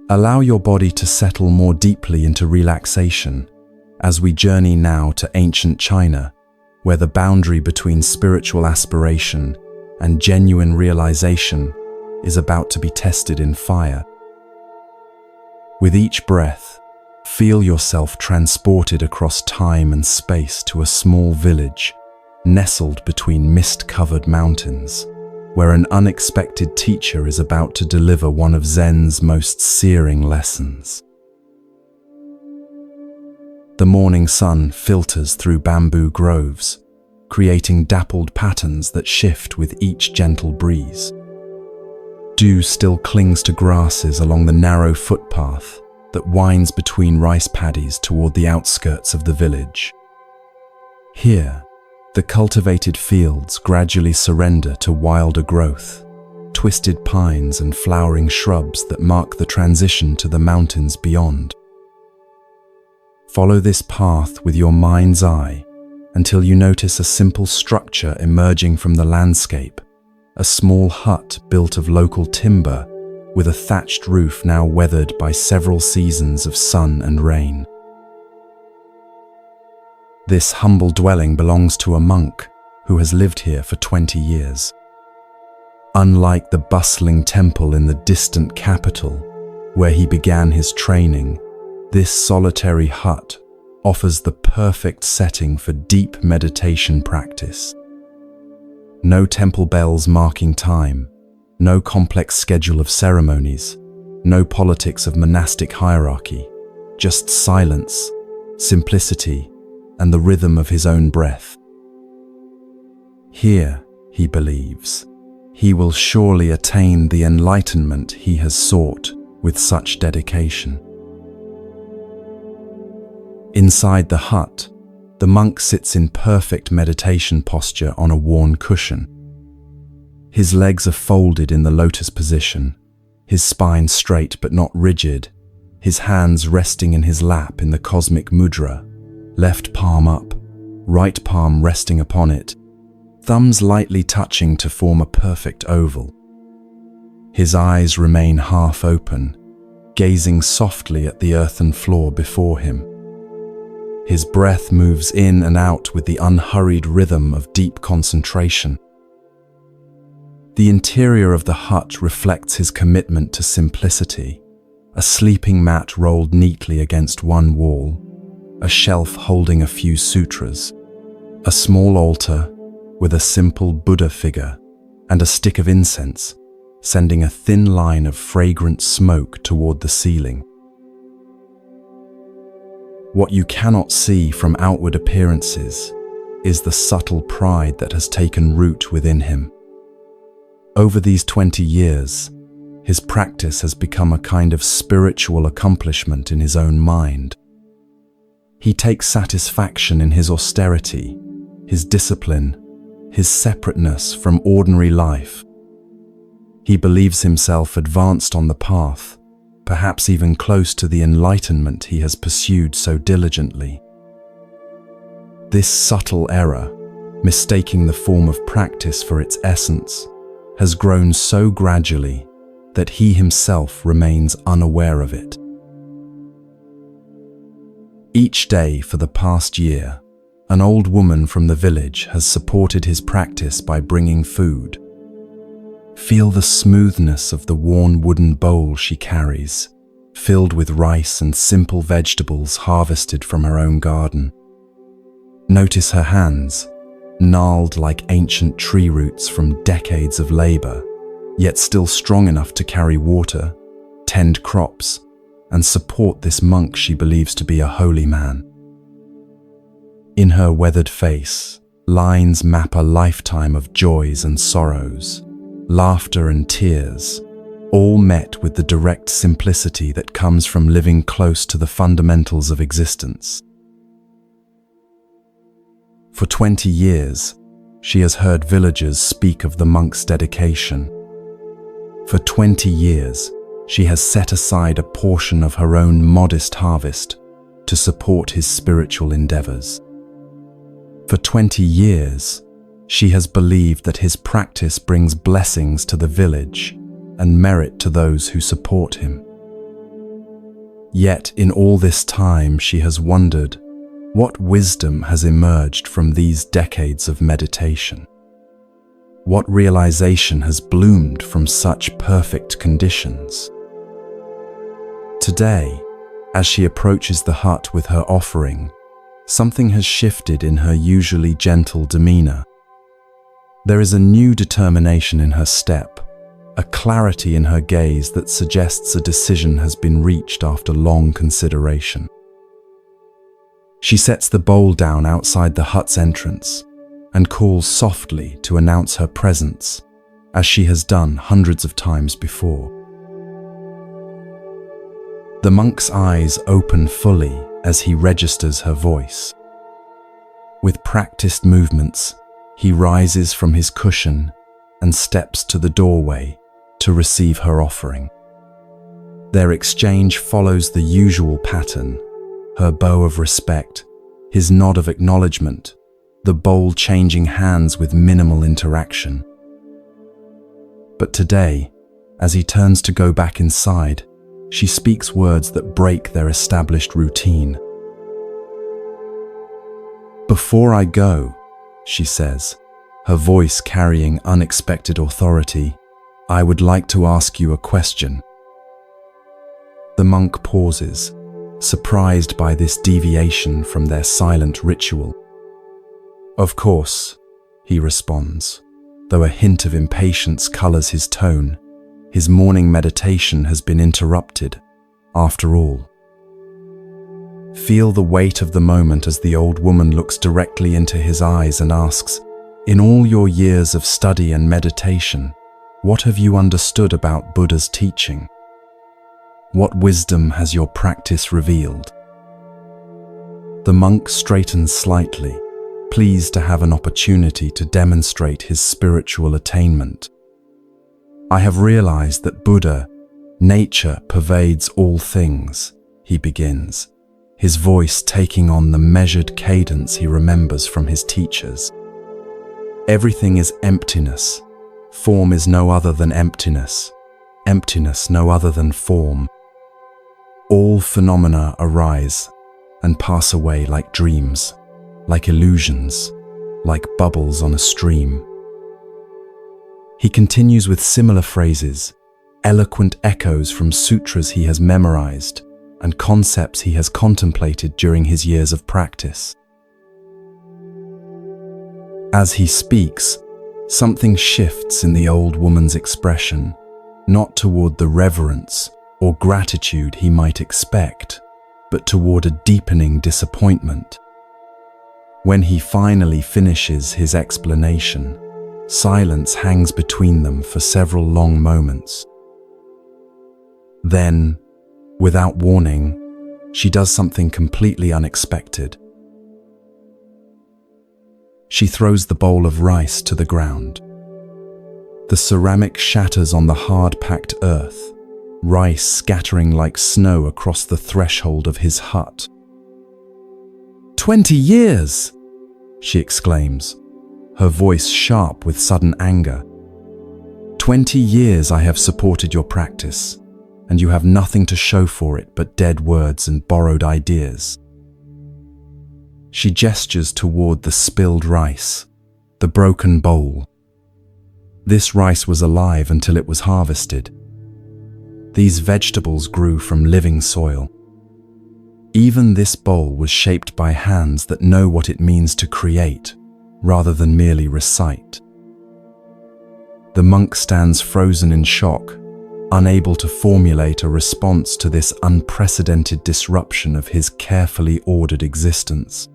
Allow your body to settle more deeply into relaxation as we journey now to ancient China, where the boundary between spiritual aspiration and genuine realization is about to be tested in fire. With each breath, feel yourself transported across time and space to a small village nestled between mist-covered mountains, where an unexpected teacher is about to deliver one of Zen's most searing lessons. The morning sun filters through bamboo groves, creating dappled patterns that shift with each gentle breeze. Dew still clings to grasses along the narrow footpath that winds between rice paddies toward the outskirts of the village. Here, the cultivated fields gradually surrender to wilder growth, twisted pines and flowering shrubs that mark the transition to the mountains beyond. Follow this path with your mind's eye until you notice a simple structure emerging from the landscape, a small hut built of local timber with a thatched roof now weathered by several seasons of sun and rain. This humble dwelling belongs to a monk who has lived here for 20 years. Unlike the bustling temple in the distant capital, where he began his training, this solitary hut offers the perfect setting for deep meditation practice. No temple bells marking time, no complex schedule of ceremonies, no politics of monastic hierarchy, just silence, simplicity, and the rhythm of his own breath. Here, he believes, he will surely attain the enlightenment he has sought with such dedication. Inside the hut, the monk sits in perfect meditation posture on a worn cushion. His legs are folded in the lotus position, his spine straight but not rigid, his hands resting in his lap in the cosmic mudra, left palm up, right palm resting upon it, thumbs lightly touching to form a perfect oval. His eyes remain half open, gazing softly at the earthen floor before him. His breath moves in and out with the unhurried rhythm of deep concentration. The interior of the hut reflects his commitment to simplicity, a sleeping mat rolled neatly against one wall, a shelf holding a few sutras, a small altar with a simple Buddha figure, and a stick of incense, sending a thin line of fragrant smoke toward the ceiling. What you cannot see from outward appearances is the subtle pride that has taken root within him. Over these 20 years, his practice has become a kind of spiritual accomplishment in his own mind. He takes satisfaction in his austerity, his discipline, his separateness from ordinary life. He believes himself advanced on the path, perhaps even close to the enlightenment he has pursued so diligently. This subtle error, mistaking the form of practice for its essence, has grown so gradually that he himself remains unaware of it. Each day for the past year, an old woman from the village has supported his practice by bringing food. Feel the smoothness of the worn wooden bowl she carries, filled with rice and simple vegetables harvested from her own garden. Notice her hands, gnarled like ancient tree roots from decades of labor, yet still strong enough to carry water, tend crops, and support this monk she believes to be a holy man. In her weathered face, lines map a lifetime of joys and sorrows, laughter and tears, all met with the direct simplicity that comes from living close to the fundamentals of existence. For 20 years, she has heard villagers speak of the monk's dedication. For 20 years, she has set aside a portion of her own modest harvest to support his spiritual endeavors. For 20 years, she has believed that his practice brings blessings to the village and merit to those who support him. Yet in all this time she has wondered, what wisdom has emerged from these decades of meditation? What realization has bloomed from such perfect conditions? Today, as she approaches the hut with her offering, something has shifted in her usually gentle demeanor. There is a new determination in her step, a clarity in her gaze that suggests a decision has been reached after long consideration. She sets the bowl down outside the hut's entrance and calls softly to announce her presence, as she has done hundreds of times before. The monk's eyes open fully as he registers her voice. With practiced movements, he rises from his cushion and steps to the doorway to receive her offering. Their exchange follows the usual pattern, her bow of respect, his nod of acknowledgement, the bowl changing hands with minimal interaction. But today, as he turns to go back inside, she speaks words that break their established routine. "Before I go," she says, her voice carrying unexpected authority, "I would like to ask you a question." The monk pauses, surprised by this deviation from their silent ritual. "Of course," he responds, though a hint of impatience colors his tone. His morning meditation has been interrupted, after all. Feel the weight of the moment as the old woman looks directly into his eyes and asks, "In all your years of study and meditation, what have you understood about Buddha's teaching? What wisdom has your practice revealed?" The monk straightens slightly, pleased to have an opportunity to demonstrate his spiritual attainment. "I have realized that Buddha, nature pervades all things," he begins, his voice taking on the measured cadence he remembers from his teachers. "Everything is emptiness. Form is no other than emptiness. Emptiness no other than form. All phenomena arise and pass away like dreams, like illusions, like bubbles on a stream." He continues with similar phrases, eloquent echoes from sutras he has memorized and concepts he has contemplated during his years of practice. As he speaks, something shifts in the old woman's expression, not toward the reverence or gratitude he might expect, but toward a deepening disappointment. When he finally finishes his explanation, silence hangs between them for several long moments. Then, without warning, she does something completely unexpected. She throws the bowl of rice to the ground. The ceramic shatters on the hard-packed earth, rice scattering like snow across the threshold of his hut. 20 years! She exclaims, her voice sharp with sudden anger. 20 years I have supported your practice, and you have nothing to show for it but dead words and borrowed ideas. She gestures toward the spilled rice, the broken bowl. This rice was alive until it was harvested. These vegetables grew from living soil. Even this bowl was shaped by hands that know what it means to create, rather than merely recite. The monk stands frozen in shock, unable to formulate a response to this unprecedented disruption of his carefully ordered existence.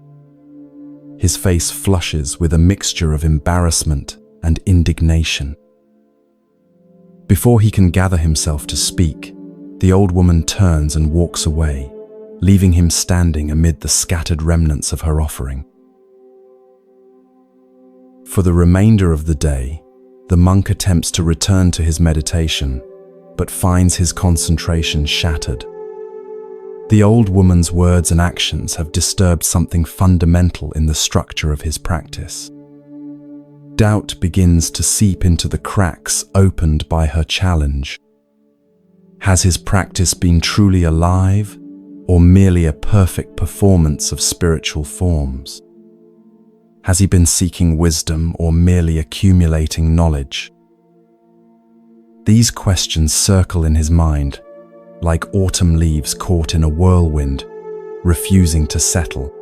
His face flushes with a mixture of embarrassment and indignation. Before he can gather himself to speak, the old woman turns and walks away, leaving him standing amid the scattered remnants of her offering. For the remainder of the day, the monk attempts to return to his meditation, but finds his concentration shattered. The old woman's words and actions have disturbed something fundamental in the structure of his practice. Doubt begins to seep into the cracks opened by her challenge. Has his practice been truly alive, or merely a perfect performance of spiritual forms? Has he been seeking wisdom or merely accumulating knowledge? These questions circle in his mind, like autumn leaves caught in a whirlwind, refusing to settle.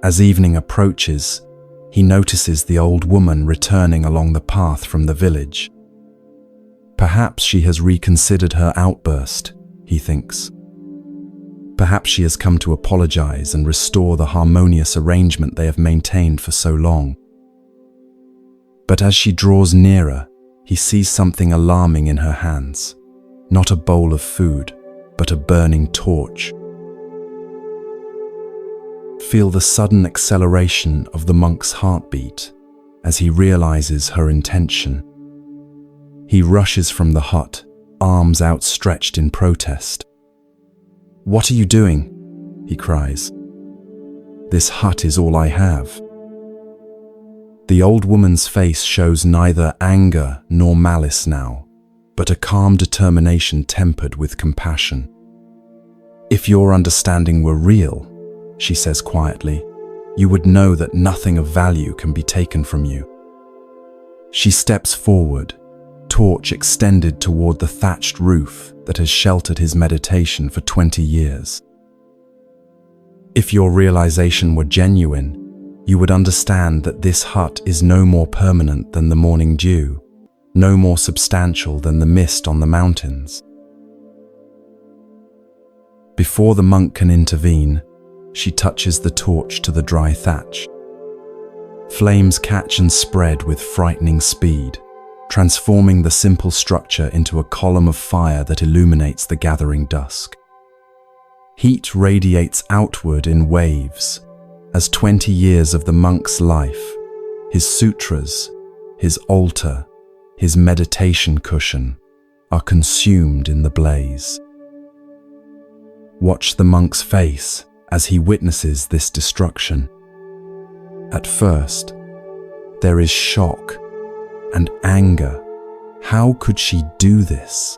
As evening approaches, he notices the old woman returning along the path from the village. Perhaps she has reconsidered her outburst, he thinks. Perhaps she has come to apologize and restore the harmonious arrangement they have maintained for so long. But as she draws nearer, he sees something alarming in her hands. Not a bowl of food, but a burning torch. Feel the sudden acceleration of the monk's heartbeat as he realizes her intention. He rushes from the hut, arms outstretched in protest. "What are you doing?" he cries. "This hut is all I have." The old woman's face shows neither anger nor malice now, but a calm determination tempered with compassion. "If your understanding were real," she says quietly, "you would know that nothing of value can be taken from you." She steps forward, torch extended toward the thatched roof that has sheltered his meditation for 20 years. "If your realization were genuine, you would understand that this hut is no more permanent than the morning dew, no more substantial than the mist on the mountains." Before the monk can intervene, she touches the torch to the dry thatch. Flames catch and spread with frightening speed, transforming the simple structure into a column of fire that illuminates the gathering dusk. Heat radiates outward in waves, as 20 years of the monk's life, his sutras, his altar, his meditation cushion, are consumed in the blaze. Watch the monk's face as he witnesses this destruction. At first, there is shock and anger. How could she do this?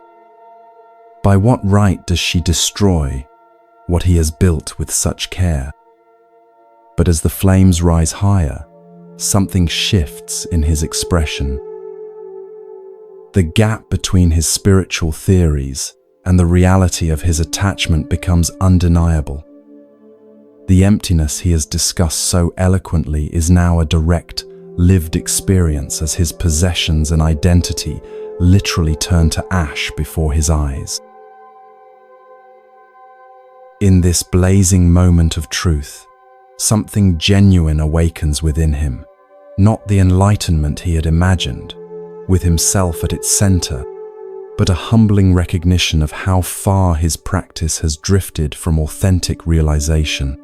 By what right does she destroy what he has built with such care? But as the flames rise higher, something shifts in his expression. The gap between his spiritual theories and the reality of his attachment becomes undeniable. The emptiness he has discussed so eloquently is now a direct, lived experience as his possessions and identity literally turn to ash before his eyes. In this blazing moment of truth, something genuine awakens within him, not the enlightenment he had imagined, with himself at its center, but a humbling recognition of how far his practice has drifted from authentic realization.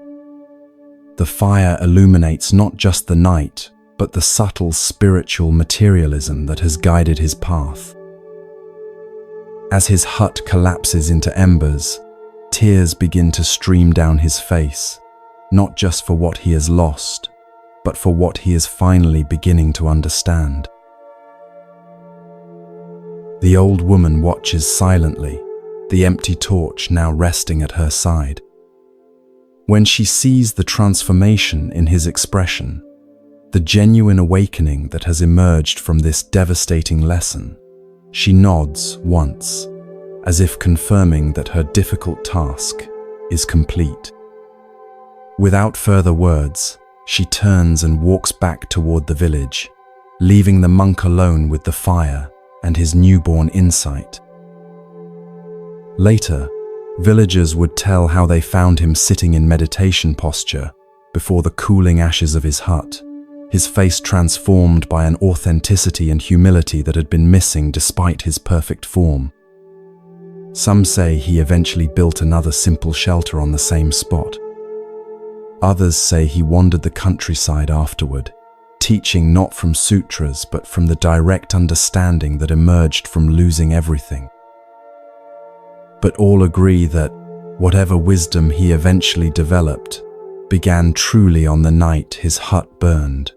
The fire illuminates not just the night, but the subtle spiritual materialism that has guided his path. As his hut collapses into embers, tears begin to stream down his face, not just for what he has lost, but for what he is finally beginning to understand. The old woman watches silently, the empty torch now resting at her side. When she sees the transformation in his expression, the genuine awakening that has emerged from this devastating lesson, she nods once, as if confirming that her difficult task is complete. Without further words, she turns and walks back toward the village, leaving the monk alone with the fire and his newborn insight. Later, villagers would tell how they found him sitting in meditation posture before the cooling ashes of his hut, his face transformed by an authenticity and humility that had been missing despite his perfect form. Some say he eventually built another simple shelter on the same spot. Others say he wandered the countryside afterward, teaching not from sutras but from the direct understanding that emerged from losing everything. But all agree that whatever wisdom he eventually developed began truly on the night his hut burned,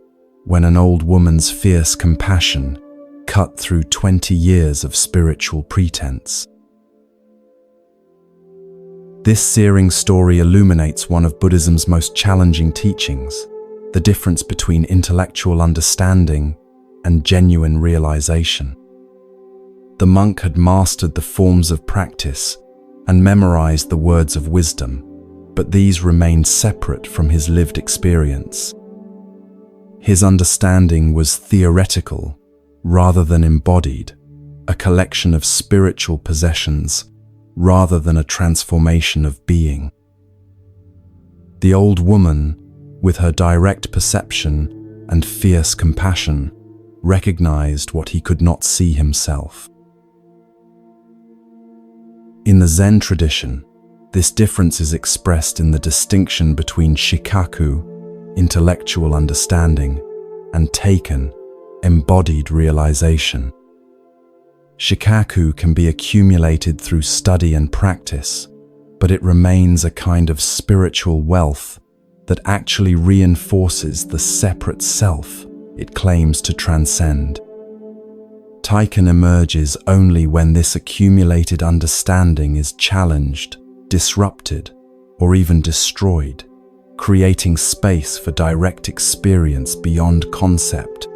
when an old woman's fierce compassion cut through 20 years of spiritual pretense. This searing story illuminates one of Buddhism's most challenging teachings, the difference between intellectual understanding and genuine realization. The monk had mastered the forms of practice and memorized the words of wisdom, but these remained separate from his lived experience. His understanding was theoretical rather than embodied, a collection of spiritual possessions rather than a transformation of being. The old woman, with her direct perception and fierce compassion, recognized what he could not see himself. In the Zen tradition, this difference is expressed in the distinction between shikaku, intellectual understanding, and taken, embodied realization. Shikaku can be accumulated through study and practice, but it remains a kind of spiritual wealth that actually reinforces the separate self it claims to transcend. Taiken emerges only when this accumulated understanding is challenged, disrupted, or even destroyed, creating space for direct experience beyond concept.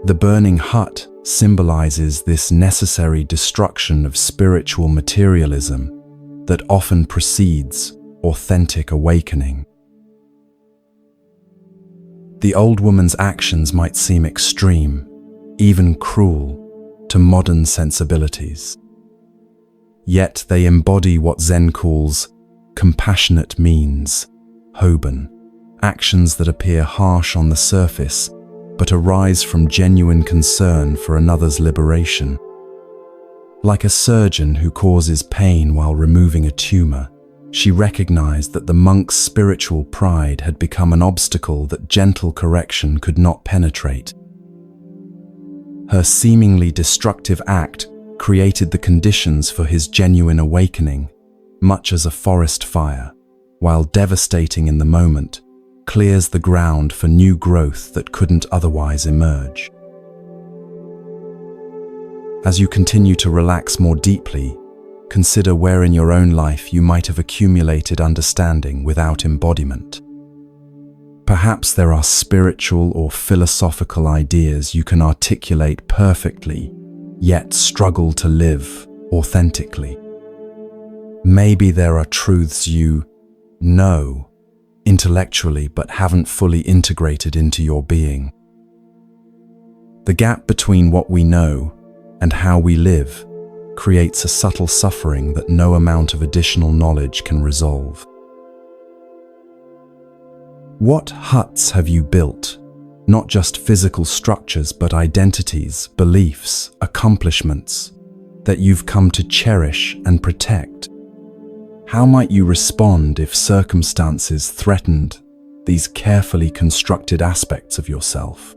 The burning hut symbolizes this necessary destruction of spiritual materialism that often precedes authentic awakening. The old woman's actions might seem extreme, even cruel, to modern sensibilities. Yet they embody what Zen calls compassionate means, hoben, actions that appear harsh on the surface but arise from genuine concern for another's liberation. Like a surgeon who causes pain while removing a tumor, she recognized that the monk's spiritual pride had become an obstacle that gentle correction could not penetrate. Her seemingly destructive act created the conditions for his genuine awakening, much as a forest fire, while devastating in the moment, clears the ground for new growth that couldn't otherwise emerge. As you continue to relax more deeply, consider where in your own life you might have accumulated understanding without embodiment. Perhaps there are spiritual or philosophical ideas you can articulate perfectly, yet struggle to live authentically. Maybe there are truths you know intellectually but haven't fully integrated into your being. The gap between what we know and how we live creates a subtle suffering that no amount of additional knowledge can resolve. What huts have you built? Not just physical structures, but identities, beliefs, accomplishments that you've come to cherish and protect. How might you respond if circumstances threatened these carefully constructed aspects of yourself?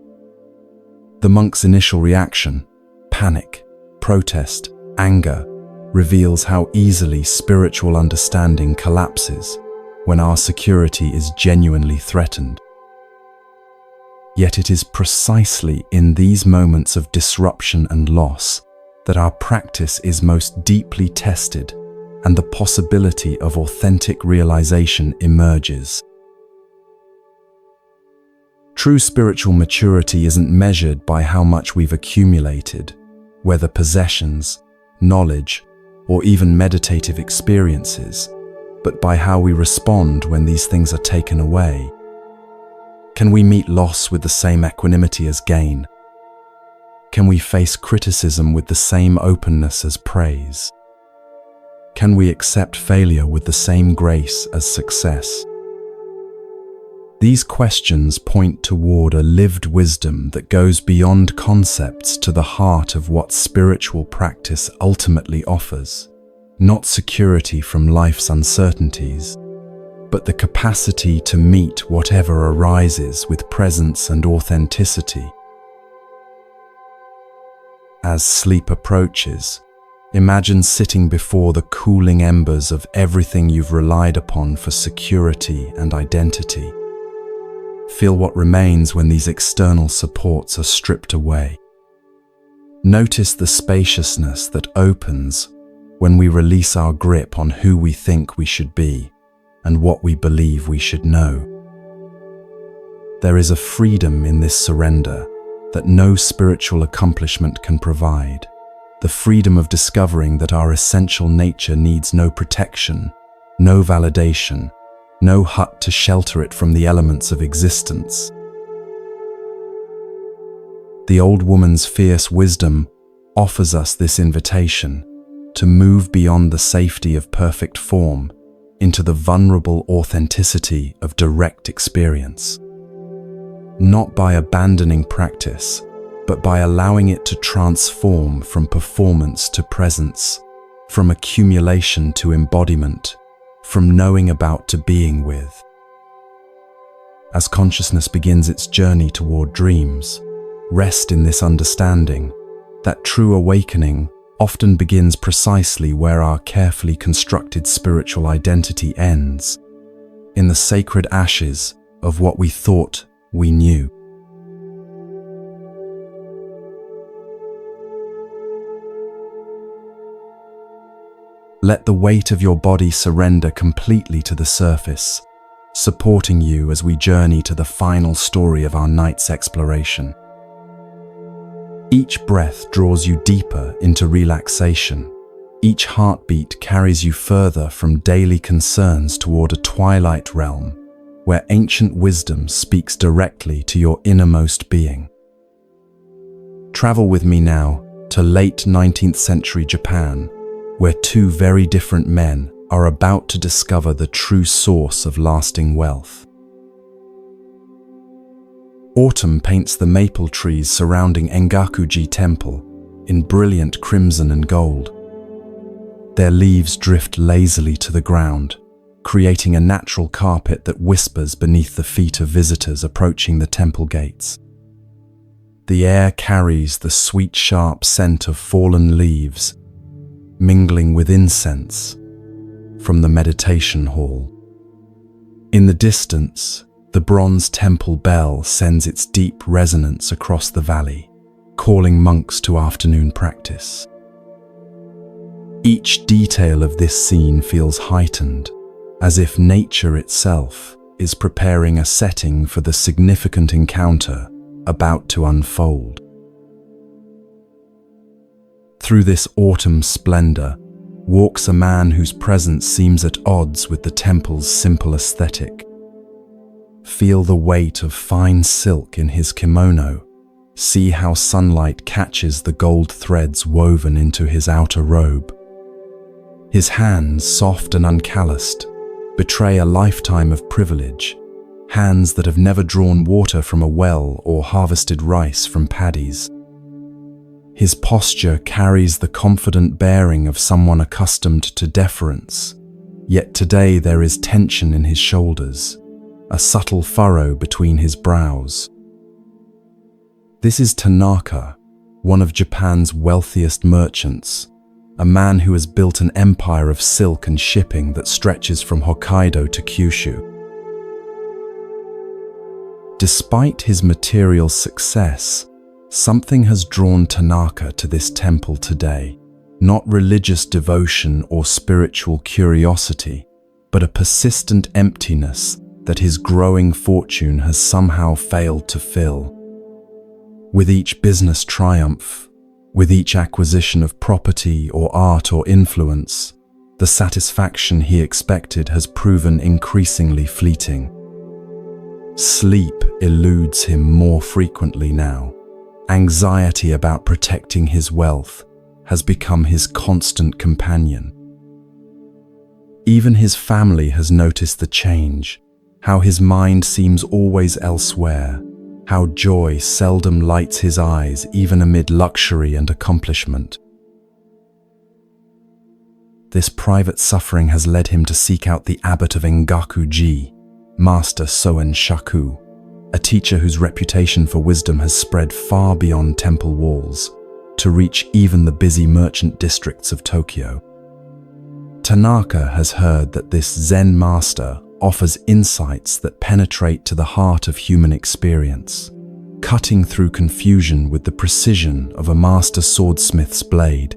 The monk's initial reaction, panic, protest, Anger reveals how easily spiritual understanding collapses when our security is genuinely threatened. Yet it is precisely in these moments of disruption and loss that our practice is most deeply tested and the possibility of authentic realization emerges. True spiritual maturity isn't measured by how much we've accumulated, whether possessions, knowledge, or even meditative experiences, but by how we respond when these things are taken away. Can we meet loss with the same equanimity as gain? Can we face criticism with the same openness as praise? Can we accept failure with the same grace as success? These questions point toward a lived wisdom that goes beyond concepts to the heart of what spiritual practice ultimately offers. Not security from life's uncertainties, but the capacity to meet whatever arises with presence and authenticity. As sleep approaches, imagine sitting before the cooling embers of everything you've relied upon for security and identity. Feel what remains when these external supports are stripped away. Notice the spaciousness that opens when we release our grip on who we think we should be and what we believe we should know. There is a freedom in this surrender that no spiritual accomplishment can provide. The freedom of discovering that our essential nature needs no protection, no validation, no hut to shelter it from the elements of existence. The old woman's fierce wisdom offers us this invitation to move beyond the safety of perfect form into the vulnerable authenticity of direct experience. Not by abandoning practice, but by allowing it to transform from performance to presence, from accumulation to embodiment, from knowing about to being with. As consciousness begins its journey toward dreams, rest in this understanding that true awakening often begins precisely where our carefully constructed spiritual identity ends, in the sacred ashes of what we thought we knew. Let the weight of your body surrender completely to the surface, supporting you as we journey to the final story of our night's exploration. Each breath draws you deeper into relaxation. Each heartbeat carries you further from daily concerns toward a twilight realm where ancient wisdom speaks directly to your innermost being. Travel with me now to late 19th century Japan, where two very different men are about to discover the true source of lasting wealth. Autumn paints the maple trees surrounding Engakuji Temple in brilliant crimson and gold. Their leaves drift lazily to the ground, creating a natural carpet that whispers beneath the feet of visitors approaching the temple gates. The air carries the sweet, sharp scent of fallen leaves, mingling with incense from the meditation hall. In the distance, the bronze temple bell sends its deep resonance across the valley, calling monks to afternoon practice. Each detail of this scene feels heightened, as if nature itself is preparing a setting for the significant encounter about to unfold. Through this autumn splendor walks a man whose presence seems at odds with the temple's simple aesthetic. Feel the weight of fine silk in his kimono. See how sunlight catches the gold threads woven into his outer robe. His hands, soft and uncalloused, betray a lifetime of privilege, hands that have never drawn water from a well or harvested rice from paddies. His posture carries the confident bearing of someone accustomed to deference, yet today there is tension in his shoulders, a subtle furrow between his brows. This is Tanaka, one of Japan's wealthiest merchants, a man who has built an empire of silk and shipping that stretches from Hokkaido to Kyushu. Despite his material success, something has drawn Tanaka to this temple today. Not religious devotion or spiritual curiosity, but a persistent emptiness that his growing fortune has somehow failed to fill. With each business triumph, with each acquisition of property or art or influence, the satisfaction he expected has proven increasingly fleeting. Sleep eludes him more frequently now. Anxiety about protecting his wealth has become his constant companion. Even his family has noticed the change, how his mind seems always elsewhere, how joy seldom lights his eyes even amid luxury and accomplishment. This private suffering has led him to seek out the abbot of Engaku-ji, Master Soen Shaku, a teacher whose reputation for wisdom has spread far beyond temple walls, to reach even the busy merchant districts of Tokyo. Tanaka has heard that this Zen master offers insights that penetrate to the heart of human experience, cutting through confusion with the precision of a master swordsmith's blade.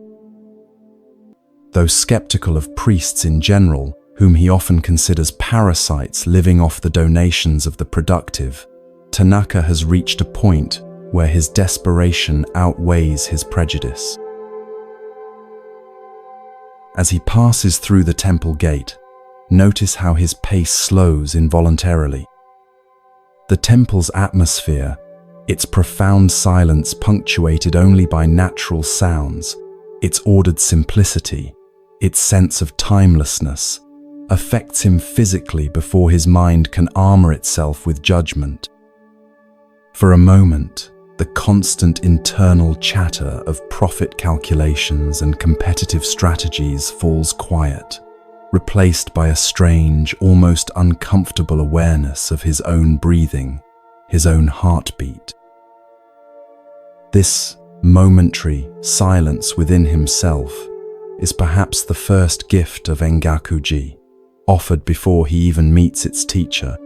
Though skeptical of priests in general, whom he often considers parasites living off the donations of the productive, Tanaka has reached a point where his desperation outweighs his prejudice. As he passes through the temple gate, notice how his pace slows involuntarily. The temple's atmosphere, its profound silence punctuated only by natural sounds, its ordered simplicity, its sense of timelessness, affects him physically before his mind can armor itself with judgment. For a moment, the constant internal chatter of profit calculations and competitive strategies falls quiet, replaced by a strange, almost uncomfortable awareness of his own breathing, his own heartbeat. This momentary silence within himself is perhaps the first gift of Engaku-ji, offered before he even meets its teacher.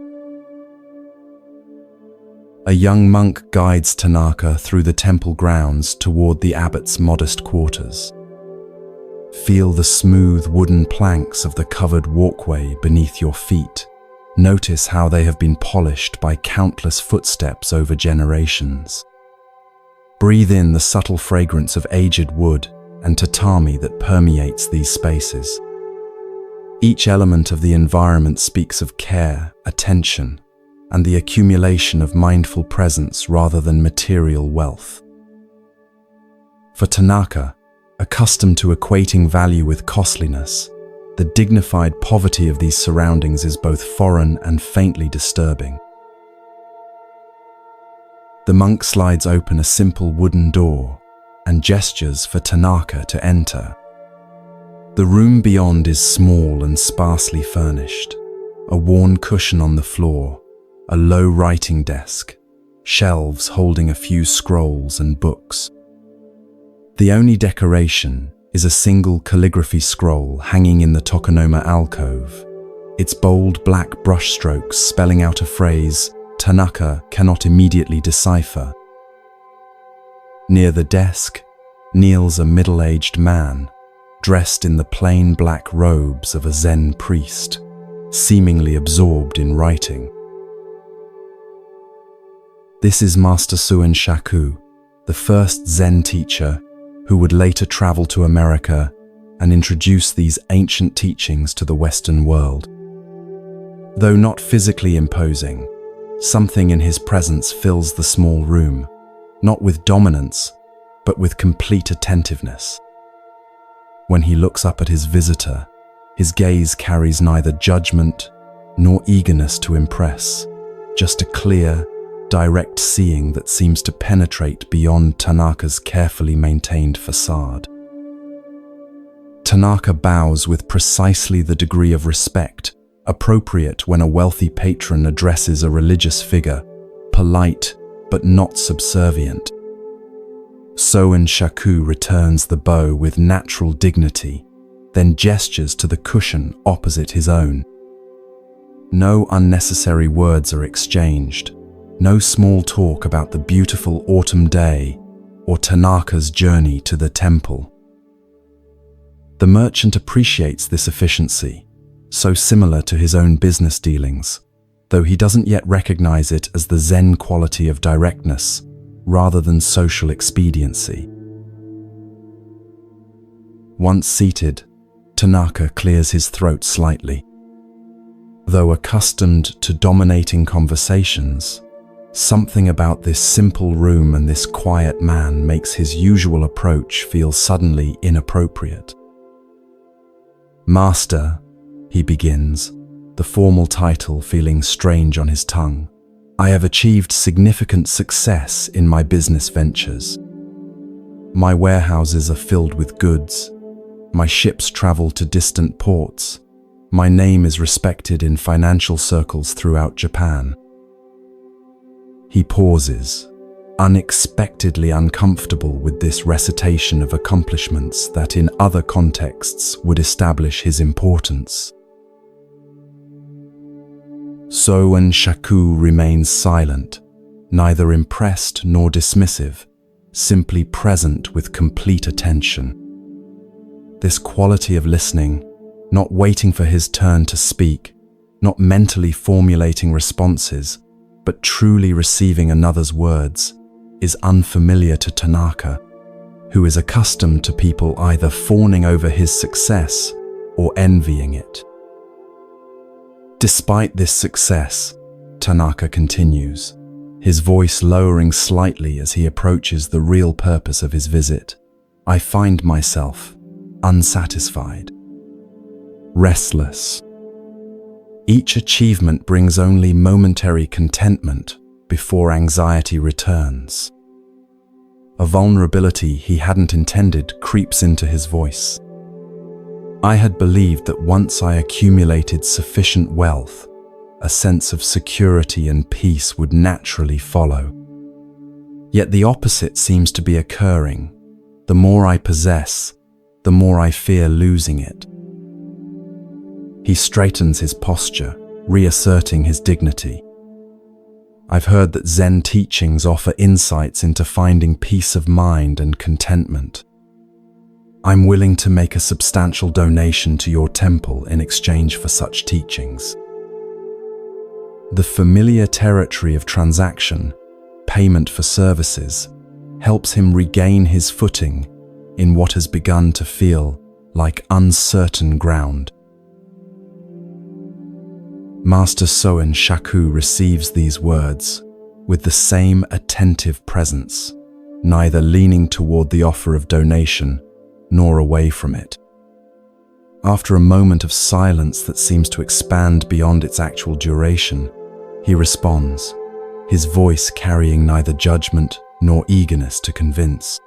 A young monk guides Tanaka through the temple grounds toward the abbot's modest quarters. Feel the smooth wooden planks of the covered walkway beneath your feet. Notice how they have been polished by countless footsteps over generations. Breathe in the subtle fragrance of aged wood and tatami that permeates these spaces. Each element of the environment speaks of care, attention, and the accumulation of mindful presence rather than material wealth. For Tanaka, accustomed to equating value with costliness, the dignified poverty of these surroundings is both foreign and faintly disturbing. The monk slides open a simple wooden door and gestures for Tanaka to enter. The room beyond is small and sparsely furnished, a worn cushion on the floor, a low writing desk, shelves holding a few scrolls and books. The only decoration is a single calligraphy scroll hanging in the tokonoma alcove, its bold black brushstrokes spelling out a phrase Tanaka cannot immediately decipher. Near the desk kneels a middle-aged man, dressed in the plain black robes of a Zen priest, seemingly absorbed in writing. This is Master Soen Shaku, the first Zen teacher who would later travel to America and introduce these ancient teachings to the Western world. Though not physically imposing, something in his presence fills the small room, not with dominance, but with complete attentiveness. When he looks up at his visitor, his gaze carries neither judgment nor eagerness to impress, just a clear, direct seeing that seems to penetrate beyond Tanaka's carefully maintained facade. Tanaka bows with precisely the degree of respect appropriate when a wealthy patron addresses a religious figure, polite but not subservient. Soen Shaku returns the bow with natural dignity, then gestures to the cushion opposite his own. No unnecessary words are exchanged, no small talk about the beautiful autumn day or Tanaka's journey to the temple. The merchant appreciates this efficiency, so similar to his own business dealings, though he doesn't yet recognize it as the Zen quality of directness rather than social expediency. Once seated, Tanaka clears his throat slightly. Though accustomed to dominating conversations, something about this simple room and this quiet man makes his usual approach feel suddenly inappropriate. "Master," he begins, the formal title feeling strange on his tongue, "I have achieved significant success in my business ventures. My warehouses are filled with goods. My ships travel to distant ports. My name is respected in financial circles throughout Japan." He pauses, unexpectedly uncomfortable with this recitation of accomplishments that in other contexts would establish his importance. Soen Shaku remains silent, neither impressed nor dismissive, simply present with complete attention. This quality of listening, not waiting for his turn to speak, not mentally formulating responses, but truly receiving another's words, is unfamiliar to Tanaka, who is accustomed to people either fawning over his success or envying it. Despite this success, Tanaka continues, his voice lowering slightly as he approaches the real purpose of his visit, "I find myself unsatisfied, restless. Each achievement brings only momentary contentment before anxiety returns." A vulnerability he hadn't intended creeps into his voice. "I had believed that once I accumulated sufficient wealth, a sense of security and peace would naturally follow. Yet the opposite seems to be occurring. The more I possess, the more I fear losing it." He straightens his posture, reasserting his dignity. "I've heard that Zen teachings offer insights into finding peace of mind and contentment. I'm willing to make a substantial donation to your temple in exchange for such teachings." The familiar territory of transaction, payment for services, helps him regain his footing in what has begun to feel like uncertain ground. Master Soen Shaku receives these words with the same attentive presence, neither leaning toward the offer of donation nor away from it. After a moment of silence that seems to expand beyond its actual duration, he responds, his voice carrying neither judgment nor eagerness to convince.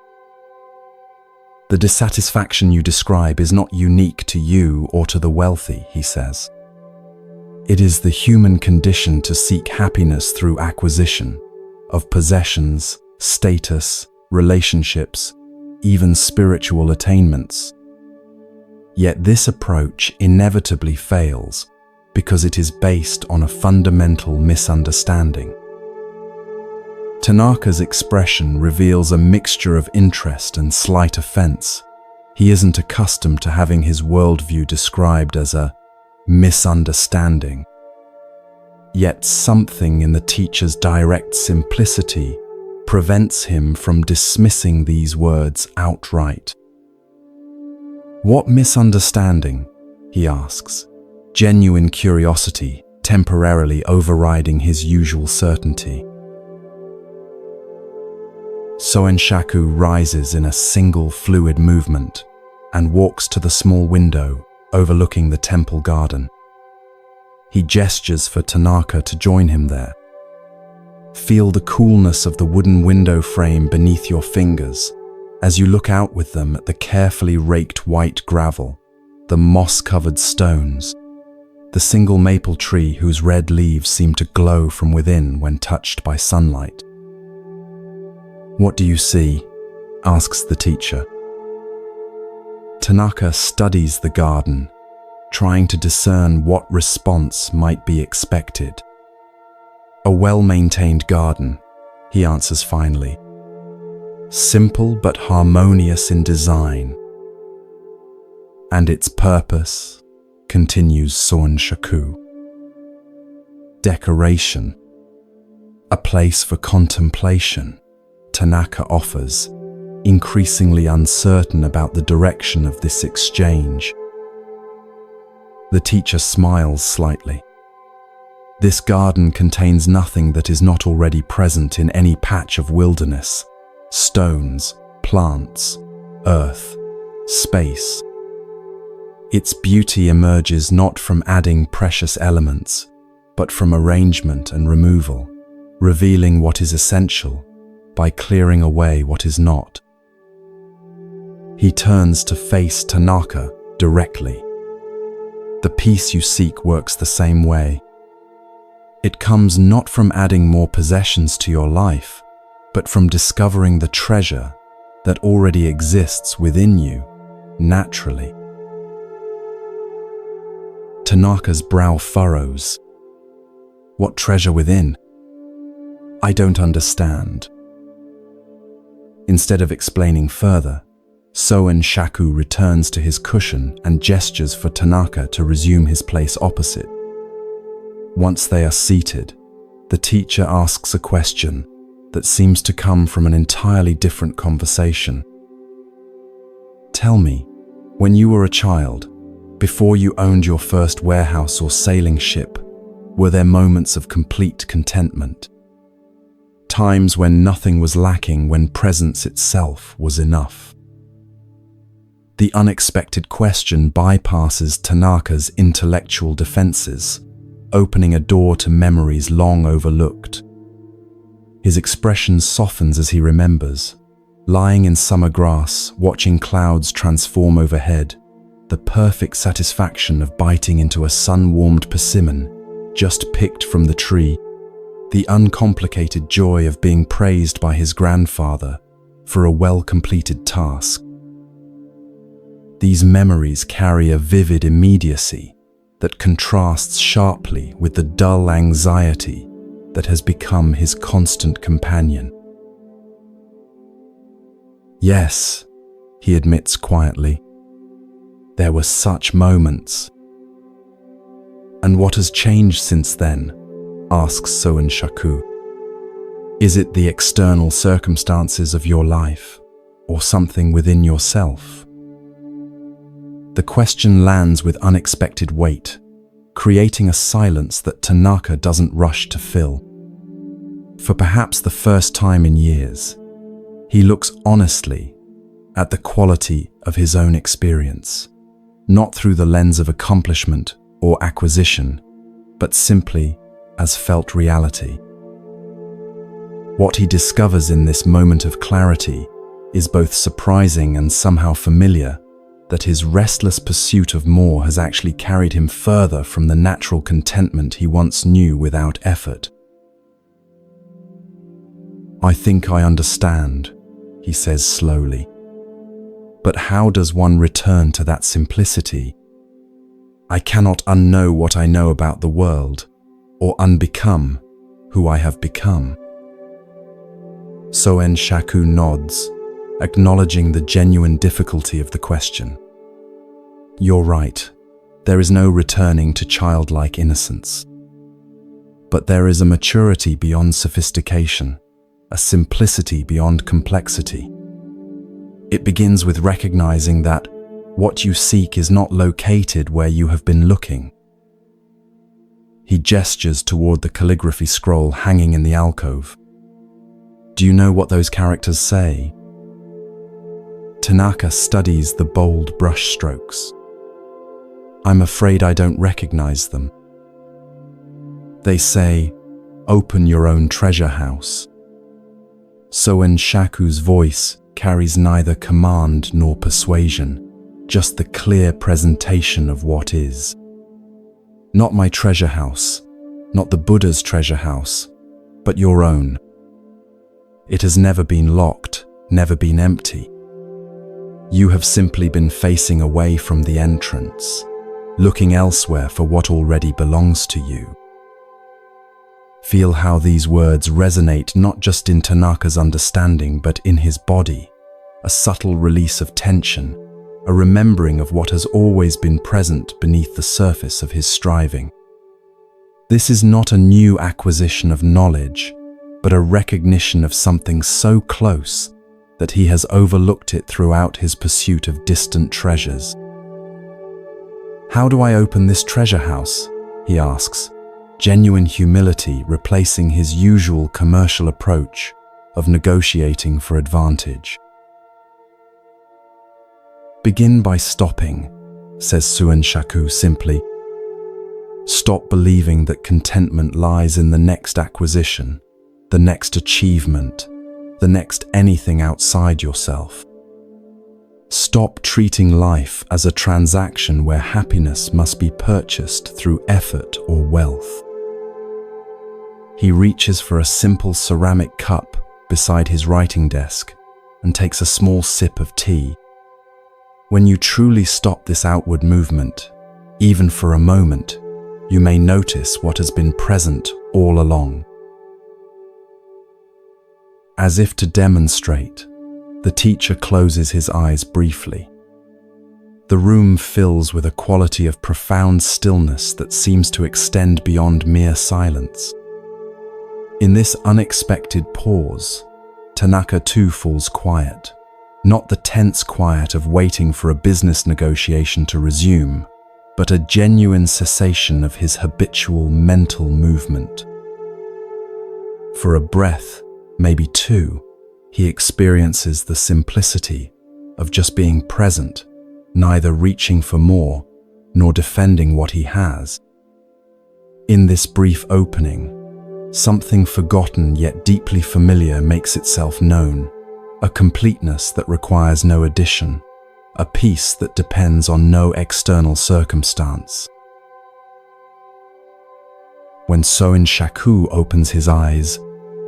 "The dissatisfaction you describe is not unique to you or to the wealthy," he says. "It is the human condition to seek happiness through acquisition of possessions, status, relationships, even spiritual attainments. Yet this approach inevitably fails because it is based on a fundamental misunderstanding." Tanaka's expression reveals a mixture of interest and slight offense. He isn't accustomed to having his worldview described as a misunderstanding. Yet something in the teacher's direct simplicity prevents him from dismissing these words outright. "What misunderstanding?" he asks, genuine curiosity temporarily overriding his usual certainty. Soen Shaku rises in a single fluid movement and walks to the small window overlooking the temple garden. He gestures for Tanaka to join him there. Feel the coolness of the wooden window frame beneath your fingers as you look out with them at the carefully raked white gravel, the moss-covered stones, the single maple tree whose red leaves seem to glow from within when touched by sunlight. "What do you see?" asks the teacher. Tanaka studies the garden, trying to discern what response might be expected. A well-maintained garden, he answers finally. Simple but harmonious in design. And its purpose, continues Soen Shaku. Decoration. A place for contemplation, Tanaka offers, increasingly uncertain about the direction of this exchange. The teacher smiles slightly. This garden contains nothing that is not already present in any patch of wilderness, stones, plants, earth, space. Its beauty emerges not from adding precious elements, but from arrangement and removal, revealing what is essential by clearing away what is not. He turns to face Tanaka directly. The peace you seek works the same way. It comes not from adding more possessions to your life, but from discovering the treasure that already exists within you, naturally. Tanaka's brow furrows. What treasure within? I don't understand. Instead of explaining further, Soen Shaku returns to his cushion and gestures for Tanaka to resume his place opposite. Once they are seated, the teacher asks a question that seems to come from an entirely different conversation. Tell me, when you were a child, before you owned your first warehouse or sailing ship, were there moments of complete contentment? Times when nothing was lacking, when presence itself was enough? The unexpected question bypasses Tanaka's intellectual defenses, opening a door to memories long overlooked. His expression softens as he remembers, lying in summer grass, watching clouds transform overhead, the perfect satisfaction of biting into a sun-warmed persimmon just picked from the tree, the uncomplicated joy of being praised by his grandfather for a well-completed task. These memories carry a vivid immediacy that contrasts sharply with the dull anxiety that has become his constant companion. Yes, he admits quietly, there were such moments. And what has changed since then? Asks Soen Shaku. Is it the external circumstances of your life, or something within yourself? The question lands with unexpected weight, creating a silence that Tanaka doesn't rush to fill. For perhaps the first time in years, he looks honestly at the quality of his own experience, not through the lens of accomplishment or acquisition, but simply as felt reality. What he discovers in this moment of clarity is both surprising and somehow familiar, that his restless pursuit of more has actually carried him further from the natural contentment he once knew without effort. I think I understand, he says slowly. But how does one return to that simplicity? I cannot unknow what I know about the world, or unbecome who I have become. Soen Shaku nods, acknowledging the genuine difficulty of the question. You're right, there is no returning to childlike innocence. But there is a maturity beyond sophistication, a simplicity beyond complexity. It begins with recognizing that what you seek is not located where you have been looking. He gestures toward the calligraphy scroll hanging in the alcove. Do you know what those characters say? Tanaka studies the bold brushstrokes. I'm afraid I don't recognize them. They say, open your own treasure house. Soen Shaku's voice carries neither command nor persuasion, just the clear presentation of what is. Not my treasure house, not the Buddha's treasure house, but your own. It has never been locked, never been empty. You have simply been facing away from the entrance, looking elsewhere for what already belongs to you. Feel how these words resonate not just in Tanaka's understanding, but in his body, a subtle release of tension, a remembering of what has always been present beneath the surface of his striving. This is not a new acquisition of knowledge, but a recognition of something so close that he has overlooked it throughout his pursuit of distant treasures. "How do I open this treasure house?" he asks, genuine humility replacing his usual commercial approach of negotiating for advantage. "Begin by stopping," says Suen Shaku simply. "Stop believing that contentment lies in the next acquisition, the next achievement, the next anything outside yourself. Stop treating life as a transaction where happiness must be purchased through effort or wealth." He reaches for a simple ceramic cup beside his writing desk and takes a small sip of tea. When you truly stop this outward movement, even for a moment, you may notice what has been present all along. As if to demonstrate, the teacher closes his eyes briefly. The room fills with a quality of profound stillness that seems to extend beyond mere silence. In this unexpected pause, Tanaka too falls quiet, not the tense quiet of waiting for a business negotiation to resume, but a genuine cessation of his habitual mental movement. For a breath, maybe two, he experiences the simplicity of just being present, neither reaching for more nor defending what he has. In this brief opening, something forgotten yet deeply familiar makes itself known, a completeness that requires no addition, a peace that depends on no external circumstance. When Soen Shaku opens his eyes,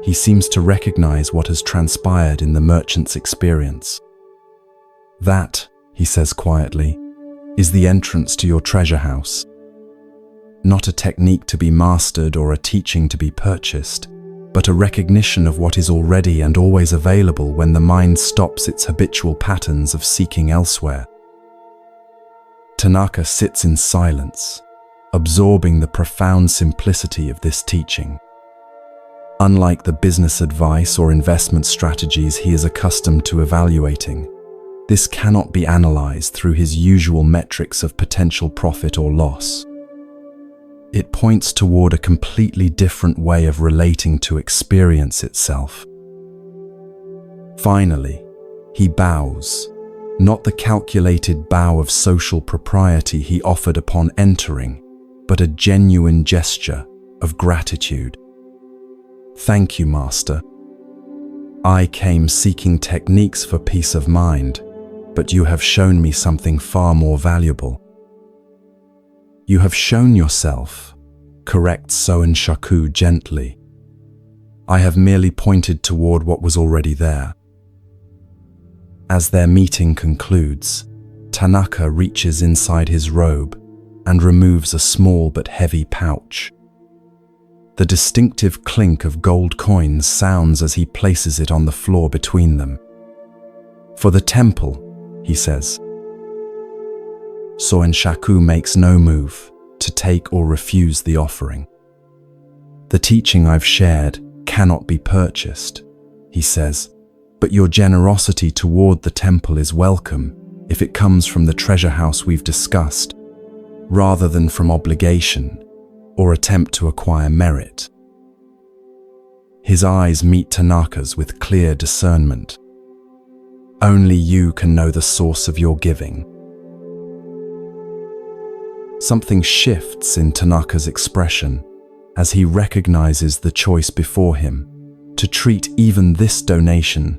he seems to recognize what has transpired in the merchant's experience. "That," he says quietly, "is the entrance to your treasure house. Not a technique to be mastered or a teaching to be purchased, but a recognition of what is already and always available when the mind stops its habitual patterns of seeking elsewhere." Tanaka sits in silence, absorbing the profound simplicity of this teaching. Unlike the business advice or investment strategies he is accustomed to evaluating, this cannot be analyzed through his usual metrics of potential profit or loss. It points toward a completely different way of relating to experience itself. Finally, he bows, not the calculated bow of social propriety he offered upon entering, but a genuine gesture of gratitude. "Thank you, Master. I came seeking techniques for peace of mind, but you have shown me something far more valuable." "You have shown yourself," corrects Soen Shaku gently. "I have merely pointed toward what was already there." As their meeting concludes, Tanaka reaches inside his robe and removes a small but heavy pouch. The distinctive clink of gold coins sounds as he places it on the floor between them. "For the temple," he says. Soen Shaku makes no move to take or refuse the offering. "The teaching I've shared cannot be purchased," he says, "but your generosity toward the temple is welcome if it comes from the treasure house we've discussed, rather than from obligation or attempt to acquire merit." His eyes meet Tanaka's with clear discernment. "Only you can know the source of your giving." Something shifts in Tanaka's expression as he recognizes the choice before him to treat even this donation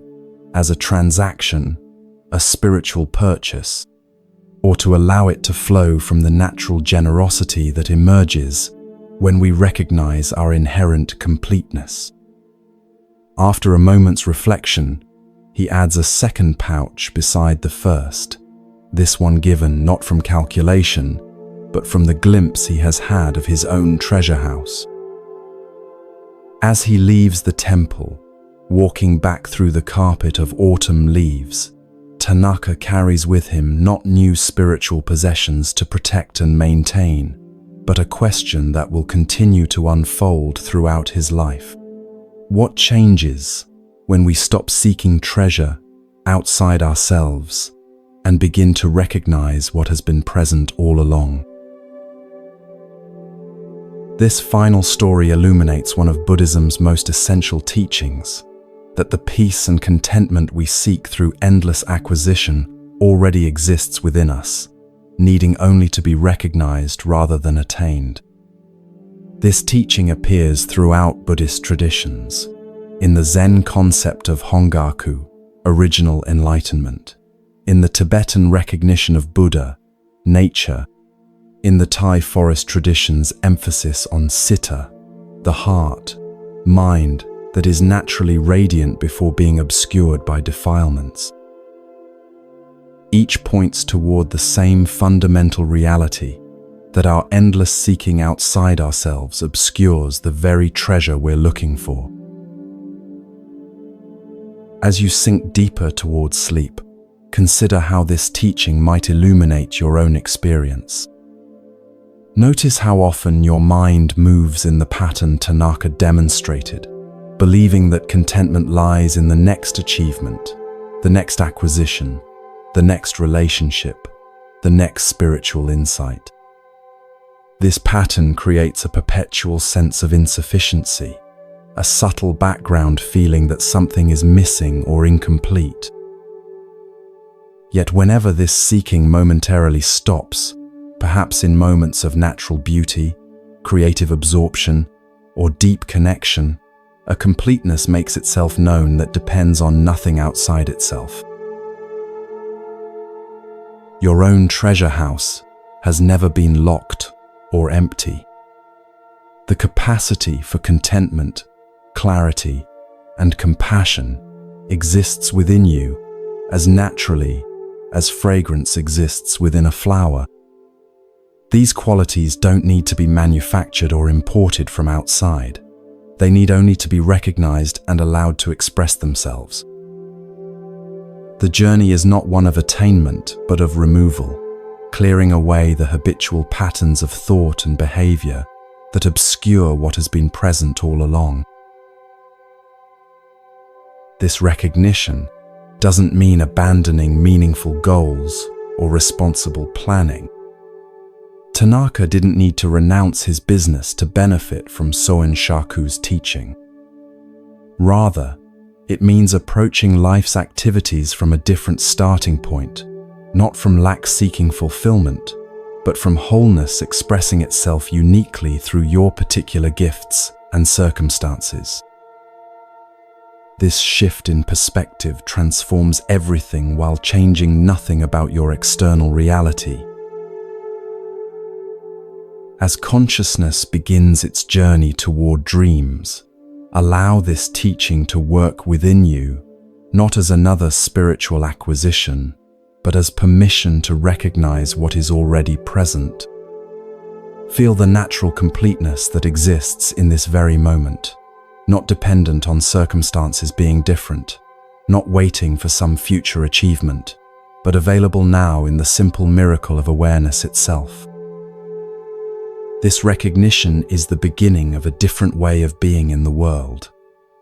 as a transaction, a spiritual purchase, or to allow it to flow from the natural generosity that emerges when we recognize our inherent completeness. After a moment's reflection, he adds a second pouch beside the first, this one given not from calculation, but from the glimpse he has had of his own treasure house. As he leaves the temple, walking back through the carpet of autumn leaves, Tanaka carries with him not new spiritual possessions to protect and maintain, but a question that will continue to unfold throughout his life. What changes when we stop seeking treasure outside ourselves and begin to recognize what has been present all along? This final story illuminates one of Buddhism's most essential teachings, that the peace and contentment we seek through endless acquisition already exists within us, needing only to be recognized rather than attained. This teaching appears throughout Buddhist traditions, in the Zen concept of Hongaku, original enlightenment, in the Tibetan recognition of Buddha, nature, in the Thai forest tradition's emphasis on citta, the heart, mind that is naturally radiant before being obscured by defilements. Each points toward the same fundamental reality, that our endless seeking outside ourselves obscures the very treasure we're looking for. As you sink deeper towards sleep, consider how this teaching might illuminate your own experience. Notice how often your mind moves in the pattern Tanaka demonstrated, believing that contentment lies in the next achievement, the next acquisition, the next relationship, the next spiritual insight. This pattern creates a perpetual sense of insufficiency, a subtle background feeling that something is missing or incomplete. Yet whenever this seeking momentarily stops, perhaps in moments of natural beauty, creative absorption, or deep connection, a completeness makes itself known that depends on nothing outside itself. Your own treasure house has never been locked or empty. The capacity for contentment, clarity, and compassion exists within you as naturally as fragrance exists within a flower. These qualities don't need to be manufactured or imported from outside. They need only to be recognized and allowed to express themselves. The journey is not one of attainment, but of removal, clearing away the habitual patterns of thought and behavior that obscure what has been present all along. This recognition doesn't mean abandoning meaningful goals or responsible planning. Tanaka didn't need to renounce his business to benefit from Soen Shaku's teaching. Rather, it means approaching life's activities from a different starting point, not from lack seeking fulfillment, but from wholeness expressing itself uniquely through your particular gifts and circumstances. This shift in perspective transforms everything while changing nothing about your external reality. As consciousness begins its journey toward dreams, allow this teaching to work within you, not as another spiritual acquisition, but as permission to recognize what is already present. Feel the natural completeness that exists in this very moment, not dependent on circumstances being different, not waiting for some future achievement, but available now in the simple miracle of awareness itself. This recognition is the beginning of a different way of being in the world,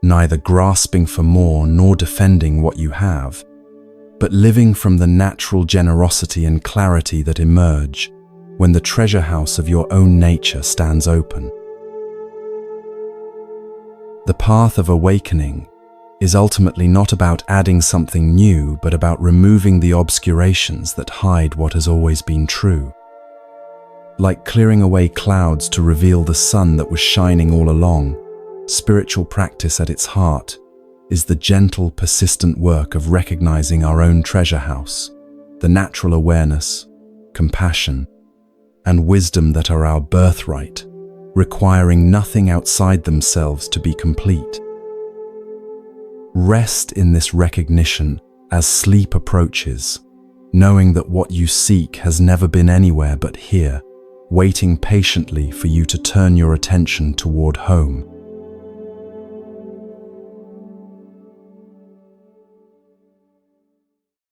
neither grasping for more nor defending what you have, but living from the natural generosity and clarity that emerge when the treasure house of your own nature stands open. The path of awakening is ultimately not about adding something new, but about removing the obscurations that hide what has always been true. Like clearing away clouds to reveal the sun that was shining all along, spiritual practice at its heart is the gentle, persistent work of recognizing our own treasure house, the natural awareness, compassion, and wisdom that are our birthright, requiring nothing outside themselves to be complete. Rest in this recognition as sleep approaches, knowing that what you seek has never been anywhere but here, waiting patiently for you to turn your attention toward home.